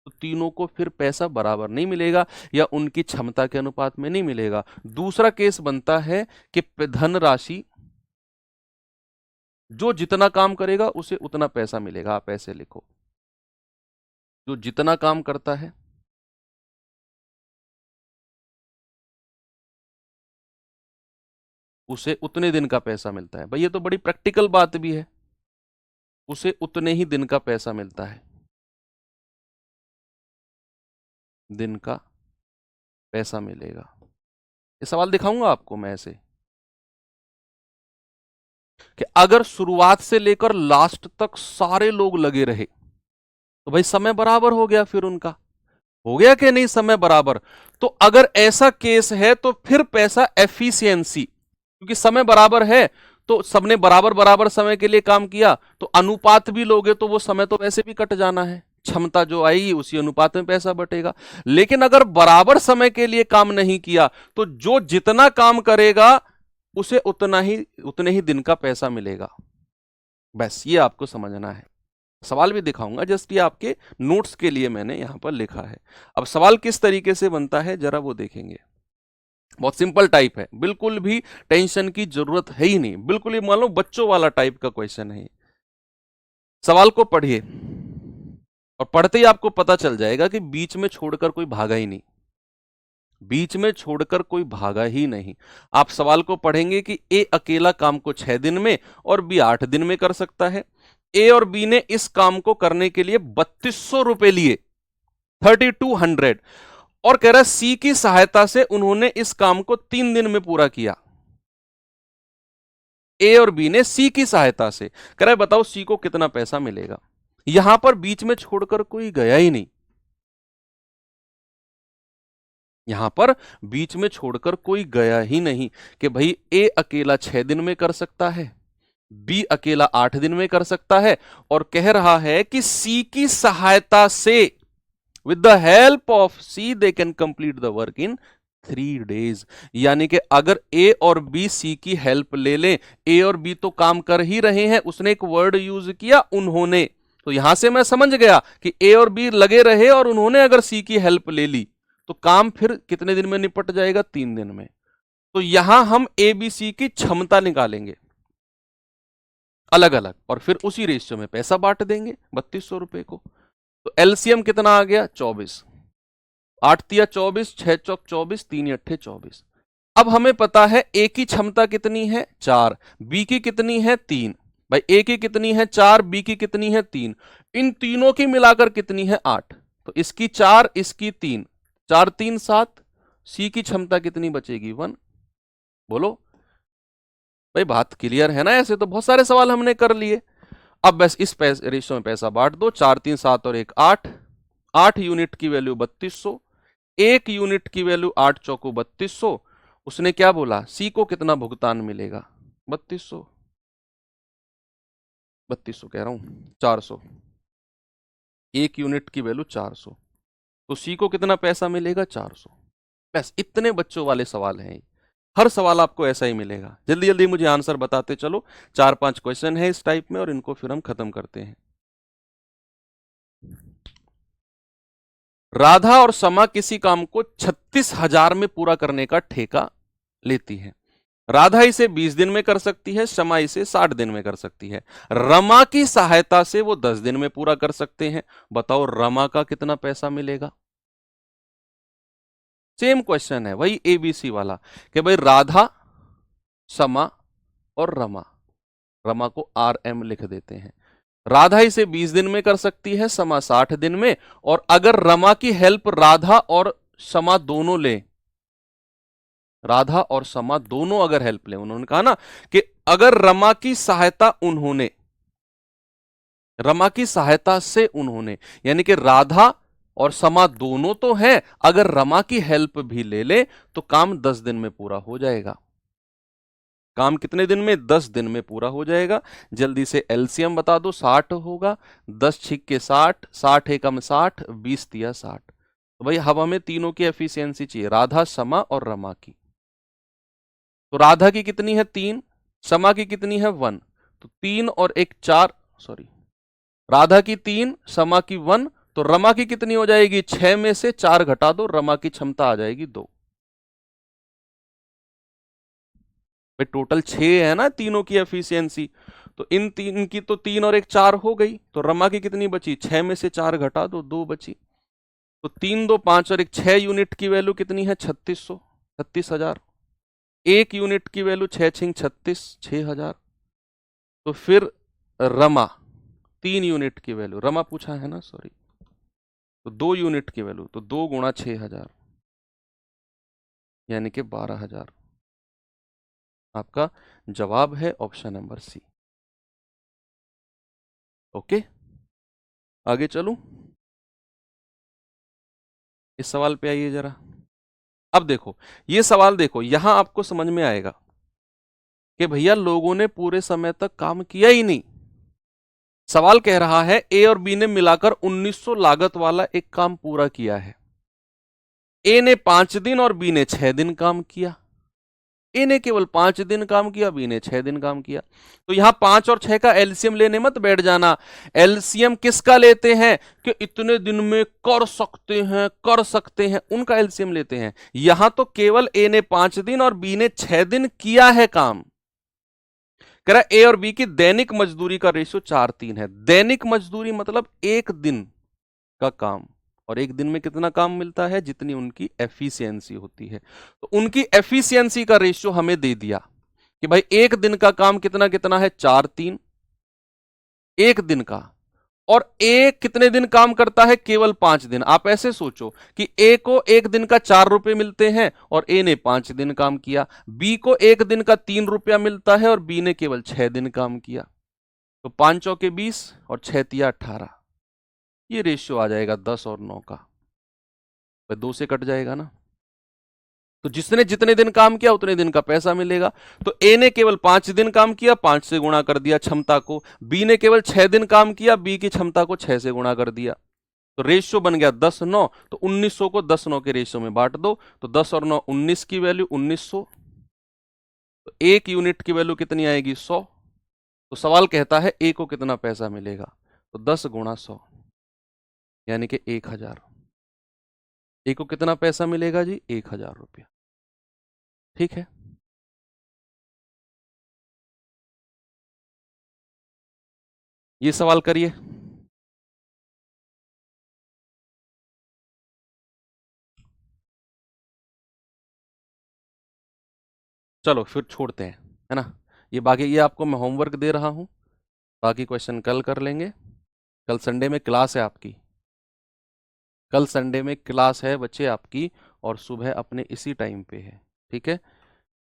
तो तीनों को फिर पैसा बराबर नहीं मिलेगा या उनकी क्षमता के अनुपात में नहीं मिलेगा। दूसरा केस बनता है कि धनराशि जो जितना काम करेगा उसे उतना पैसा मिलेगा। आप ऐसे लिखो, जो जितना काम करता है उसे उतने दिन का पैसा मिलता है। भाई ये तो बड़ी प्रैक्टिकल बात भी है, उसे उतने ही दिन का पैसा मिलता है, दिन का पैसा मिलेगा। ये सवाल दिखाऊंगा आपको मैं ऐसे कि अगर शुरुआत से लेकर लास्ट तक सारे लोग लगे रहे तो भाई समय बराबर हो गया, फिर उनका हो गया कि नहीं समय बराबर। तो अगर ऐसा केस है तो फिर पैसा एफिशिएंसी, क्योंकि समय बराबर है तो सबने बराबर बराबर समय के लिए काम किया, तो अनुपात भी लोगे तो वो समय तो वैसे भी कट जाना है, क्षमता जो आएगी उसी अनुपात में पैसा बटेगा। लेकिन अगर बराबर समय के लिए काम नहीं किया तो जो जितना काम करेगा उसे उतने ही दिन का पैसा मिलेगा। बस ये आपको समझना है। सवाल भी दिखाऊंगा, जस्ट ये आपके नोट्स के लिए मैंने यहां पर लिखा है। अब सवाल किस तरीके से बनता है जरा वो देखेंगे। बहुत सिंपल टाइप है, बिल्कुल भी टेंशन की जरूरत है ही नहीं, बिल्कुल ही मान लो बच्चों वाला टाइप का क्वेश्चन है। सवाल को पढ़िए और पढ़ते ही आपको पता चल जाएगा कि बीच में छोड़कर कोई भागा ही नहीं, बीच में छोड़कर कोई भागा ही नहीं। आप सवाल को पढ़ेंगे कि ए अकेला काम को 6 दिन में और बी 8 दिन में कर सकता है। ए और बी ने इस काम को करने के लिए 3200 रुपए लिए, 3200, और कह रहा है सी की सहायता से उन्होंने इस काम को 3 दिन में पूरा किया। ए और बी ने सी की सहायता से, कह रहा है बताओ सी को कितना पैसा मिलेगा। यहां पर बीच में छोड़कर कोई गया ही नहीं, यहां पर बीच में छोड़कर कोई गया ही नहीं कि भाई ए अकेला 6 दिन में कर सकता है, बी अकेला 8 दिन में कर सकता है, और कह रहा है कि सी की सहायता से with the help of C they can complete the work in 3 days। यानी कि अगर ए और बी सी की हेल्प ले लें, ए और बी तो काम कर ही रहे हैं, उसने एक वर्ड यूज किया उन्होंने, तो यहां से मैं समझ गया कि ए और बी लगे रहे और उन्होंने अगर सी की हेल्प ले ली तो काम फिर कितने दिन में निपट जाएगा, 3 दिन में। तो यहां हम ए बी सी की क्षमता निकालेंगे अलग अलग और फिर उसी रेशियो में पैसा बांट देंगे 3200 रुपए को। तो एलसीएम कितना आ गया, 24, 8 तिया 24, 6 चौक 24, 3 अट्ठे 24। अब हमें पता है ए की क्षमता कितनी है, 4, बी की कितनी है, 3। भाई ए की कितनी है, 4, बी की कितनी है, 3, इन तीनों की मिलाकर कितनी है, 8। तो इसकी 4, इसकी 3, 4 3 7, सी की क्षमता कितनी बचेगी, 1। बोलो भाई, बात क्लियर है ना। ऐसे तो बहुत सारे सवाल हमने कर लिए। अब बस इस रेशियो में पैसा बांट दो, 4 3 7 और 1 8, 8 यूनिट की वैल्यू 3200, 1 यूनिट की वैल्यू 8 चौको 3200। उसने क्या बोला, सी को कितना भुगतान मिलेगा, 3200, 3200 कह रहा हूं, 400, 1 यूनिट की वैल्यू 400, तो सी को कितना पैसा मिलेगा, 400। बस इतने बच्चों वाले सवाल हैं, हर सवाल आपको ऐसा ही मिलेगा। जल्दी जल्दी मुझे आंसर बताते चलो, 4-5 क्वेश्चन है इस टाइप में और इनको फिर हम खत्म करते हैं। राधा और समा किसी काम को 36,000 में पूरा करने का ठेका लेती है। राधा इसे 20 दिन में कर सकती है, समा इसे 60 दिन में कर सकती है। रमा की सहायता से वो 10 दिन में पूरा कर सकते हैं। बताओ रमा का कितना पैसा मिलेगा। सेम क्वेश्चन है वही एबीसी वाला कि भाई राधा, समा और रमा, रमा को आर एम लिख देते हैं। राधा इसे 20 दिन में कर सकती है, समा 60 दिन में, और अगर रमा की हेल्प राधा और समा दोनों ले, राधा और समा दोनों अगर हेल्प ले, उन्होंने कहा ना कि अगर रमा की सहायता उन्होंने, रमा की सहायता से उन्होंने, यानी कि राधा और समा दोनों तो हैं, अगर रमा की हेल्प भी ले ले तो काम 10 दिन में पूरा हो जाएगा। काम कितने दिन में? 10 दिन में पूरा हो जाएगा। जल्दी से एलसीएम बता दो, 60 होगा। 10 छिक्के 60, 60 एकम 60, 20 तिया 60। तो भाई अब हमें तीनों की एफिशिएंसी चाहिए, राधा, समा और रमा की। तो राधा की कितनी है? 3। समा की कितनी है? 1। तो 3 और 1 4, सॉरी, राधा की 3, समा की 1। तो रमा की कितनी हो जाएगी? 6 में से 4 घटा दो, रमा की क्षमता आ जाएगी 2। भाई टोटल 6 है ना तीनों की एफिशिएंसी। तो इन तीन की तो 3 और 1 4 हो गई। तो रमा की कितनी बची? 6 में से 4 घटा दो, 2 बची। तो 3 2 5 और 1 6 यूनिट की वैल्यू कितनी है? 3600, 36,000। 1 यूनिट की वैल्यू 6 छिंग 36, 6,000। तो फिर रमा 3 यूनिट की वैल्यू, रमा पूछा है ना, सॉरी। तो 2 यूनिट की वैल्यू, तो 2 गुणा 6,000 यानी कि 12,000। आपका जवाब है ऑप्शन नंबर सी। ओके, आगे चलूं। इस सवाल पे आइए जरा। अब देखो ये सवाल, देखो यहां आपको समझ में आएगा कि भैया लोगों ने पूरे समय तक काम किया ही नहीं। सवाल कह रहा है ए और बी ने मिलाकर 1900 लागत वाला एक काम पूरा किया है। ए ने 5 दिन और बी ने 6 दिन काम किया। ए ने केवल 5 दिन काम किया, बी ने 6 दिन काम किया। तो यहां 5 और 6 का एलसीएम लेने मत बैठ जाना। एलसीएम किसका लेते हैं? कि इतने दिन में कर सकते हैं, कर सकते हैं, उनका एलसीएम लेते हैं। यहां तो केवल ए ने 5 दिन और बी ने 6 दिन किया है काम। कह रहा ए और बी की दैनिक मजदूरी का रेशियो 4:3 है। दैनिक मजदूरी मतलब एक दिन का काम, और एक दिन में कितना काम मिलता है? जितनी उनकी एफिशिएंसी होती है। तो उनकी एफिशिएंसी का रेशियो हमें दे दिया कि भाई एक दिन का काम कितना कितना है? 4:3 एक दिन का। और ए कितने दिन काम करता है? केवल 5 दिन। आप ऐसे सोचो कि ए को एक दिन का 4 रुपए मिलते हैं और ए ने 5 दिन काम किया। बी को एक दिन का 3 रुपया मिलता है और बी ने केवल 6 दिन काम किया। तो 5 चौके 20 और 6 तिया 18, ये रेशियो आ जाएगा 10 और 9 का। 2 से कट जाएगा ना। तो जिसने जितने दिन काम किया उतने दिन का पैसा मिलेगा। तो ए ने केवल 5 दिन काम किया, 5 से गुणा कर दिया क्षमता को। बी ने केवल 6 दिन काम किया, बी की क्षमता को 6 से गुणा कर दिया। तो रेशियो बन गया 10-9। तो 1900 को 10-9 के रेशियो में बांट दो। तो 10 और 9 19 की वैल्यू 1900। तो 1 यूनिट की वैल्यू कितनी आएगी? 100। तो सवाल कहता है ए को कितना पैसा मिलेगा? तो 10 गुणा 100 यानी कि 1000। ए को कितना पैसा मिलेगा जी? 1000 रुपया। ठीक है, ये सवाल करिए। चलो फिर छोड़ते हैं, है ना। ये बाकी ये आपको मैं होमवर्क दे रहा हूं, बाकी क्वेश्चन कल कर लेंगे। कल संडे में क्लास है आपकी, कल संडे में क्लास है बच्चे आपकी, और सुबह अपने इसी टाइम पे है। ठीक है,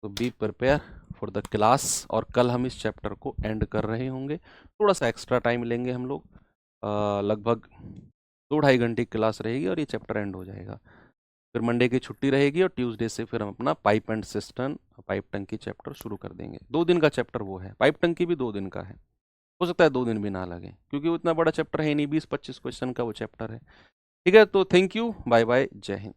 तो be prepare for the class. और कल हम इस चैप्टर को एंड कर रहे होंगे। थोड़ा सा एक्स्ट्रा टाइम लेंगे हम लोग, लगभग 2-2.5 घंटे की क्लास रहेगी और ये चैप्टर एंड हो जाएगा। फिर मंडे की छुट्टी रहेगी और ट्यूसडे से फिर हम अपना पाइप एंड सिस्टम, पाइप टंकी चैप्टर शुरू कर देंगे। 2 दिन का चैप्टर वो है, पाइप टंकी भी 2 दिन का है। हो सकता है 2 दिन भी ना लगे, क्योंकि वो इतना बड़ा चैप्टर है नहीं, 20-25 क्वेश्चन का वो चैप्टर है। ठीक है, तो थैंक यू, बाय बाय, जय हिंद।